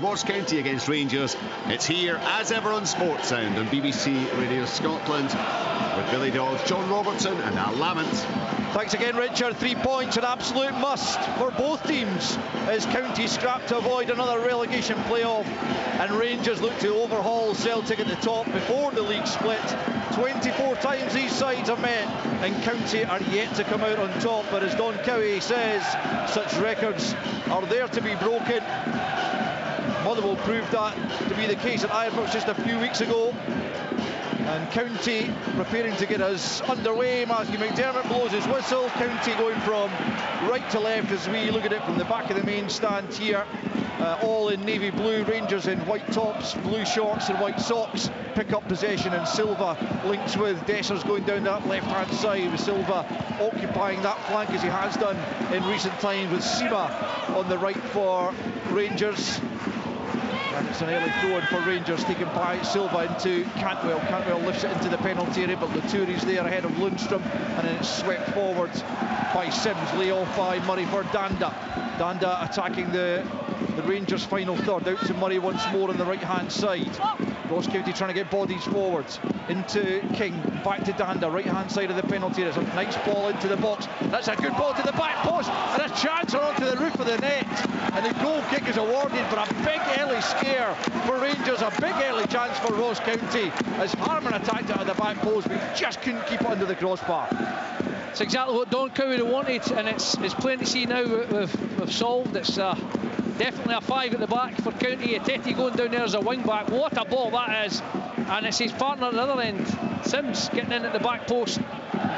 Ross County against Rangers. It's here as ever on Sports Sound on BBC Radio Scotland with Billy Dodds, John Robertson and Al Lamont. Thanks again, Richard. 3 points, an absolute must for both teams as County scrap to avoid another relegation playoff, and Rangers look to overhaul Celtic at the top before the league split. 24 times these sides have met, and County are yet to come out on top. But as Don Cowie says, such records are there to be broken. Motherwell proved that to be the case at Ibrox just a few weeks ago. And County preparing to get us underway. Matthew McDermott blows his whistle. County going from right to left as we look at it from the back of the main stand here. All in navy blue, Rangers in white tops, blue shorts and white socks. Pick up possession, and Silva links with Dessers going down that left-hand side, with Silva occupying that flank as he has done in recent times, with Sima on the right for Rangers. And it's an early throw-in for Rangers, taken by Silva into Cantwell. Cantwell lifts it into the penalty area, but Laturi's there ahead of Lundstrom, and then it's swept forward by Sims. Lay off by Murray for Danda. Danda attacking the Rangers' final third. Out to Murray once more on the right-hand side. Ross County trying to get bodies forwards. Into King, back to Danda, right-hand side of the penalty area. A nice ball into the box. That's a good ball to the back post, and a chance onto the roof of the net. And the goal kick is awarded for a big early scare for Rangers. A big early chance for Ross County as Harman attacked it at the back post, but he just couldn't keep it under the crossbar. It's exactly what Don Cowie wanted, and it's plain to see now we've solved. It's definitely a 5 at the back for County. Etete going down there as a wing back. What a ball that is! And it's his partner at the other end, Sims, getting in at the back post.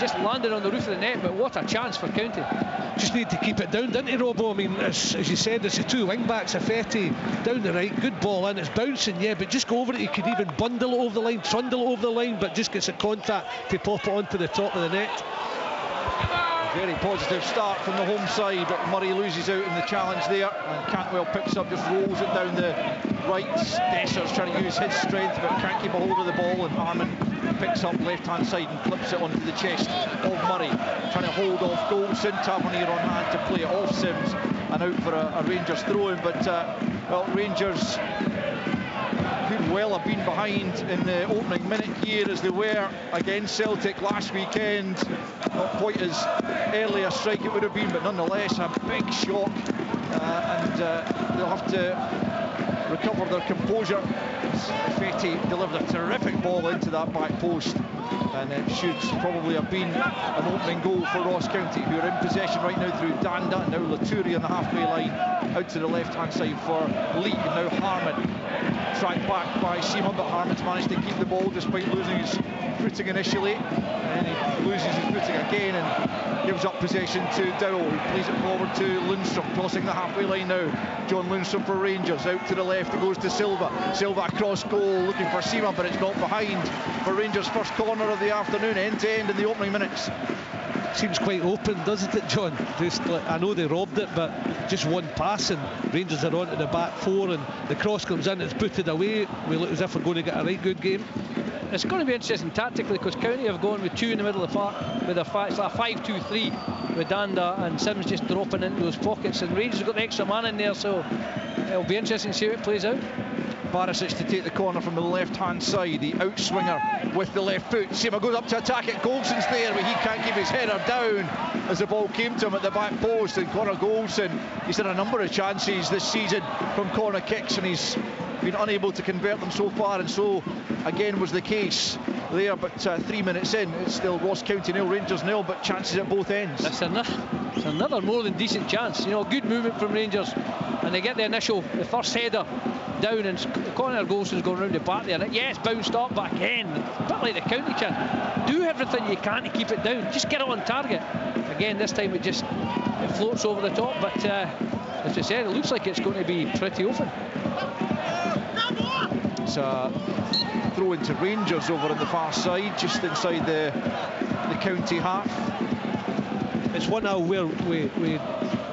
Just landed on the roof of the net, but what a chance for County. Just need to keep it down, didn't he, Robbo? I mean, as you said, it's the two wing backs. Etete down the right, good ball in. It's bouncing, yeah, but just go over it. He could even bundle it over the line, trundle it over the line, but just gets a contact to pop it onto the top of the net. Very positive start from the home side, but Murray loses out in the challenge there, and Cantwell picks up, just rolls it down the right. Desser's trying to use his strength, but can't keep a hold of the ball, and Harman picks up left-hand side and flips it onto the chest of Murray, trying to hold off Goldson. Tavernier on hand to play it off Sims, and out for a Rangers throw-in. But well, Rangers could well have been behind in the opening minute here, as they were against Celtic last weekend. Not quite as early a strike it would have been, but nonetheless a big shock, and they'll have to recover their composure. Fetty delivered a terrific ball into that back post, and it should probably have been an opening goal for Ross County, who are in possession right now through Danda. Now Laturi on the halfway line, out to the left-hand side for Lee, and now Harman tracked back by Seaman, but Harman's managed to keep the ball despite losing his footing initially, and he loses his footing again and gives up possession to Dowell, who plays it forward to Lundstrom, crossing the halfway line now. John Lundstrom for Rangers, out to the left, it goes to Silva. Silva across goal, looking for Seaman, but it's not behind for Rangers' first corner of the afternoon, end to end in the opening minutes. Seems quite open, doesn't it, John? Just like, I know they robbed it, but just one pass and Rangers are onto the back four, and the cross comes in, it's booted away. We look as if we're going to get a right good game. It's going to be interesting tactically, because County have gone with two in the middle of the park with a 5-2-3 with Danda and Sims just dropping into those pockets, and Rangers have got the extra man in there, so it'll be interesting to see how it plays out. Barisic to take the corner from the left-hand side, the outswinger with the left foot. Sima goes up to attack it, Goldson's there, but he can't keep his header down as the ball came to him at the back post. And Connor Goldson, he's had a number of chances this season from corner kicks, and he's been unable to convert them so far, and so again was the case there. But 3 minutes in, it's still Ross County 0, Rangers 0, but chances at both ends. That's another more than decent chance. You know, good movement from Rangers, and they get the first header down, and Connor Goldson's going around the back there. Yes, bounced up, but again, a bit like the County chance. Do everything you can to keep it down. Just get it on target. Again, this time it floats over the top, but as I said, it looks like it's going to be pretty open. It's a throw into Rangers over on the far side, just inside the County half. It's 1-0 where we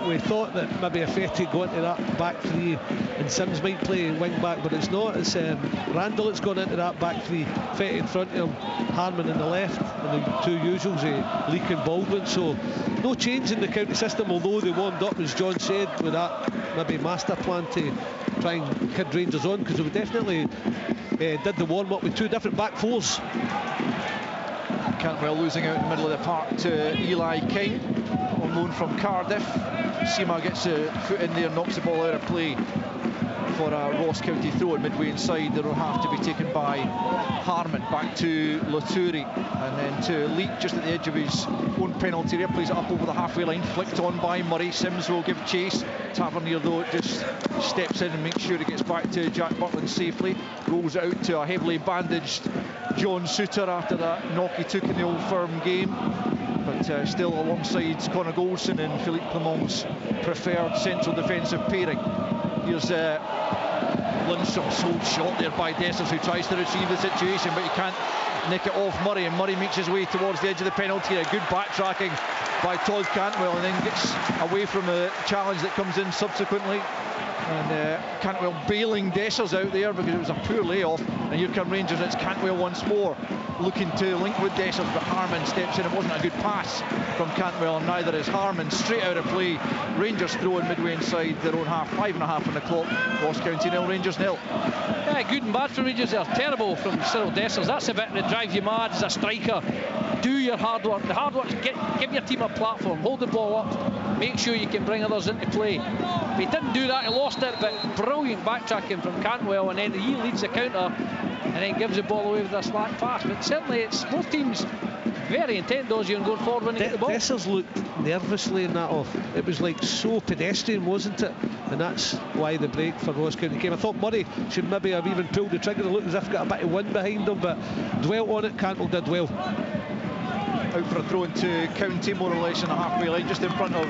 we thought that maybe Affetti going to that back three and Sims might play wing back, but it's not. It's Randall that's gone into that back three. Affetti in front of him, Harman on the left, and the two usuals, Leake and Baldwin. So no change in the county system, although they warmed up, as John said, with that maybe master plan to try and kid Rangers on, because they definitely did the warm-up with two different back fours. Cantwell losing out in the middle of the park to Eli King, on loan from Cardiff. Seema gets a foot in there, knocks the ball out of play for a Ross County throw at midway inside. That will have to be taken by Harman. Back to Laturi, and then to Leake just at the edge of his own penalty area. Plays it up over the halfway line, flicked on by Murray. Sims will give chase. Tavernier though just steps in and makes sure it gets back to Jack Butland safely. Rolls it out to a heavily bandaged John Souttar after that knock he took in the Old Firm game. But still alongside Connor Goldson and Philippe Clement's preferred central defensive pairing. Here's Lundstrom's sold shot there by Dessers, who tries to retrieve the situation, but he can't nick it off Murray, and Murray makes his way towards the edge of the penalty area. Good backtracking by Todd Cantwell, and then gets away from a challenge that comes in subsequently. And Cantwell bailing Dessers out there because it was a poor layoff. And here come Rangers, it's Cantwell once more looking to link with Dessers, but Harman steps in. It wasn't a good pass from Cantwell, and neither is Harman. Straight out of play. Rangers throw in midway inside their own half. 5.5 on the clock. Ross County 0, Rangers 0. Yeah, good and bad for Rangers there. Terrible from Cyril Dessers. That's the bit that drives you mad as a striker. Do your hard work. The hard work is give your team a platform, hold the ball up, make sure you can bring others into play. But he didn't do that, he lost it, but brilliant backtracking from Cantwell, and then he leads the counter and then gives the ball away with a slack pass. But certainly it's both teams very intent, those and going forward when they get the ball. Dessers looked nervously in that off. It was like so pedestrian, wasn't it? And that's why the break for Ross County came. I thought Murray should maybe have even pulled the trigger. It looked as if he got a bit of wind behind him, but dwelt on it. Cantwell did well. Out for a throw into County, more or less in the halfway line, just in front of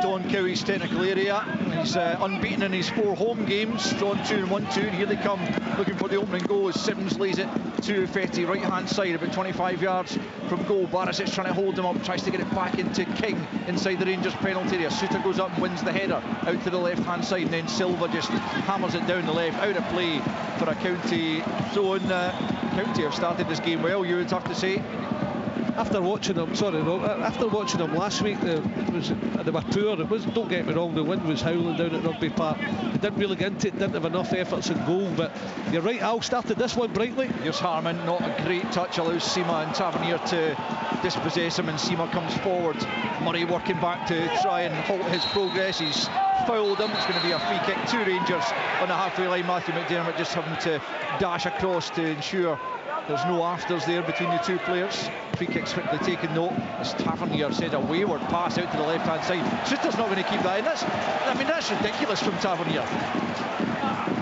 Don Cowie's technical area. He's unbeaten in his 4 home games, drawn 2 and 1-2, and here they come looking for the opening goal as Sims lays it to Affetti, right hand side, about 25 yards from goal. Barisic trying to hold him up, tries to get it back into King inside the Rangers penalty area. Souttar goes up and wins the header out to the left hand side, and then Silva just hammers it down the left, out of play for a County throw in. County have started this game well, you would have to say. After watching them, after watching them last week, they were poor. Don't get me wrong, the wind was howling down at Rugby Park. They didn't really get into it, didn't have enough efforts in goal, but you're right, Al started this one brightly. Here's Harman, not a great touch, allows Seema and Tavernier to dispossess him, and Seema comes forward. Murray working back to try and halt his progress. He's fouled him. It's going to be a free kick to Rangers on the halfway line. Matthew McDermott just having to dash across to ensure there's no afters there between the two players. Free kick's quickly taken though, as Tavernier said, a wayward pass out to the left hand side. Souttar's not going to keep that in. That's ridiculous from Tavernier.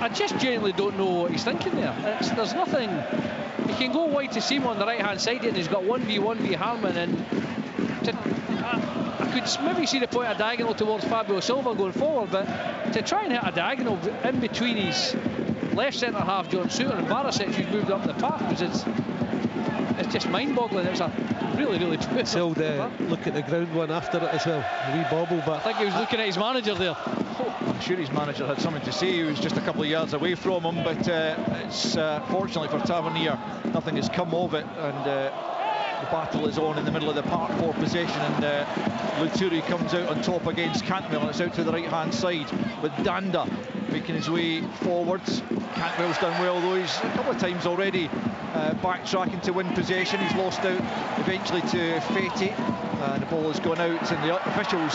I just genuinely don't know what he's thinking there. There's nothing. He can go wide to Seema on the right hand side, and he's got 1v1v Harman, and I could maybe see the point of diagonal towards Fabio Silva going forward, but to try and hit a diagonal in between his left centre half John Souttar and Barisic, who's moved up the park, it's just mind-boggling. It was a really poor. Still look at the ground one after it as well, a wee bobble, but I think he was looking at his manager there. I'm sure his manager had something to say. He was just a couple of yards away from him, but it's fortunately for Tavernier, nothing has come of it, and the battle is on in the middle of the park for possession, and Laturi comes out on top against Cantwell, and it's out to the right hand side with Danda making his way forwards. Cantwell's done well though, he's a couple of times already backtracking to win possession. He's lost out eventually to Affetti, the ball has gone out, and the officials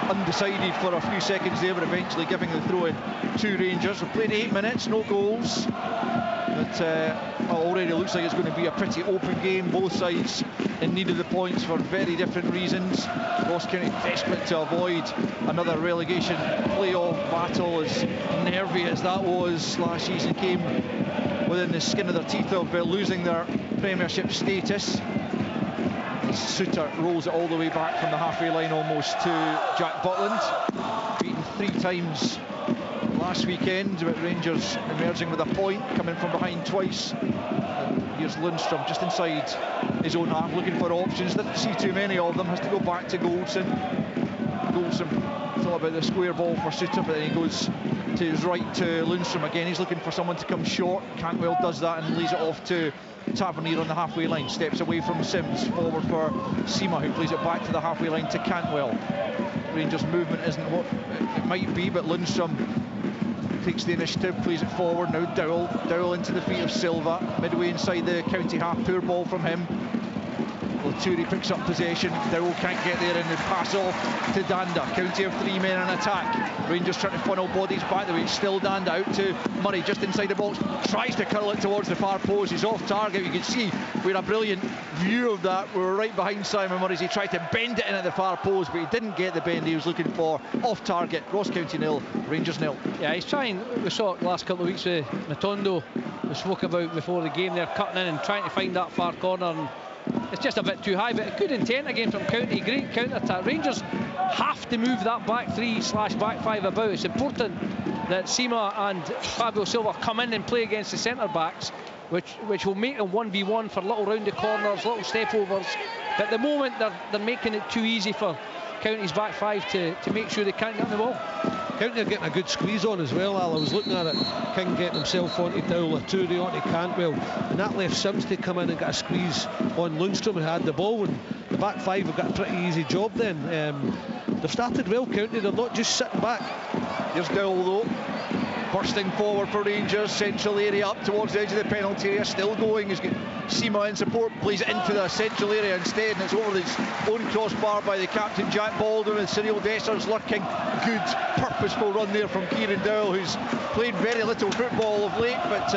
undecided for a few seconds there, but eventually giving the throw in to Rangers. We've played 8 minutes, no goals, but already looks like it's going to be a pretty open game. Both sides in need of the points for very different reasons. Ross County desperate to avoid another relegation playoff battle, as nervy as that was last season, came within the skin of their teeth of losing their Premiership status. Souttar rolls it all the way back from the halfway line almost to Jack Butland, beaten 3 times last weekend, with Rangers emerging with a point, coming from behind twice. Here's Lundstrom just inside his own half, looking for options. Doesn't see too many of them, has to go back to Goldson. Goldson Thought about the square ball for Suter, but then he goes to his right to Lundstrom again. He's looking for someone to come short. Cantwell does that and lays it off to Tavernier on the halfway line. Steps away from Sims, forward for Sima, who plays it back to the halfway line to Cantwell. Rangers' movement isn't what it might be, but Lundstrom takes the initiative, plays it forward. Now Dowell into the feet of Silva, midway inside the county half. Poor ball from him. Laturi picks up possession. Dowell can't get there, and they pass off to Danda. County have 3 men in attack. Rangers trying to funnel bodies back the way. It's still Danda out to Murray just inside the box. Tries to curl it towards the far post. He's off target. You can see we had a brilliant view of that. We were right behind Simon Murray. He tried to bend it in at the far post, but he didn't get the bend he was looking for. Off target. Ross County 0, Rangers 0. Yeah, he's trying. We saw it the last couple of weeks with Matondo. We spoke about before the game. They're cutting in and trying to find that far corner. And it's just a bit too high, but a good intent again from County. Great counter-attack. Rangers have to move that back 3/back 5 about. It's important that Sima and Fabio Silva come in and play against the centre-backs, which will make them 1v1 for little round the corners, little step-overs. But at the moment, they're making it too easy for County's back 5 to make sure they can't get on the ball. County are getting a good squeeze on as well, Al. I was looking at it. King getting himself onto Dowell, Laturi onto Cantwell, and that left Sims to come in and get a squeeze on Lundstrom, who had the ball, and the back 5 have got a pretty easy job then. They've started well, County. They're not just sitting back. Here's Dowell though, bursting forward for Rangers, central area up towards the edge of the penalty area, still going. He's got Sima in support, plays it into the central area instead, and it's over his own crossbar by the captain Jack Baldwin, and Cyril Dessers lurking. Good purposeful run there from Kieran Dowell, who's played very little football of late, but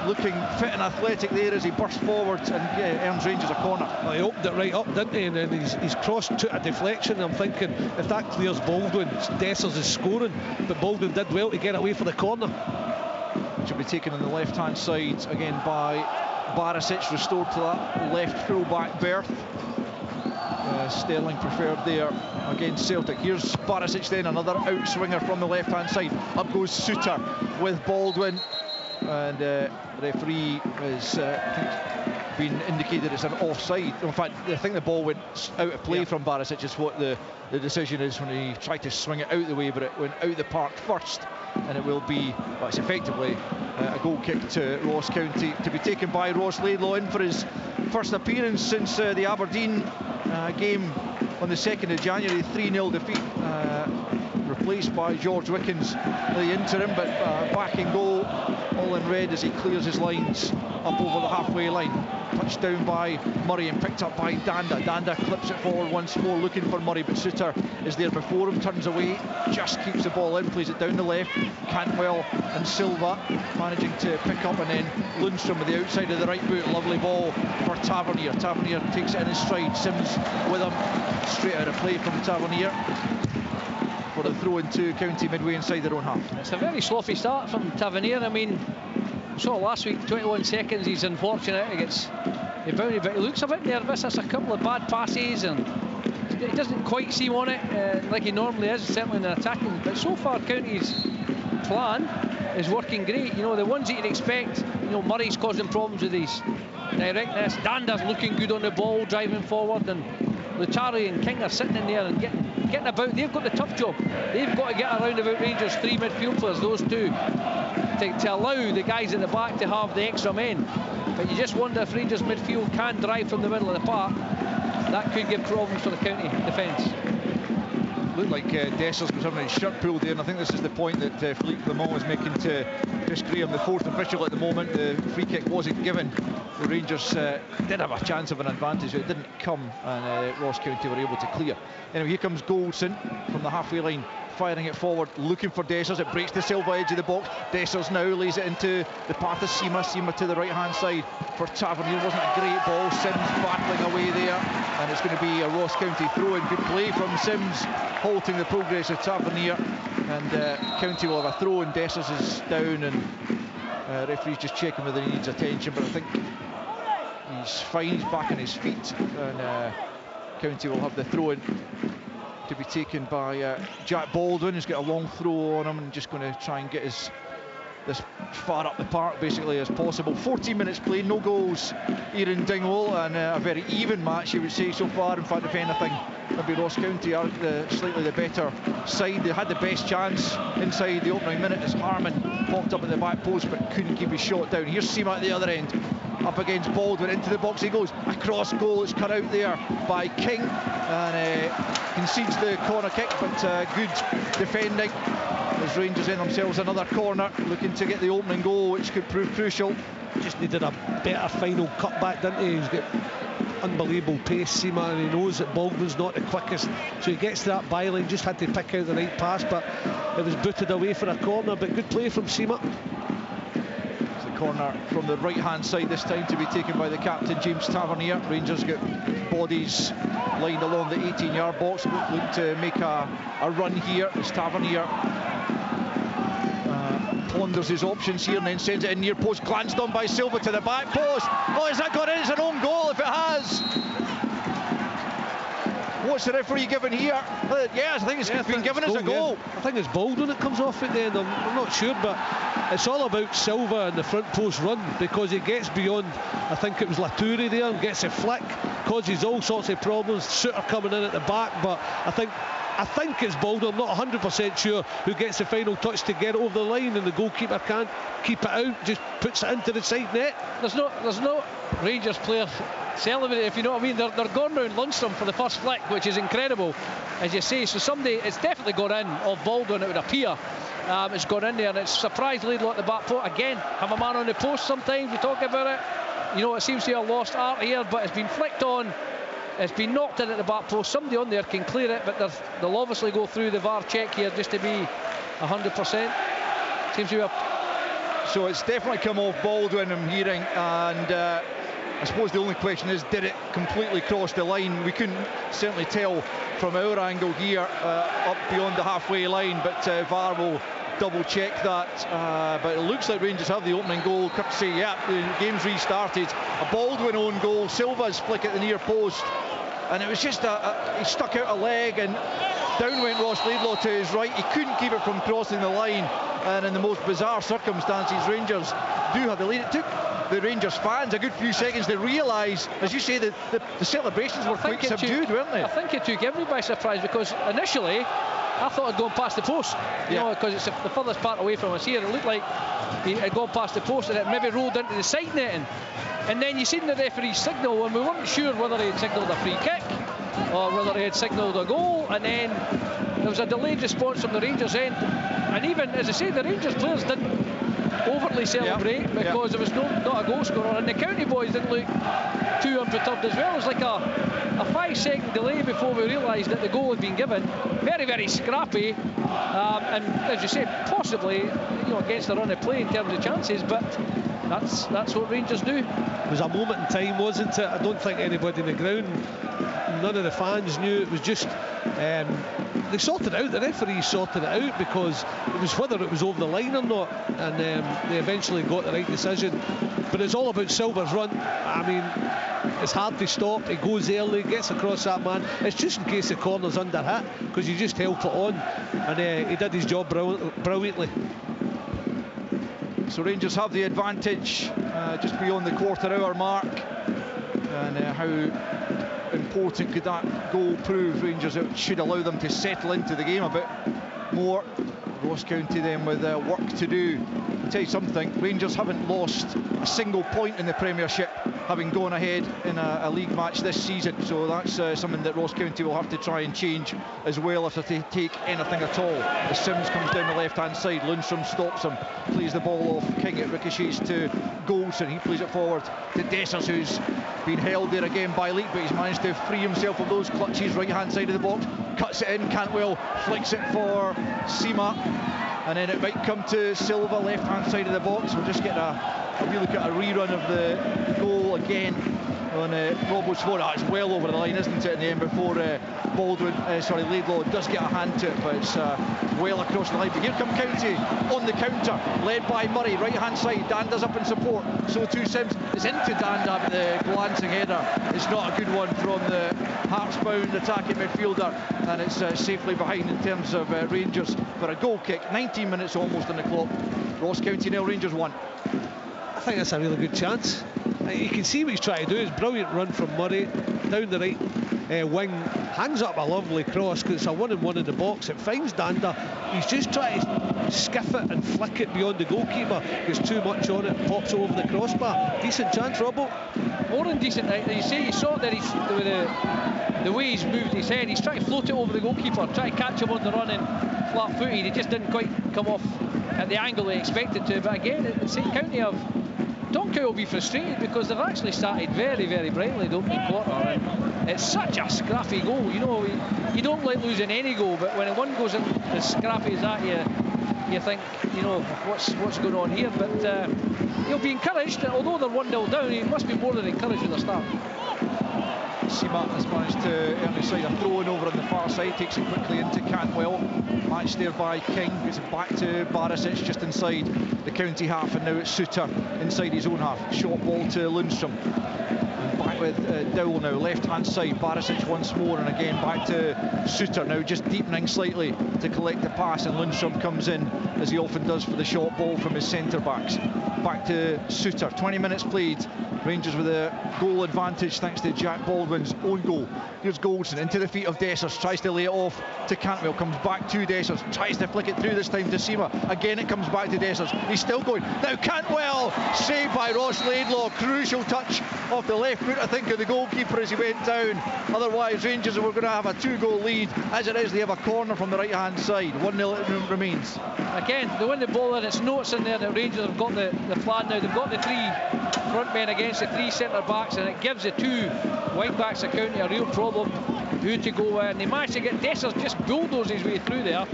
looking fit and athletic there as he bursts forward and earns Rangers a corner. Well, he opened it right up, didn't he? And then he's crossed to a deflection. I'm thinking if that clears Baldwin, Dessers is scoring, but Baldwin did well to get away for the corner. Should be taken on the left-hand side again by Barisic, restored to that left full-back berth. Sterling preferred there against Celtic. Here's Barisic then, another outswinger from the left-hand side. Up goes Suter with Baldwin, and the referee has been indicated it's an offside. In fact, I think the ball went out of play from Barisic is what the decision is, when he tried to swing it out the way, but it went out the park first, and it will be, well, it's effectively a goal kick to Ross County, to be taken by Ross Laidlaw in for his first appearance since the Aberdeen game on the 2nd of January, 3-0 defeat, replaced by George Wickens, the interim, but back in goal, all in red as he clears his lines up over the halfway line. Touched down by Murray and picked up by Danda. Danda clips it forward once more, looking for Murray, but Suter is there before him, turns away, just keeps the ball in, plays it down the left. Cantwell and Silva managing to pick up, and then Lundstrom with the outside of the right boot. Lovely ball for Tavernier. Tavernier takes it in his stride. Sims with him, straight out of play from Tavernier for the throw into County midway inside their own half. It's a very sloppy start from Tavernier. I mean, saw last week, 21 seconds, he's unfortunate. He bounded, but he looks a bit nervous. That's a couple of bad passes, and he doesn't quite seem on it like he normally is, certainly in the attacking. But so far, County's plan is working great. You know, the ones that you'd expect, you know, Murray's causing problems with his directness. Danda's looking good on the ball, driving forward, and Lutari and King are sitting in there and getting about. They've got the tough job. They've got to get around about Rangers' 3 midfield players, those two, to allow the guys at the back to have the extra men. But you just wonder if Rangers midfield can drive from the middle of the park. That could give problems for the County defence. Looked like Dessers was having his shirt pulled there, and I think this is the point that Philippe Clement was making to Chris Graham, the 4th official at the moment. The free kick wasn't given. The Rangers did have a chance of an advantage, but it didn't come, and Ross County were able to clear. Anyway, here comes Goldson from the halfway line, firing it forward, looking for Dessers. It breaks the Silva edge of the box. Dessers now lays it into the path of Sima. Sima to the right-hand side for Tavernier. Wasn't a great ball. Sims battling away there, and it's going to be a Ross County throw-in. Good play from Sims, halting the progress of Tavernier, and County will have a throw, and Dessers is down, and referee's just checking whether he needs attention, but I think he's fine. He's back on his feet, and County will have the throw-in to be taken by Jack Baldwin, who's got a long throw on him, and just going to try and get this far up the park basically as possible. 14 minutes played, no goals here in Dingwall, and a very even match you would say so far. In fact, if anything, maybe Ross County are slightly the better side. They had the best chance inside the opening minute as Harmon popped up at the back post but couldn't keep his shot down. Here's Seema at the other end, up against Baldwin, into the box he goes, a cross goal. It's cut out there by King and concedes the corner kick, but good defending as Rangers in themselves another corner, looking to get the opening goal, which could prove crucial. Just needed a better final cutback, didn't he? He's got unbelievable pace, Seema, and he knows that Baldwin's not the quickest, so he gets to that byline, just had to pick out the right pass, but it was booted away for a corner. But good play from Seema. It's the corner from the right hand side this time, to be taken by the captain, James Tavernier. Rangers get bodies lined along the 18-yard box, look to make a run here as Tavernier ponders his options here and then sends it in near post, glanced on by Silva to the back post. Oh, has that got in? It's an own goal if it has. What's the referee given here? Yes, I think it's been given as a goal. Yeah. I think it's Baldwin that comes off at the end. I'm not sure, but it's all about Silva and the front post run, because he gets beyond, I think it was Laturi there, and gets a flick, causes all sorts of problems. Suter coming in at the back, but I think it's Baldwin. I'm not 100% sure who gets the final touch to get it over the line, and the goalkeeper can't keep it out, just puts it into the side net. There's no Rangers player celebrating, if you know what I mean. They're going round Lundstrom for the first flick, which is incredible, as you say. So somebody, it's definitely gone in of Baldwin, it would appear. It's gone in there, and it's surprised Laidlaw at the back post. Again, have a man on the post sometimes, we talk about it. You know, it seems to have lost art here, but it's been flicked on. It's been knocked in at the back post. Somebody on there can clear it, but they'll obviously go through the VAR check here just to be 100%. Seems to be So it's definitely come off Baldwin, I'm hearing, and I suppose the only question is, did it completely cross the line? We couldn't certainly tell from our angle here up beyond the halfway line, but VAR will double check that. But it looks like Rangers have the opening goal, courtesy, yeah, the game's restarted. A Baldwin own goal, Silva's flick at the near post, and it was just he stuck out a leg and down went Ross Laidlaw to his right. He couldn't keep it from crossing the line, and in the most bizarre circumstances, Rangers do have the lead. It took the Rangers fans a good few seconds to realise, as you say, the celebrations were quite subdued, weren't they? I think it took everybody by surprise, because initially I thought it'd gone past the post, you know, because it's the furthest part away from us here. It looked like he had gone past the post and it maybe rolled into the side netting. And then you seen the referee signal, and we weren't sure whether he had signalled a free kick or whether he had signalled a goal, and then there was a delayed response from the Rangers end. And even, as I say, the Rangers players didn't overtly celebrate because there was not a goal scorer, and the County boys didn't look too unperturbed as well. It was like a 5-second delay before we realised that the goal had been given. Very, very scrappy, and as you say, possibly, you know, against the run of play in terms of chances, but that's what Rangers do. It was a moment in time, wasn't it? I don't think anybody in the ground, none of the fans knew. It was just they sorted it out, the referee sorted it out, because it was whether it was over the line or not, and they eventually got the right decision. But it's all about Silva's run. I mean, it's hard to stop. He goes early, gets across that man. It's just in case the corner's under hit, because you just help it on, and he did his job brilliantly. So Rangers have the advantage just beyond the quarter-hour mark, and how important could that goal prove? Rangers, it should allow them to settle into the game a bit more. Ross County then with work to do. I'll tell you something, Rangers haven't lost a single point in the Premiership, having gone ahead in a league match this season, so that's something that Ross County will have to try and change as well if they take anything at all. As Sims comes down the left hand side, Lundstrom stops him, plays the ball off King, it ricochets to Goldson, he plays it forward to Dessers, who's been held there again by Leak, but he's managed to free himself of those clutches. Right hand side of the box, cuts it in, Cantwell flicks it for Seema, and then it might come to Silva, left hand side of the box. We'll just get a wee look at a rerun of the goal again on Robbo's floor. It's well over the line, isn't it, in the end, before Laidlaw does get a hand to it, but it's well across the line. But here come County on the counter, led by Murray, right hand side. Danda's up in support, so too Sims. It's into Danda, but the glancing header is not a good one from the Hearts-bound attacking midfielder, and it's safely behind in terms of Rangers for a goal kick. 19 minutes almost on the clock. Ross County 0, Rangers 1. I think that's a really good chance. You can see what he's trying to do. It's a brilliant run from Murray down the right wing, hangs up a lovely cross because it's a 1-on-1 in the box. It finds Danda. He's just trying to skiff it and flick it beyond the goalkeeper. Gets too much on it, pops over the crossbar. Decent chance, Robbo. More than decent. You say you saw that with the way he's moved his head, he's trying to float it over the goalkeeper, try to catch him on the run and flat-footed. He just didn't quite come off at the angle they expected to. But again, St County have... Donkey will be frustrated because they've actually started very, very brightly the opening quarter, and it's such a scrappy goal. You know, you don't like losing any goal, but when one goes in as scrappy as that, you think, you know, what's going on here. But he'll be encouraged, although they're 1-0 down. He must be more than encouraged at the start. Seema has managed to earn his side. A throw-in over on the far side, takes it quickly into Cantwell. Matched there by King, gives it back to Barisic just inside the county half, and now it's Suter inside his own half. Short ball to Lundstrom. And back with Dowell now, left-hand side. Barisic once more, and again back to Suter now, just deepening slightly to collect the pass, and Lundstrom comes in, as he often does, for the short ball from his centre-backs. Back to Suter. 20 minutes played. Rangers with a goal advantage thanks to Jack Baldwin's own goal. Here's Goldson into the feet of Dessers, tries to lay it off to Cantwell, comes back to Dessers, tries to flick it through this time to Seema. Again it comes back to Dessers, he's still going. Now Cantwell, saved by Ross Laidlaw. Crucial touch off the left foot, I think, of the goalkeeper as he went down. Otherwise Rangers were going to have a 2-goal lead. As it is, they have a corner from the right hand side. 1-0 it remains. Again, they win the ball and it's notes in there that Rangers have got the plan now. They've got the three front men against the three centre backs, and it gives the two wing backs of County a real problem who to go with. And they managed to get Dessers, just bulldoze his way through there,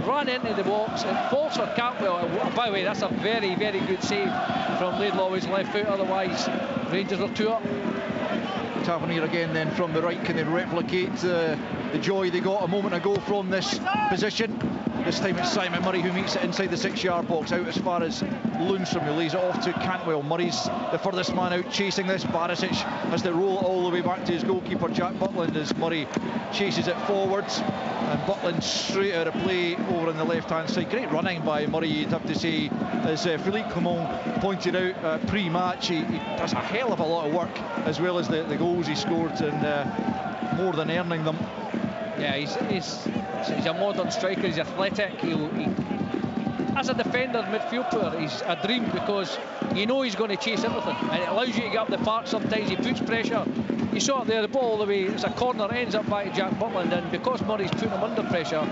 ran into the box, and falls for Cantwell. And by the way, that's a very, very good save from Laidlaw with his left foot. Otherwise, Rangers are 2 up. Tavernier again then from the right. Can they replicate the joy they got a moment ago from this position? This time it's Simon Murray who meets it inside the 6-yard box, out as far as Lundstrom, who lays it off to Cantwell. Murray's the furthest man out chasing this. Barisic has to roll it all the way back to his goalkeeper Jack Butland as Murray chases it forwards, and Butland straight out of play over on the left hand side. Great running by Murray, you'd have to say, as Philippe Clement pointed out pre-match. He does a hell of a lot of work, as well as the goals he scored, and more than earning them. Yeah, he's a modern striker. He's athletic. As a defender, midfield player, he's a dream because you know he's going to chase everything, and it allows you to get up the park. Sometimes he puts pressure. You saw it there, the ball all the way, it's a corner, ends up back to Jack Butland, and because Murray's putting him under pressure,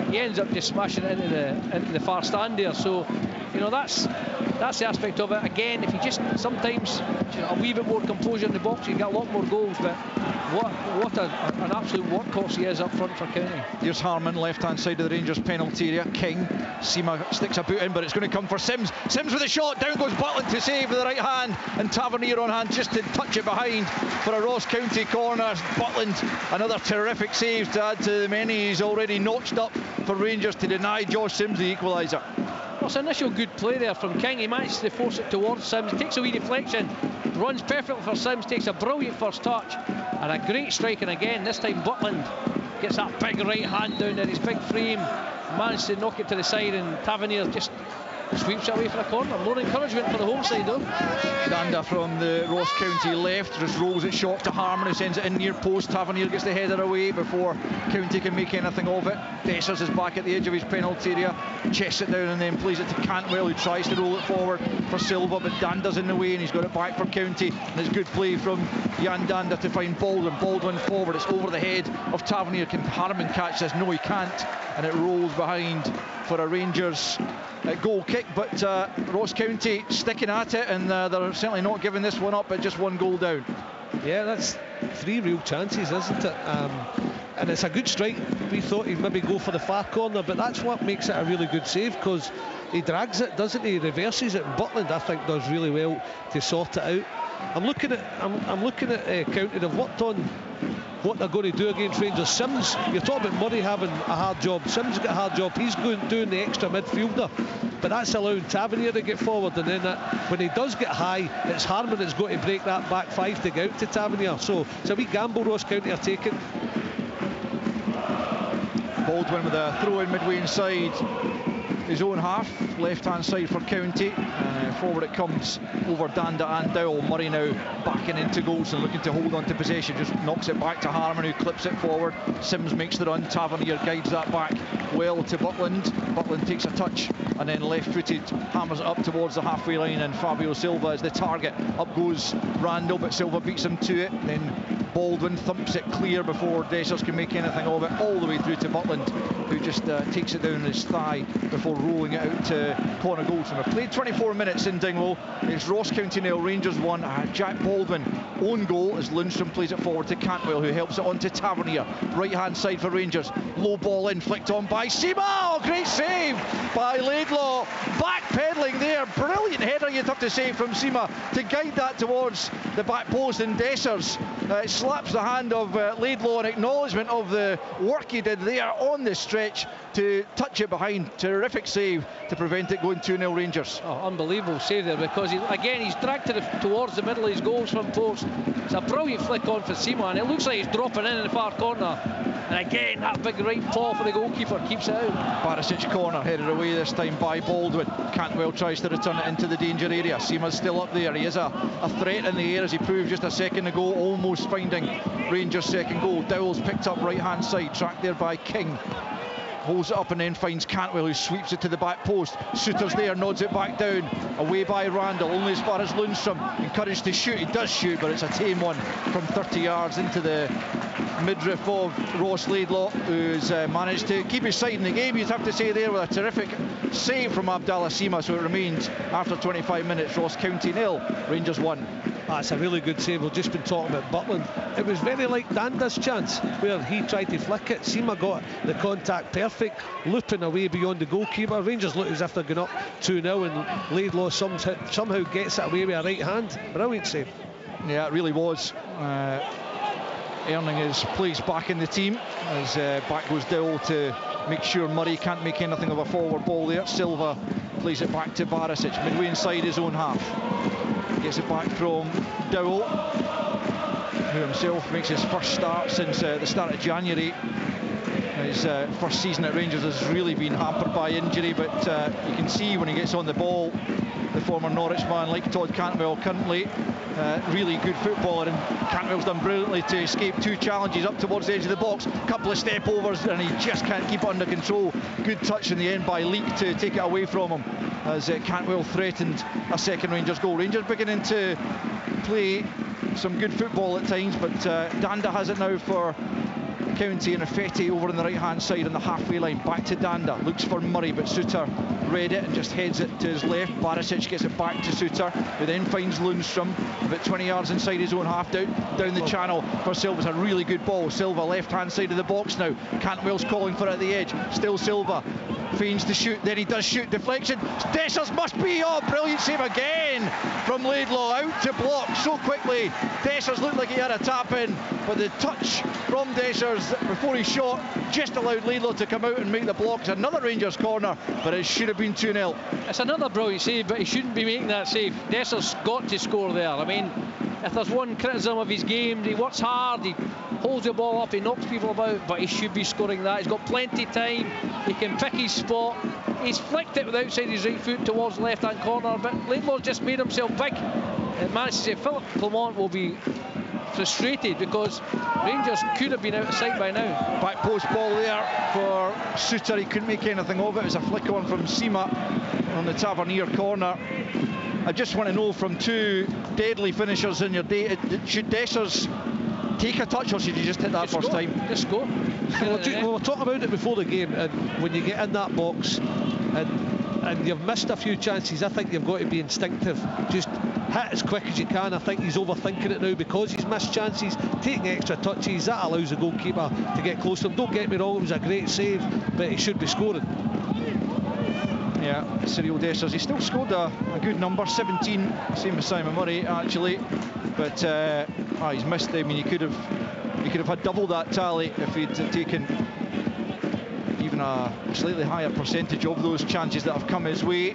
he ends up just smashing it into the far stand there. So, you know, that's the aspect of it. Again, if you just sometimes a wee bit more composure in the box, you get a lot more goals. But what an absolute workhorse he is up front for County. Here's Harmon, left-hand side of the Rangers penalty area. King, Seema sticks a boot in, but it's going to come for Sims. Sims with a shot, down goes Butland to save with the right hand, and Tavernier on hand just to touch it behind for a Ross County corner. Butland, another terrific save to add to the many he's already notched up for Rangers to deny Josh Sims the equaliser. Well, it's an initial good play there from King. He managed to force it towards Sims, takes a wee deflection, runs perfectly for Sims, takes a brilliant first touch, and a great strike. And again, this time Butland gets that big right hand down there, his big frame, managed to knock it to the side, and Tavernier just sweeps it away for a corner. More encouragement for the home side though. Danda from the Ross County left just rolls it short to Harmon, who sends it in near post. Tavernier gets the header away before County can make anything of it. Dessers is back at the edge of his penalty area, chests it down and then plays it to Cantwell, who tries to roll it forward for Silva, but Danda's in the way and he's got it back for County, and it's good play from Jan Danda to find Baldwin forward. It's over the head of Tavernier. Can Harmon catch this? No, he can't, and it rolls behind for a Rangers goal kick. But Ross County sticking at it, and they're certainly not giving this one up, but just 1 goal down. Yeah, that's 3 real chances, isn't it? And it's a good strike. We thought he'd maybe go for the far corner, but that's what makes it a really good save, because he drags it, doesn't he? Reverses it, and Butland, I think, does really well to sort it out. I'm looking at County. They've worked on what they're going to do against Rangers. Sims, you're talking about Murray having a hard job. Sims has got a hard job. He's doing the extra midfielder, but that's allowing Tavernier to get forward, and then when he does get high, it's Harmon that's got to break that back 5 to get out to Tavernier. So it's a wee gamble Ross County are taking. Baldwin with a throw in midway inside. his own half, left-hand side for County. Forward it comes over Danda and Dowell. Murray now backing into goals and looking to hold on to possession. Just knocks it back to Harmon, who clips it forward. Sims makes the run. Tavernier guides that back well to Butland. Butland takes a touch and then left-footed hammers it up towards the halfway line, and Fabio Silva is the target. Up goes Randall, but Silva beats him to it. Then Baldwin thumps it clear before Dessers can make anything of it, all the way through to Butland, who just takes it down his thigh before rolling it out to corner goals. And we've played 24 minutes in Dingwall. It's Ross County 0, Rangers 1. Jack Baldwin own goal as Lundstrom plays it forward to Cantwell, who helps it on to Tavernier. Right hand side for Rangers. Low ball in, flicked on by Seema. Oh, great save by Laidlaw. Backpedaling there. Brilliant header, you'd have to say, from Seema to guide that towards the back post, and Dessers slaps the hand of Laidlaw in acknowledgement of the work he did there on the stretch to touch it behind. Terrific save to prevent it going 2-0 Rangers. Oh, unbelievable save there, because he's dragged it towards the middle of his goals from post. It's a brilliant flick on for Seema, and it looks like he's dropping in the far corner. And again, that big right paw for the goalkeeper keeps it out. Barisic corner, headed away this time by Baldwin. Cantwell tries to return it into the danger area. Seema's still up there. He is a threat in the air, as he proved just a second ago, almost finding Rangers' second goal. Dowell's picked up right hand side, tracked there by King. Holds it up and then finds Cantwell, who sweeps it to the back post. Suter's there, nods it back down. Away by Randall, only as far as Lundstrom. Encouraged to shoot, he does shoot, but it's a tame one from 30 yards into the midriff of Ross Laidlaw, who's managed to keep his side in the game, you'd have to say, there, with a terrific save from Abdallah Seema. So it remains, after 25 minutes, Ross County 0, Rangers 1. That's a really good save. We've just been talking about Butland. It was very like Danda's chance, where he tried to flick it. Seema got the contact perfect, looping away beyond the goalkeeper. Rangers look as if they're going up 2-0, and Laidlaw somehow gets it away with a right hand. Brilliant save. Yeah, it really was. Earning his place back in the team, as back goes Dowell to make sure Murray can't make anything of a forward ball there. Silva plays it back to Barisic, midway inside his own half. Gets it back from Dowell, who himself makes his first start since the start of January. His first season at Rangers has really been hampered by injury, but you can see when he gets on the ball, the former Norwich man, like Todd Cantwell currently, really good footballer, and Cantwell's done brilliantly to escape two challenges up towards the edge of the box, couple of step overs, and he just can't keep it under control. Good touch in the end by Leak to take it away from him, as Cantwell threatened a second Rangers goal. Rangers beginning to play some good football at times, but Danda has it now for County, and Effetti over on the right hand side on the halfway line. Back to Danda, looks for Murray, but Suter read it and just heads it to his left. Barisic gets it back to Suter, who then finds Lundstrom about 20 yards inside his own half, down the channel for Silva. It's a really good ball. Silva left hand side of the box now. Cantwell's calling for it at the edge. Still Silva feigns to shoot, then he does shoot. Deflection. Dessers must be. Oh, brilliant save again from Laidlaw, out to block so quickly. Dessers looked like he had a tap in, but the touch from Dessers before he shot just allowed Laidlaw to come out and make the block. It's another Rangers corner, but it should have been 2-0. It's another brilliant save, but he shouldn't be making that save. Dessers got to score there. I mean, if there's one criticism of his game, he works hard, he holds the ball up, he knocks people about, but he should be scoring that. He's got plenty of time, he can pick his spot. He's flicked it with outside his right foot towards the left hand corner, but Laidlaw just made himself big. It managed to say Philip Clement will be frustrated, because Rangers could have been out of sight by now. Back post ball there for Suter, he couldn't make anything of it. It was a flick on from Seema on the Tavernier corner. I just want to know, from two deadly finishers in your day, should Dessers take a touch, or should you just hit that first time? Just go. We were talking about it before the game, and when you get in that box and you've missed a few chances, I think you've got to be instinctive. Just hit as quick as you can. I think he's overthinking it now because he's missed chances. Taking extra touches, that allows the goalkeeper to get close to him. Don't get me wrong, it was a great save, but he should be scoring. Yeah, Cyril Dessers, he still scored a good number, 17, same as Simon Murray actually, but he's missed. I mean, he could have had double that tally if he'd taken even a slightly higher percentage of those chances that have come his way.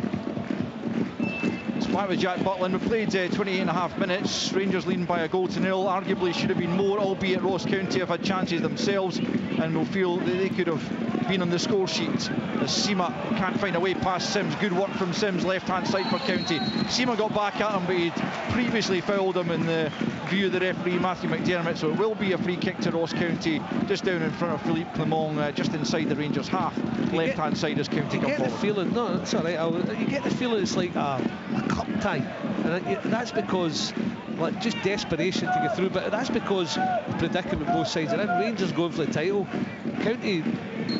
It's back with Jack Butland. We've played 28.5 minutes. Rangers leading by a goal to nil. Arguably should have been more, albeit Ross County have had chances themselves, and will feel that they could have been on the score sheet. As Sima can't find a way past Sims. Good work from Sims, left-hand side for County. Sima got back at him, but he'd previously fouled him in the view of the referee, Matthew McDermott. So it will be a free kick to Ross County, just down in front of Philippe Clement, just inside the Rangers half. Left-hand side as County come forward. You get the feeling, no, it's all right. You get the feeling it's like a cup tie, and that's because like just desperation to get through. But that's because the predicament both sides are in. Rangers going for the title, County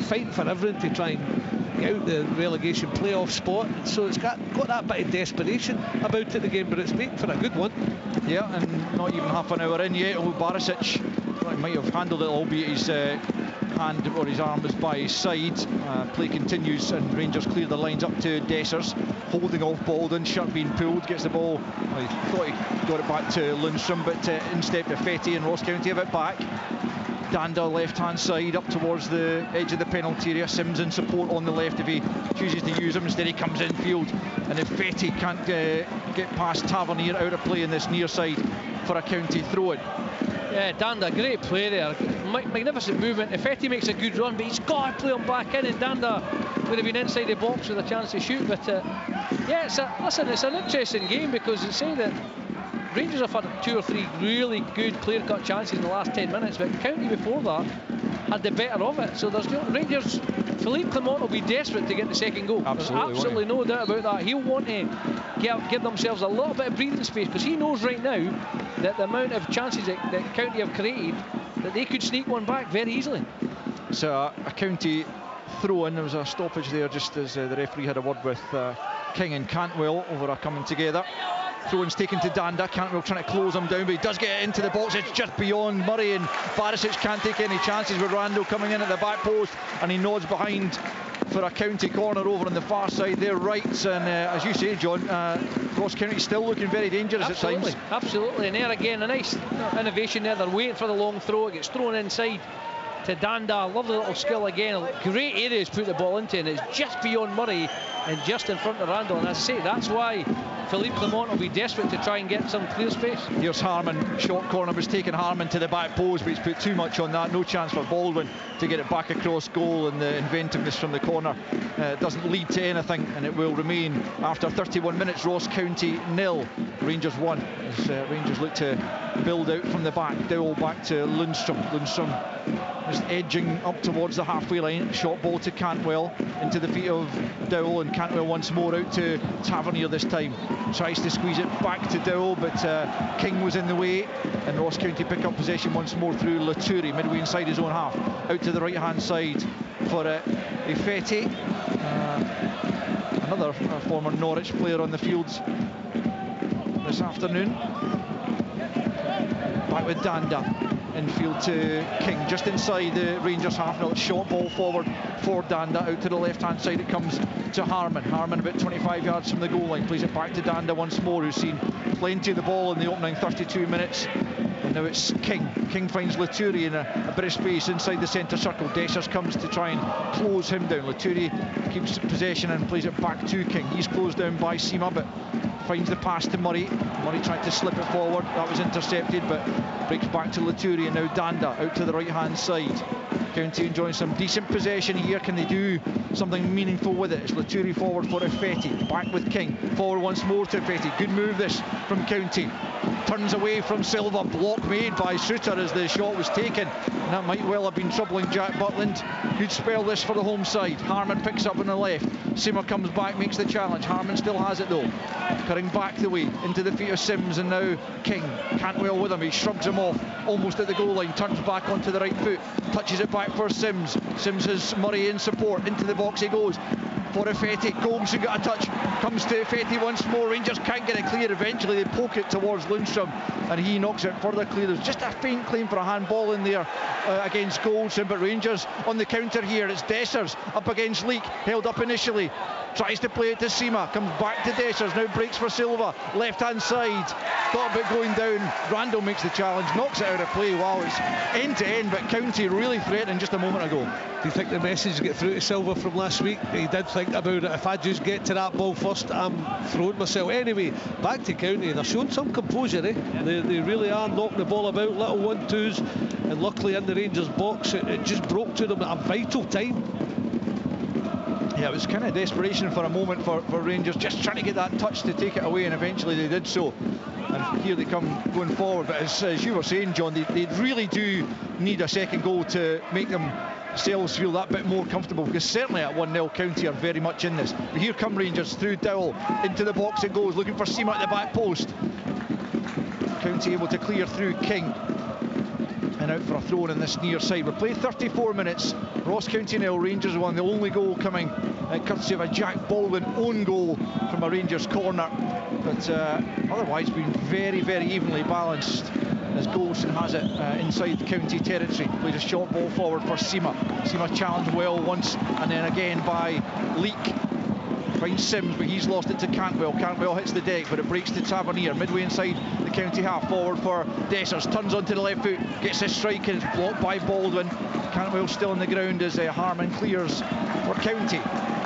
fighting for everything to try and get out the relegation playoff spot. So it's got that bit of desperation about it, the game, but it's making for a good one. Yeah, and not even half an hour in yet. Barisic might have handled it, albeit his hand or his arm was by his side. Play continues and Rangers clear the lines up to Dessers, holding off Baldwin. Shirt being pulled, gets the ball. I thought he got it back to Lundstrom, but in stepped Fetty and Ross County have it back. Danda left hand side up towards the edge of the penalty area. Sims in support on the left if he chooses to use him. Instead he comes infield, and if Fetty can't get past Tavernier, out of play in this near side for a County throw in. Yeah, Danda, great play there. Magnificent movement. If Fetty makes a good run, but he's got to play him back in, and Danda would have been inside the box with a chance to shoot. But yeah, it's an interesting game, because it's saying that Rangers have had 2 or 3 really good clear-cut chances in the last 10 minutes, but County before that had the better of it. So there's no Rangers. Philippe Clement will be desperate to get the second goal. Absolutely no doubt about that. He'll want to give themselves a little bit of breathing space, because he knows right now that the amount of chances that County have created, that they could sneak one back very easily. So a County throw-in. There was a stoppage there just as the referee had a word with King and Cantwell over a coming together. Throw-in's taken to Danda. Cantwell trying to close him down, but he does get into the box. It's just beyond Murray, and Barisic can't take any chances with Randall coming in at the back post, and he nods behind for a County corner over on the far side there, right. And as you say, John, Ross County still looking very dangerous at times. Absolutely, and there again, a nice innovation there. They're waiting for the long throw. It gets thrown inside to Danda. Lovely little skill again. Great areas to put the ball into, and it's just beyond Murray and just in front of Randall. And as I say, that's why Philippe Clement will be desperate to try and get some clear space. Here's Harmon. Short corner was taking Harmon to the back post, but he's put too much on that. No chance for Baldwin to get it back across goal, and the inventiveness from the corner doesn't lead to anything, and it will remain after 31 minutes. Ross County 0, Rangers 1, as Rangers look to build out from the back. Dowell back to Lundstrom. Lundstrom just edging up towards the halfway line. Short ball to Cantwell into the feet of Dowell, and Cantwell once more out to Tavernier this time. Tries to squeeze it back to Dowell, but King was in the way, and Ross County pick up possession once more through Laturi, midway inside his own half. Out to the right hand side for Ifeti, another former Norwich player on the fields this afternoon. Back with Danda. Infield to King, just inside the Rangers half. Now short ball forward for Danda. Out to the left hand side it comes to Harmon. Harmon about 25 yards from the goal line. Plays it back to Danda once more, who's seen plenty of the ball in the opening 32 minutes. And now it's King. King finds Laturi in a bit of space inside the centre circle. Dessers comes to try and close him down. Laturi keeps possession and plays it back to King. He's closed down by Sima, but finds the pass to Murray. Murray tried to slip it forward. That was intercepted, but breaks back to Laturi, and now Danda out to the right hand side. County enjoying some decent possession here. Can they do something meaningful with it? It's Laturi forward for Ifeti. Back with King. Forward once more to Ifeti. Good move this from County. Turns away from Silva. Block made by Suter as the shot was taken. And that might well have been troubling Jack Butland. Good spell this for the home side. Harmon picks up on the left. Simmer comes back, makes the challenge. Harmon still has it though. Cutting back the way into the feet of Sims, and now King. Cantwell with him. He shrugs him off almost at the goal line. Turns back onto the right foot. Touches it back for Sims. Sims has Murray in support. Into the box he goes for Ifeti. Gomes got a touch. Comes to Ifeti once more. Rangers can't get it clear. Eventually they poke it towards Lundstrom, and he knocks it further clear. There's just a faint claim for a handball in there against Goldson, but Rangers on the counter here. It's Dessers up against Leak. Held up initially. Tries to play it to Sima. Comes back to Dessers. Now breaks for Silva. Left hand side. Thought about going down. Randall makes the challenge. Knocks it out of play. Wow, it's end to end, but County really threatening just a moment ago. Do you think the message get through to Silva from last week? He did think about it. If I just get to that ball first, I'm throwing myself. Anyway, back to County. They're showing some composure, eh? They really are knocking the ball about. Little 1-2s. And luckily in the Rangers box, it just broke to them at a vital time. Yeah, it was kind of desperation for a moment for Rangers, just trying to get that touch to take it away, and eventually they did so. And here they come going forward. But as you were saying, John, they really do need a second goal to make themselves feel that bit more comfortable, because certainly at 1-0 County are very much in this. But here come Rangers through Dowell, into the box it goes, looking for Seamer at the back post. County able to clear through King, and out for a throw in this near side. We're played 34 minutes. Ross County 0, Rangers 1. The only goal coming courtesy of a Jack Baldwin own goal from a Rangers corner. But otherwise been very, very evenly balanced, as Goldson has it inside the County territory. Plays a short ball forward for Seamer. Seamer challenged well once, and then again by Leak. Finds Sims, but he's lost it to Cantwell. Cantwell hits the deck, but it breaks to Tavernier. Midway inside the County half, forward for Dessers. Turns onto the left foot, gets his strike, and it's blocked by Baldwin. Cantwell still on the ground as Harman clears for County.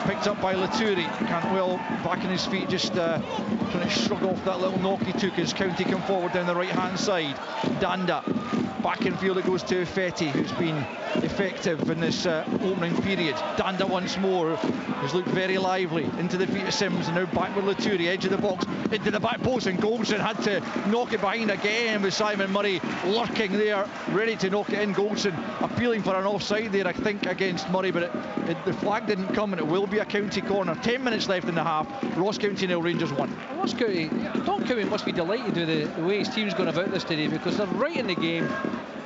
Picked up by Laturi. Cantwell back on his feet, just trying to shrug off that little knock he took as County come forward down the right-hand side. Danda. Back in field it goes to Fetty, who's been effective in this opening period. Danda once more, has looked very lively. Into the feet of Sims, and now back with Laturi, edge of the box, into the back post, and Goldson had to knock it behind again with Simon Murray lurking there, ready to knock it in. Goldson appealing for an offside there, I think, against Murray, but the flag didn't come, and it will be a County corner. 10 minutes left in the half. Ross County 0, Rangers 1. Ross County, Don County must be delighted with the way his team's gone about this today, because they're right in the game.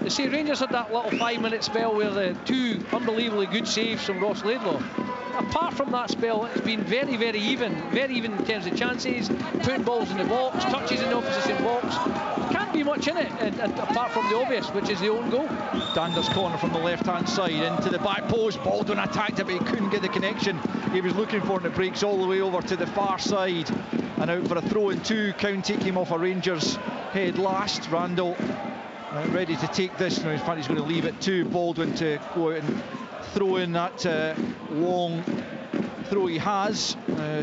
You see, Rangers had that little 5-minute spell where the two unbelievably good saves from Ross Laidlaw. Apart from that spell, it's been very, very even in terms of chances, putting balls in the box, touches in the opposition box. Can't be much in it, and apart from the obvious, which is the own goal. Dander's corner from the left-hand side into the back post. Baldwin attacked it, but he couldn't get the connection he was looking for, and it breaks all the way over to the far side. And out for a throw in two. County came off a Rangers head last. Randall ready to take this. Now, in fact, he's going to leave it to Baldwin to go out and throw in that long throw he has.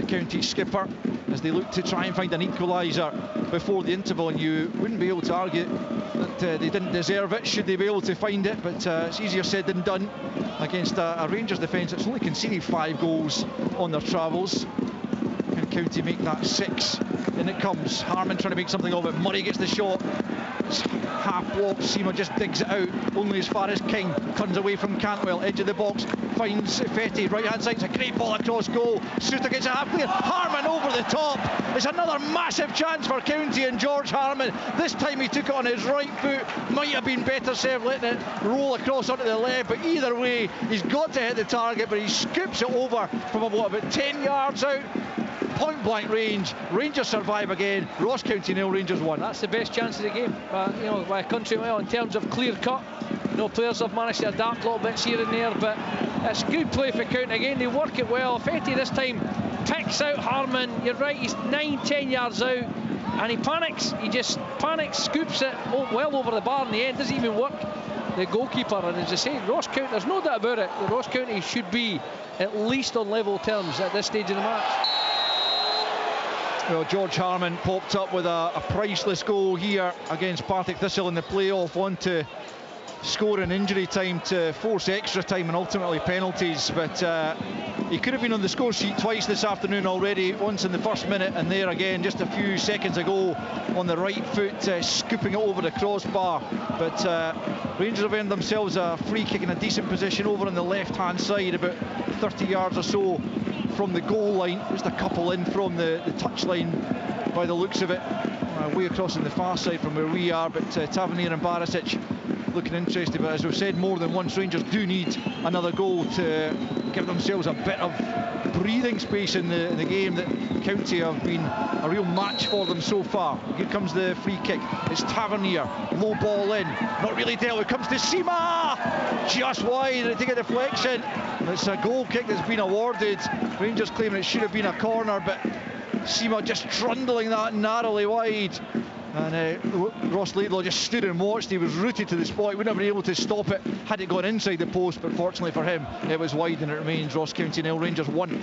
County skipper, as they look to try and find an equaliser before the interval, and you wouldn't be able to argue that they didn't deserve it should they be able to find it, but it's easier said than done against a Rangers defence that's only conceded 5 goals on their travels. Can County make that 6? In it comes. Harman trying to make something of it. Murray gets the shot. It's half blocked. Seamer just digs it out, only as far as King. Turns away from Cantwell, edge of the box, finds Fetty, right hand side. It's a great ball across goal. Suter gets it half clear. Harman over the top. It's another massive chance for County, and George Harman, this time he took it on his right foot. Might have been better served letting it roll across onto the left, but either way he's got to hit the target, but he scoops it over from about 10 yards out. Point blank range. Rangers survive again. Ross County 0, Rangers 1. That's the best chance of the game, by a country mile in terms of clear cut. Players have managed to adapt little bits here and there, but it's good play for County again. They work it well. Fetty this time picks out Harman. You're right, he's 9-10 yards out, and he panics. He just panics, scoops it well over the bar in the end. Doesn't even work the goalkeeper. And as I say, Ross County, there's no doubt about it, Ross County should be at least on level terms at this stage of the match. Well, George Harman popped up with a priceless goal here against Partick Thistle in the playoff, on to score in injury time to force extra time and ultimately penalties, but he could have been on the score sheet twice this afternoon already, once in the first minute and there again just a few seconds ago on the right foot, scooping it over the crossbar. But Rangers have earned themselves a free kick in a decent position over on the left hand side, about 30 yards or so from the goal line. Just a couple in from the touchline by the looks of it, way across on the far side from where we are, but Tavernier and Barisic looking interested. But as we've said more than once, Rangers do need another goal to give themselves a bit of breathing space in the game that County have been a real match for them so far. Here comes the free kick. It's Tavernier, low ball in, not really dealt with. Comes to Seamer, just wide, and take a deflection. It's a goal kick that's been awarded. Rangers claiming it should have been a corner, but Seamer just trundling that narrowly wide. And Ross Laidlaw just stood and watched. He was rooted to the spot. He wouldn't have been able to stop it had it gone inside the post, but fortunately for him it was wide, and it remains Ross County 0, Rangers 1.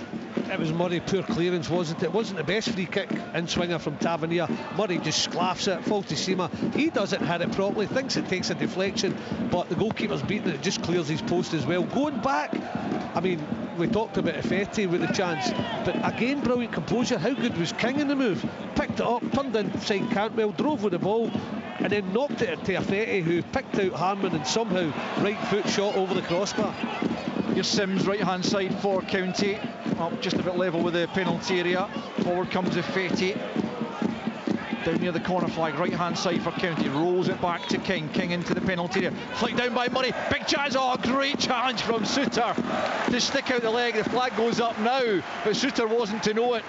It was Murray, poor clearance, wasn't it? It wasn't the best free kick in swinger from Tavernier. Murray just sclaffs it, falls to Seamer. He doesn't hit it properly, thinks it takes a deflection, but the goalkeeper's beaten it, just clears his post as well. Going back, I mean, we talked about Fetty with the chance, but again, brilliant composure. How good was King in the move? Picked it up, turned inside Cantwell, drove with the ball, and then knocked it to Fetty, who picked out Harman and somehow right foot shot over the crossbar. Here's Sims, right hand side for County, up just about level with the penalty area. Forward comes Fetty, down near the corner flag, right hand side for County, rolls it back to King into the penalty area, flicked down by Murray, big chance, oh great challenge from Suter to stick out the leg. The flag goes up now, but Suter wasn't to know it,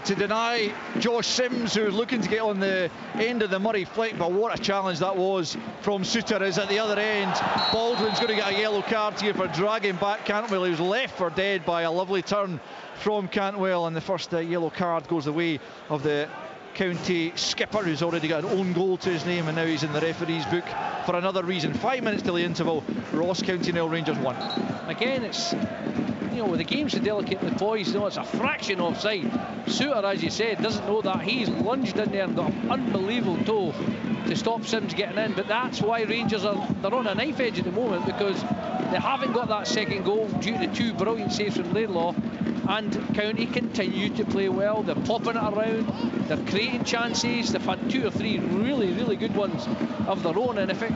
to deny Josh Sims, who was looking to get on the end of the Murray flick. But what a challenge that was from Suter. Is at the other end, Baldwin's going to get a yellow card here for dragging back Cantwell. He was left for dead by a lovely turn from Cantwell, and the first yellow card goes the way of the County skipper, who's already got an own goal to his name, and now he's in the referee's book for another reason. 5 minutes till the interval. Ross County 0, Rangers 1. Again, it's, you know, the game's so delicately poised, you know, it's a fraction offside. Suter, as you said, doesn't know that. He's lunged in there and got an unbelievable toe to stop Sims getting in, but that's why Rangers they're on a knife edge at the moment, because they haven't got that second goal due to 2 brilliant saves from Laidlaw, and County continue to play well. They're popping it around, they're creating chances, they've had 2 or 3 really good ones of their own, and if it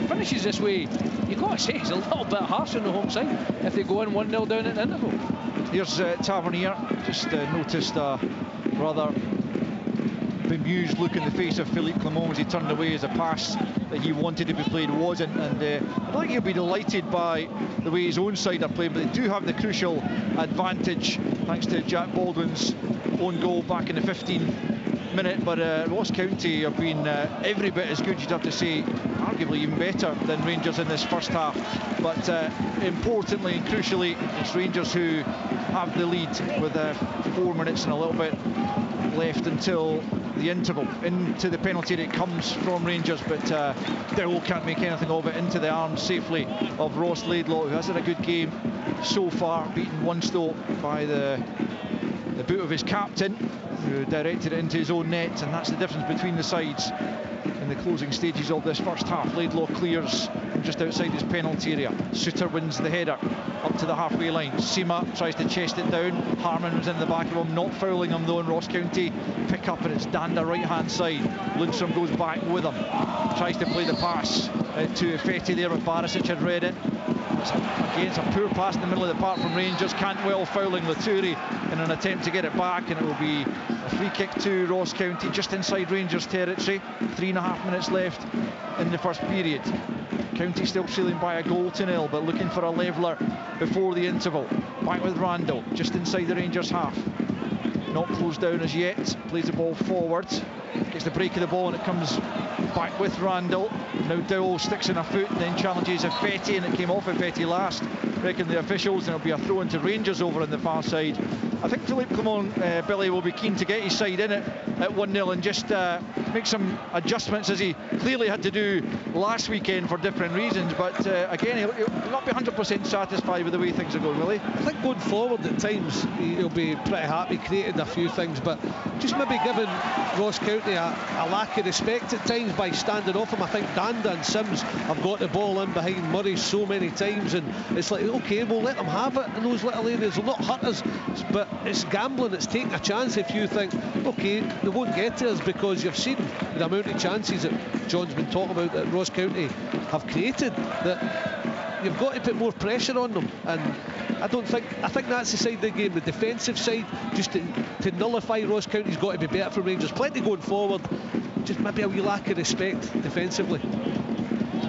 finishes this way, you've got to say it's a little bit harsh on the home side if they go in 1-0 down at the interval. Here's Tavernier, just noticed a rather bemused look in the face of Philippe Clement as he turned away as a pass that he wanted to be played wasn't, and I think he'll be delighted by the way his own side are playing, but they do have the crucial advantage thanks to Jack Baldwin's own goal back in the 15th minute. But Ross County have been every bit as good, you'd have to say, arguably even better than Rangers in this first half. But importantly and crucially, it's Rangers who have the lead with 4 minutes and a little bit left until the interval. Into the penalty that comes from Rangers, but Dowell can't make anything of it. Into the arms safely of Ross Laidlaw, who has had a good game so far, beaten one stop by the boot of his captain, who directed it into his own net, and that's the difference between the sides in the closing stages of this first half. Laidlaw clears from just outside his penalty area. Suter wins the header up to the halfway line. Sima tries to chest it down. Harman was in the back of him, not fouling him though, and Ross County pick up, and it's Danda right hand side. Lundstrom goes back with him, tries to play the pass to Fetty there, but Barisic had read it. It's a poor pass in the middle of the park from Rangers. Cantwell fouling Laturi in an attempt to get it back, and it will be a free kick to Ross County just inside Rangers territory. 3.5 minutes left in the first period. County still trailing by a goal to 0, but looking for a leveller before the interval. Back with Randall just inside the Rangers half. Not closed down as yet. Plays the ball forward, gets the break of the ball, and it comes back with Randall. Now Dowell sticks in a foot and then challenges Fetty, and it came off Fetty last, reckon the officials, and it'll be a throw into Rangers over on the far side. I think Philippe Clement, Billy, will be keen to get his side in it at 1-0 and just make some adjustments, as he clearly had to do last weekend for different reasons. But again, he'll not be 100% satisfied with the way things are going, will he? I think going forward at times he'll be pretty happy, creating a few things, but just maybe giving Ross County a lack of respect at times by standing off him. I think Danda and Sims have got the ball in behind Murray so many times, and it's like, okay, we'll let them have it in those little areas, they'll not hurt us, but it's gambling, it's taking a chance if you think, okay, they won't get to us, because you've seen the amount of chances that John's been talking about that Ross County have created, that you've got to put more pressure on them. And I think that's the side of the game, the defensive side, just to nullify Ross County's got to be better for Rangers. Plenty going forward, just maybe a wee lack of respect defensively.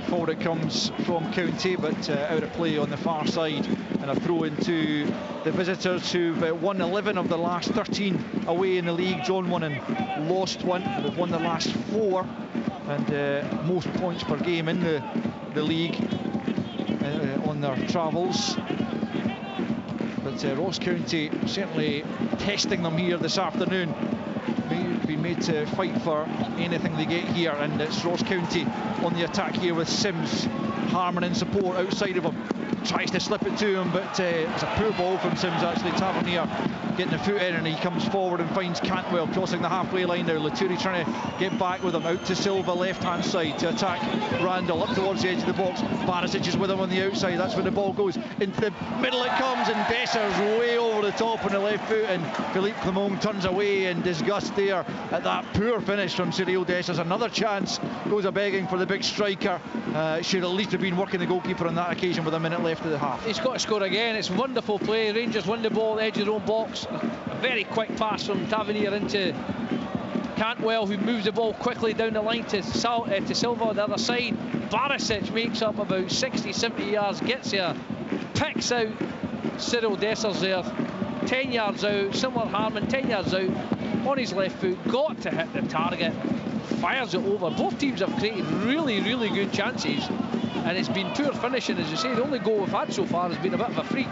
Forward it comes from County, but out of play on the far side, and a throw into the visitors, who've won 11 of the last 13 away in the league. John won and lost one, but they've won the last 4, and most points per game in the league on their travels. But Ross County certainly testing them here this afternoon. Be made to fight for anything they get here, and it's Ross County on the attack here with Sims. Harman in support outside of him, tries to slip it to him, but it's a poor ball from Sims actually. Tavernier getting the foot in, and he comes forward and finds Cantwell crossing the halfway line now. Laturi trying to get back with him, out to Silva, left hand side to attack Randall, up towards the edge of the box. Barisic is with him on the outside. That's when the ball goes into the middle. It comes, and Desser's way over the top on the left foot, and Philippe Clement turns away in disgust there at that poor finish from Cyril Dessers. Another chance goes a begging for the big striker. Should at least have been working the goalkeeper on that occasion with a minute left of the half. He's got to score again. It's wonderful play. Rangers win the ball at the edge of their own box. A very quick pass from Tavernier into Cantwell, who moves the ball quickly down the line to Silva on the other side. Barisic makes up about 60-70 yards, gets there, picks out Cyril Dessers there, 10 yards out. Similar Harmon, 10 yards out on his left foot, got to hit the target, fires it over. Both teams have created really, really good chances, and it's been poor finishing. As you say, the only goal we've had so far has been a bit of a freak.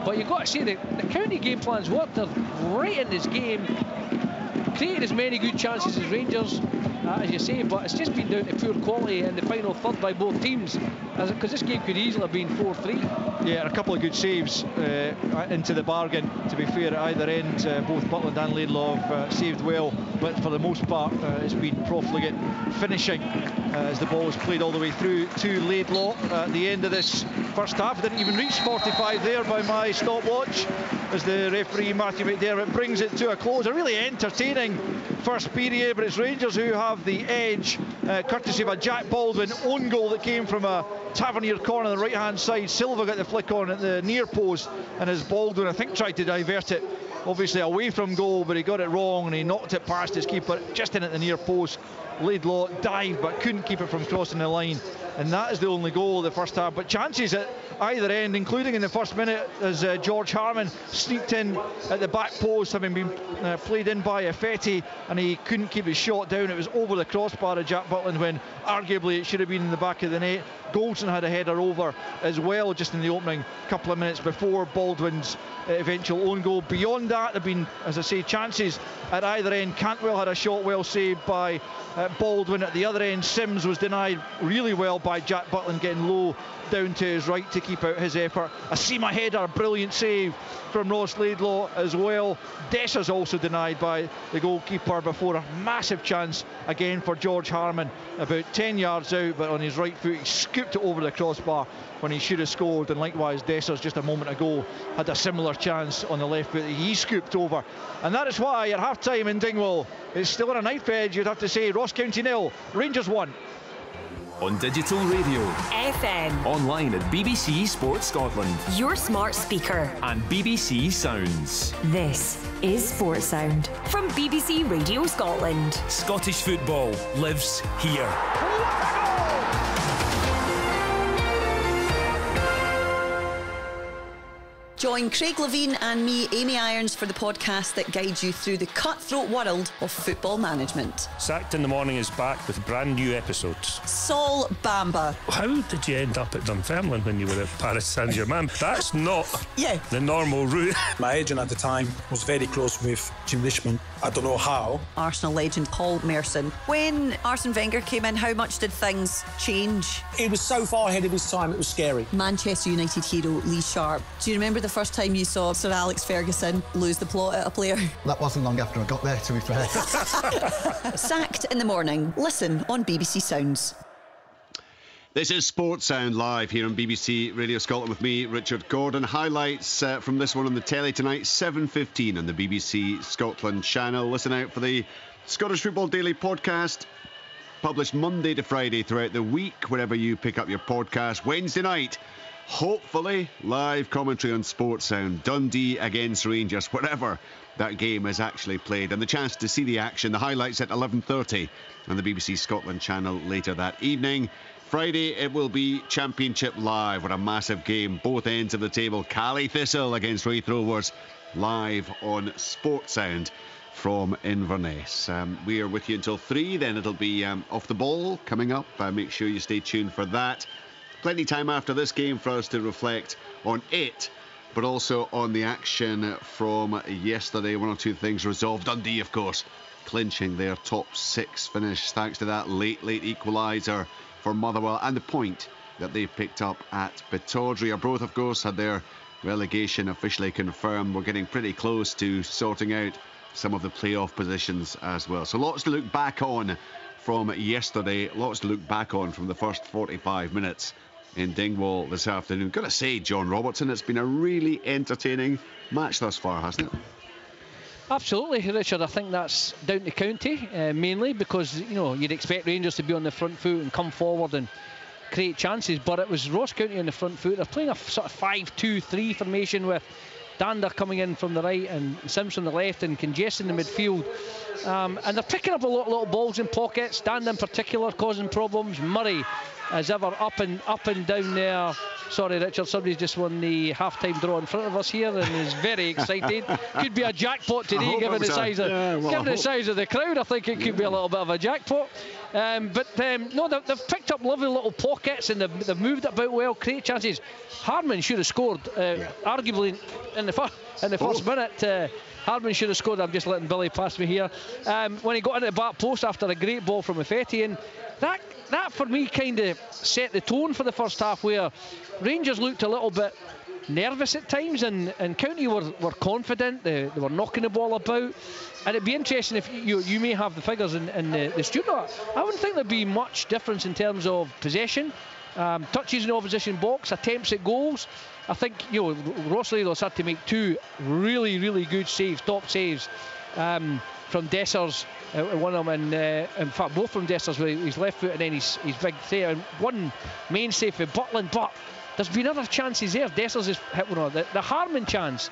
But you've got to say the county game plans worked. They're right in this game, created as many good chances as Rangers, as you say, but it's just been down to poor quality in the final third by both teams, because this game could easily have been 4-3. Yeah, a couple of good saves into the bargain, to be fair, at either end. Both Butland and Laidlaw have saved well, but for the most part it's been profligate finishing as the ball was played all the way through to Laidlaw at the end of this first half. Didn't even reach 45 there by my stopwatch, as the referee Matthew McDermott brings it to a close. A really entertaining first period, but it's Rangers who have the edge, courtesy of a Jack Baldwin own goal that came from a Tavernier corner on the right hand side. Silva got the flick on at the near post, and as Baldwin I think tried to divert it obviously away from goal, but he got it wrong and he knocked it past his keeper just in at the near post. Laidlaw dived but couldn't keep it from crossing the line, and that is the only goal of the first half. But chances at either end, including in the first minute as George Harmon sneaked in at the back post, having been played in by Affetti, and he couldn't keep his shot down. It was over the crossbar of Jack Butland when arguably it should have been in the back of the net. Goldson had a header over as well just in the opening couple of minutes before Baldwin's eventual own goal. Beyond that, there have been, as I say, chances at either end. Cantwell had a shot well saved by Baldwin. At the other end, Sims was denied really well by Jack Butland, getting low down to his right to keep out his effort. A Seema header, brilliant save from Ross Laidlaw as well. Dessers also denied by the goalkeeper before a massive chance again for George Harmon, about 10 yards out, but on his right foot he scooped it over the crossbar when he should have scored. And likewise Dessers just a moment ago had a similar chance on the left foot that he scooped over. And that is why at half time in Dingwall it's still on a knife edge, you'd have to say. Ross County 0, Rangers 1. On digital radio, FM, online at BBC Sports Scotland, your smart speaker, and BBC Sounds. This is Sports Sound from BBC Radio Scotland. Scottish football lives here. Join Craig Levine and me, Amy Irons, for the podcast that guides you through the cutthroat world of football management. Sacked in the Morning is back with brand new episodes. Saul Bamba. How did you end up at Dunfermline when you were at Paris Saint-Germain? That's not the normal route. My agent at the time was very close with Jim Richmond. I don't know how. Arsenal legend Paul Merson. When Arsene Wenger came in, how much did things change? He was so far ahead of his time, it was scary. Manchester United hero Lee Sharp. Do you remember the first time you saw Sir Alex Ferguson lose the plot at a player? That wasn't long after I got there, to be fair. Sacked in the Morning. Listen on BBC Sounds. This is Sports Sound live here on BBC Radio Scotland with me, Richard Gordon. Highlights from this one on the telly tonight, 7:15 on the BBC Scotland channel. Listen out for the Scottish Football Daily podcast, published Monday to Friday throughout the week, wherever you pick up your podcast. Wednesday night, hopefully, live commentary on Sports Sound. Dundee against Rangers, wherever that game is actually played. And the chance to see the action, the highlights at 11:30 on the BBC Scotland channel later that evening. Friday, it will be Championship Live. What a massive game. Both ends of the table. Cally Thistle against Raith Rovers, live on Sports Sound from Inverness. We are with you until 3. Then it'll be Off the Ball coming up. Make sure you stay tuned for that. Plenty of time after this game for us to reflect on it, but also on the action from yesterday. One or two things resolved. Dundee, of course, clinching their top 6 finish thanks to that late equaliser for Motherwell and the point that they picked up at Pittodrie. Arbroath, of course, had their relegation officially confirmed. We're getting pretty close to sorting out some of the playoff positions as well. So lots to look back on from yesterday, lots to look back on from the first 45 minutes in Dingwall this afternoon. Got to say, John Robertson, it's been a really entertaining match thus far, hasn't it? Absolutely, Richard. I think that's down to County mainly, because you'd expect Rangers to be on the front foot and come forward and create chances, but it was Ross County on the front foot. They're playing a sort of 5-2-3 formation with Dander coming in from the right and Simpson on the left and congesting the midfield, and they're picking up a lot of little balls in pockets. Dander in particular causing problems. Murray, as ever, up and down there. Sorry, Richard, somebody's just won the half-time draw in front of us here and is very excited. Could be a jackpot today, given the size of the crowd. I think it could be a little bit of a jackpot. No, they've picked up lovely little pockets and they've moved it about well, create chances. Harman should have scored, arguably in the first minute. Harman should have scored. I'm just letting Billy pass me here. When he got into the back post after a great ball from Affetti, and that for me kind of set the tone for the first half, where Rangers looked a little bit nervous at times and County were confident. They were knocking the ball about, and it'd be interesting if you may have the figures in the studio. I wouldn't think there'd be much difference in terms of possession, touches in the opposition box, attempts at goals. I think Ross Laidlaw's had to make two really, really good saves, top saves from Dessers, one of them, and in fact both from Dessers with his left foot and then his big save, and one main save for Butland. But there's been other chances there. Dessers has hit one on the Harman chance.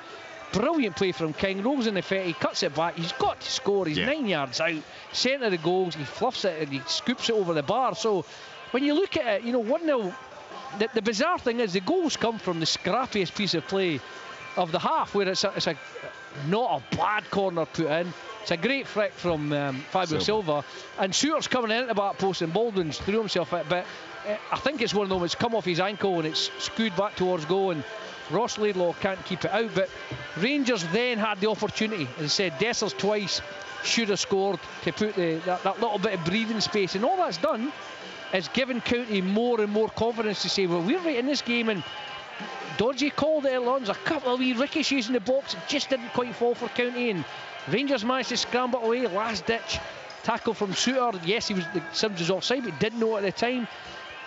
Brilliant play from King. Rolls in the fit, he cuts it back. He's got to score. He's 9 yards out, centre of the goals. He fluffs it and he scoops it over the bar. So when you look at it, 1-0. The bizarre thing is the goals come from the scrappiest piece of play of the half, where it's not a bad corner put in. It's a great flick from Fabio Silva, and Suter's coming in at the back post and Baldwin's threw himself at it, but I think it's one of them. It's come off his ankle and it's skewed back towards goal, and Ross Laidlaw can't keep it out. But Rangers then had the opportunity. As I said, Dessers twice should have scored to put that little bit of breathing space, and all that's done is given County more and more confidence to say, well, we're right in this game. And dodgy called it on. There's a couple of wee ricochets in the box. It just didn't quite fall for County, and Rangers managed to scramble away. Last ditch tackle from Suter. Yes, Sims was offside, but didn't know it at the time.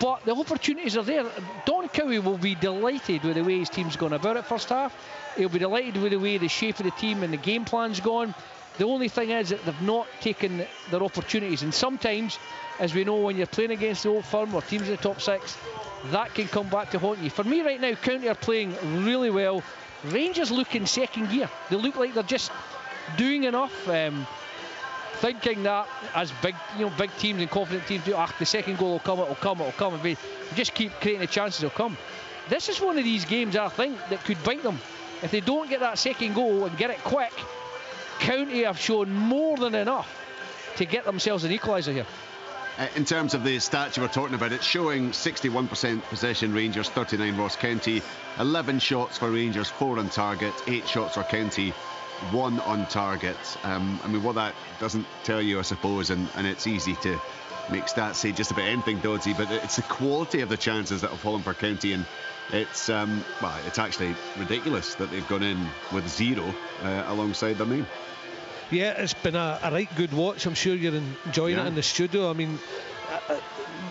But the opportunities are there. Don Cowie will be delighted with the way his team's gone about it first half. He'll be delighted with the way the shape of the team and the game plan's gone. The only thing is that they've not taken their opportunities, and sometimes, as we know, when you're playing against the Old Firm or teams in the top six, that can come back to haunt you. For me right now, County are playing really well. Rangers look in second gear. They look like they're just doing enough, thinking that as big teams and confident teams do, the second goal will come, it'll come. If we just keep creating the chances, it'll come. This is one of these games, I think, that could bite them. If they don't get that second goal and get it quick, County have shown more than enough to get themselves an equaliser here. In terms of the stats you were talking about, it's showing 61% possession Rangers, 39 Ross County, 11 shots for Rangers, 4 on target, 8 shots for County, 1 on target. What that doesn't tell you, I suppose, and it's easy to make stats say just about anything, Doddsy, but it's the quality of the chances that have fallen for County, and it's actually ridiculous that they've gone in with 0 alongside their name. Yeah, it's been a right good watch. I'm sure you're enjoying it in the studio.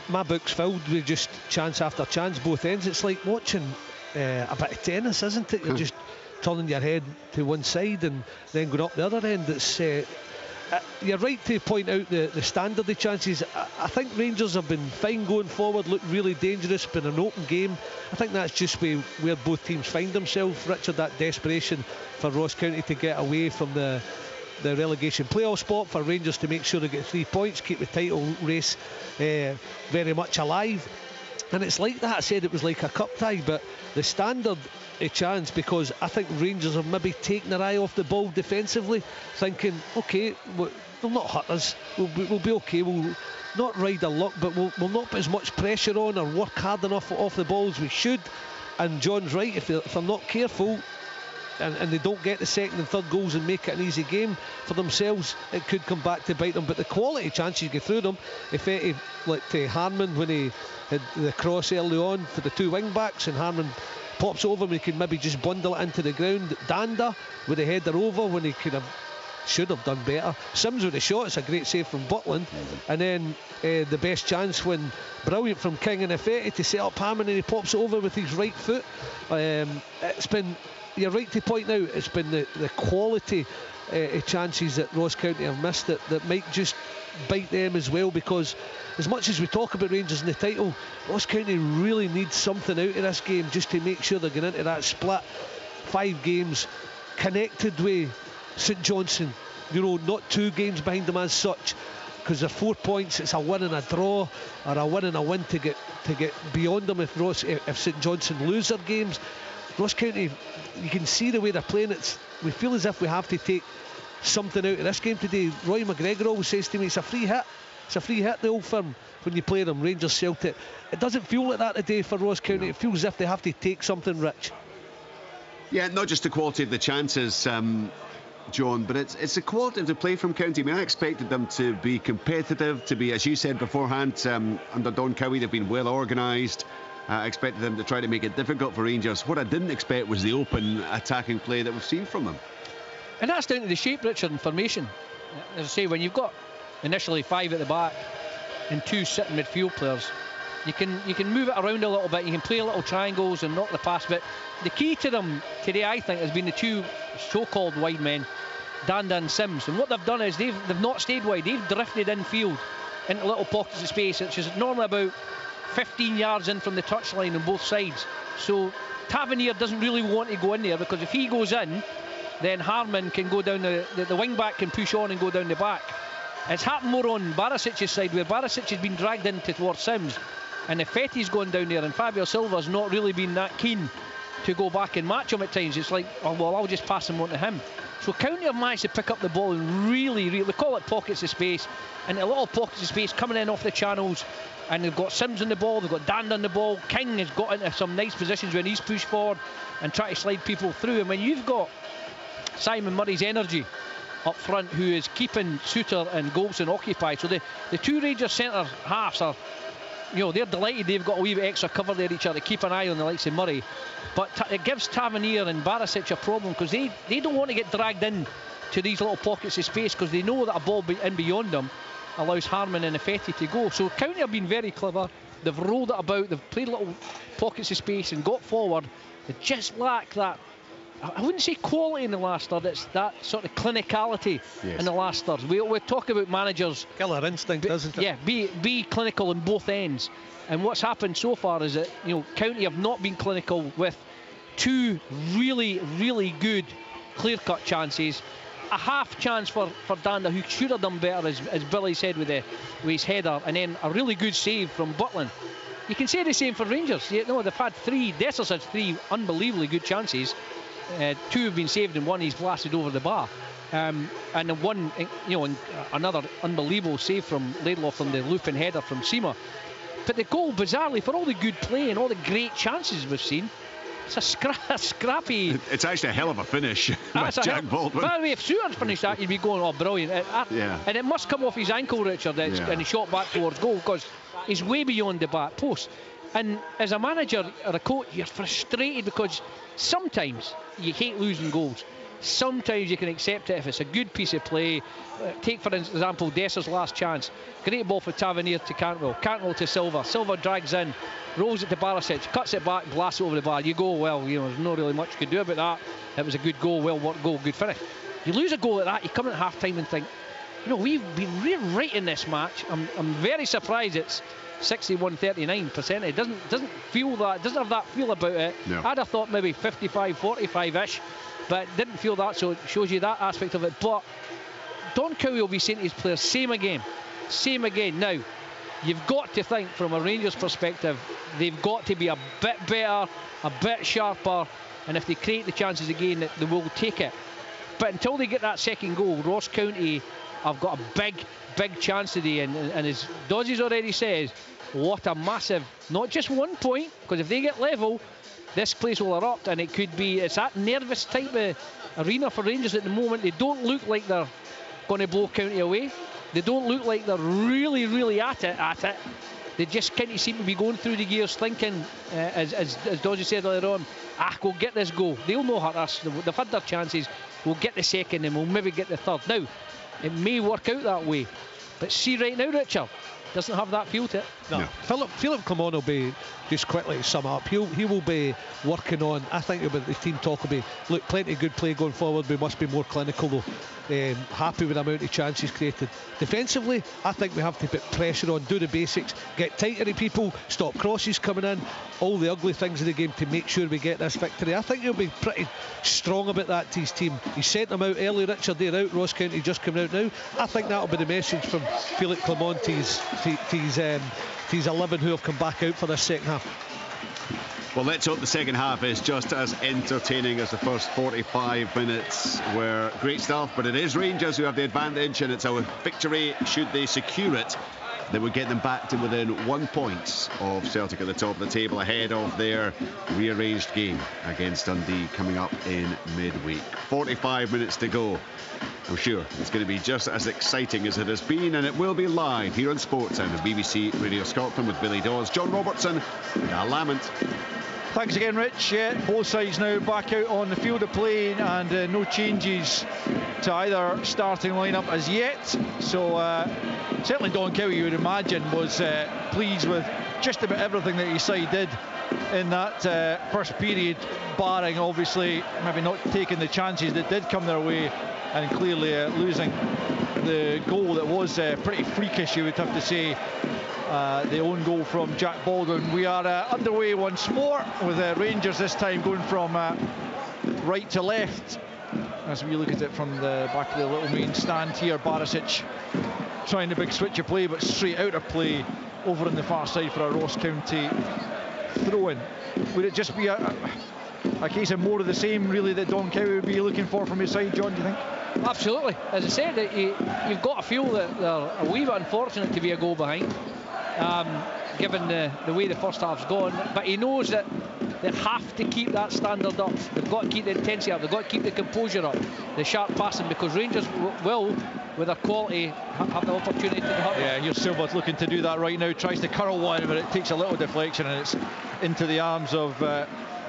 My book's filled with just chance after chance, both ends. It's like watching a bit of tennis, isn't it? You're just turning your head to one side and then going up the other end. It's you're right to point out the standard of chances. I think Rangers have been fine going forward, looked really dangerous, been an open game. I think that's just where both teams find themselves, Richard, that desperation for Ross County to get away from the relegation playoff spot, for Rangers to make sure they get 3 points, keep the title race very much alive. And it's like that. I said it was like a cup tie, but the standard a chance, because I think Rangers have maybe taken their eye off the ball defensively, thinking, okay, they'll not hurt us, we'll be okay, we'll not ride our luck, but we'll not put as much pressure on or work hard enough off the ball as we should. And John's right, if they're not careful and they don't get the second and third goals and make it an easy game for themselves, it could come back to bite them. But the quality chances get through them, Affetti, like to Harman when he had the cross early on for the two wing backs, and Harman pops over when he can maybe just bundle it into the ground. Danda with a header over when he should have done better. Sims with a shot, it's a great save from Butland. And then the best chance when brilliant from King and Effetti to set up Hammond, and he pops it over with his right foot. It's been, you're right to point out, it's been the quality chances that Ross County have missed that might just bite them as well, because as much as we talk about Rangers in the title, Ross County really needs something out of this game just to make sure they're going into that split 5 games connected with St Johnstone, not 2 games behind them as such, because they're 4 points. It's a win and a draw, or a win and a win to get beyond them if St Johnstone lose their games. Ross County, you can see the way they're playing. We feel as if we have to take something out of this game today. Roy McGregor always says to me, it's a free hit. It's a free hit, the Old Firm, when you play them, Rangers Celtic. It doesn't feel like that today for Ross County. It feels as if they have to take something, Rich. Yeah, not just the quality of the chances, John, but it's the quality of the play from County. I mean, I expected them to be competitive, to be, as you said beforehand, under Don Cowie, they've been well organised. I expected them to try to make it difficult for Rangers. What I didn't expect was the open attacking play that we've seen from them. And that's down to the shape, Richard, and formation. As I say, when you've got initially 5 at the back and 2 sitting midfield players, you can move it around a little bit. You can play little triangles and knock the pass. But the key to them today, I think, has been the 2 so-called wide men, Danda and Sims. And what they've done is they've not stayed wide. They've drifted infield into little pockets of space, which is normally about 15 yards in from the touchline on both sides. So Tavernier doesn't really want to go in there, because if he goes in, then Harmon can go down the wing back can push on and go down the back. It's happened more on Barisic's side, where Barisic has been dragged in towards Sims, and Effetti's gone down there, and Fabio Silva's not really been that keen to go back and match him at times. It's like, oh well, I'll just pass him on to him. So County have managed to pick up the ball and really, we call it pockets of space, and a little pockets of space coming in off the channels. And they've got Sims on the ball, they've got Danda on the ball. King has got into some nice positions when he's pushed forward and try to slide people through. And when you've got Simon Murray's energy up front, who is keeping Suter and Golson occupied, so the 2 Rangers centre halves are, they're delighted they've got a wee bit extra cover there each other to keep an eye on the likes of Murray. But it gives Tavernier and Barisic a problem, because they don't want to get dragged in to these little pockets of space, because they know that a ball in beyond them allows Harmon and Effetti to go. So County have been very clever. They've rolled it about, they've played little pockets of space and got forward. They just lack that, I wouldn't say quality in the last third, it's that sort of clinicality in the last third. We talk about managers, killer instinct, doesn't it? Yeah, be clinical on both ends. And what's happened so far is that County have not been clinical with 2 really, really good clear-cut chances. A half chance for Danda, who should have done better, as Billy said, with his header, and then a really good save from Butland. You can say the same for Rangers. They've had 3, Dessers had 3 unbelievably good chances. 2 have been saved and 1 he's blasted over the bar. And then 1, another unbelievable save from Laidlaw from the looping header from Seema. But the goal, bizarrely, for all the good play and all the great chances we've seen, it's a scrappy. It's actually a hell of a finish by Jack Baldwin. By the way, if Suter'd finished that, you'd be going, oh, brilliant. And it must come off his ankle, Richard, and he shot back towards goal, because he's way beyond the back post. And as a manager or a coach, you're frustrated, because sometimes you hate losing goals. Sometimes you can accept it if it's a good piece of play. Take, for example, Desser's last chance. Great ball for Tavernier to Cantwell. Cantwell to Silva. Silva drags in, rolls it to Barisic, cuts it back, blasts it over the bar. You go, well, there's not really much you could do about that. It was a good goal, well worked goal, good finish. You lose a goal like that, you come at half time and think, we've been really right in this match. I'm very surprised it's 61-39%. It doesn't feel that, doesn't have that feel about it. No. I'd have thought maybe 55-45-ish, but didn't feel that, so it shows you that aspect of it. But Don Cowie will be saying to his players, same again. Now, you've got to think from a Rangers perspective, they've got to be a bit better, a bit sharper, and if they create the chances again, they will take it. But until they get that second goal, Ross County have got a big chance today, and as Dodges already says, what a massive, not just 1 point, because if they get level, this place will erupt, and it's that nervous type of arena for Rangers at the moment. They don't look like they're going to blow County away. They don't look like they're really, really at it. they just can't seem to be going through the gears thinking, as Dodgy said earlier on, we'll get this goal. They'll not hurt us. They've had their chances. We'll get the second and we'll maybe get the third. Now, it may work out that way. But see right now, Richard, doesn't have that feel to it. No. Philip Clement will be, just quickly to sum up, he will be working on, I think the team talk will be, look, plenty of good play going forward, we must be more clinical though. Happy with the amount of chances created. Defensively, I think we have to put pressure on, do the basics, get tighter to people, stop crosses coming in, all the ugly things in the game to make sure we get this victory. I think he'll be pretty strong about that to his team. He sent them out early, Richard, they're out, Ross County just coming out now. I think that'll be the message from Philip Clement to his 11 who have come back out for this second half. Well, let's hope the second half is just as entertaining as the first 45 minutes were. Great stuff, but it is Rangers who have the advantage, and it's a victory, should they secure it, that would get them back to within 1 point of Celtic at the top of the table, ahead of their rearranged game against Dundee coming up in midweek. 45 minutes to go. I'm sure it's going to be just as exciting as it has been, and it will be live here on Sportsound on BBC Radio Scotland with Billy Dawes, John Robertson and Al Lamont. Thanks again, Rich. Yeah, both sides now back out on the field of play, and no changes to either starting lineup as yet. So certainly Don Cowie, you would imagine, was pleased with just about everything that his side did in that first period, barring obviously maybe not taking the chances that did come their way, and clearly losing the goal that was pretty freakish, you would have to say. The own goal from Jack Baldwin. We are underway once more with Rangers this time going from right to left as we look at it from the back of the little main stand here. Barisic trying the big switch of play, but straight out of play over on the far side for a Ross County throw-in. Would it just be a case of more of the same really that Don Cowie would be looking for from his side, John, do you think? Absolutely. As I said, you've got to feel that they're a wee bit unfortunate to be a goal behind, given the way the first half's gone. But he knows that they have to keep that standard up. They've got to keep the intensity up. They've got to keep the composure up, the sharp passing, because Rangers will, with their quality, have the opportunity to hurt them. Yeah, here's Silva looking to do that right now. Tries to curl one, but it takes a little deflection and it's into the arms of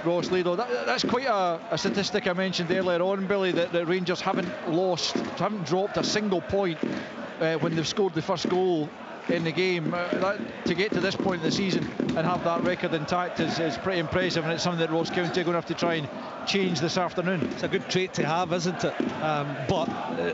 Ross Laidlaw. That's quite a statistic I mentioned earlier on, Billy, that Rangers haven't dropped a single point when they've scored the first goal in the game. To get to this point in the season and have that record intact is pretty impressive, and it's something that Ross County are going to have to try and change this afternoon. It's a good trait to have, isn't it? But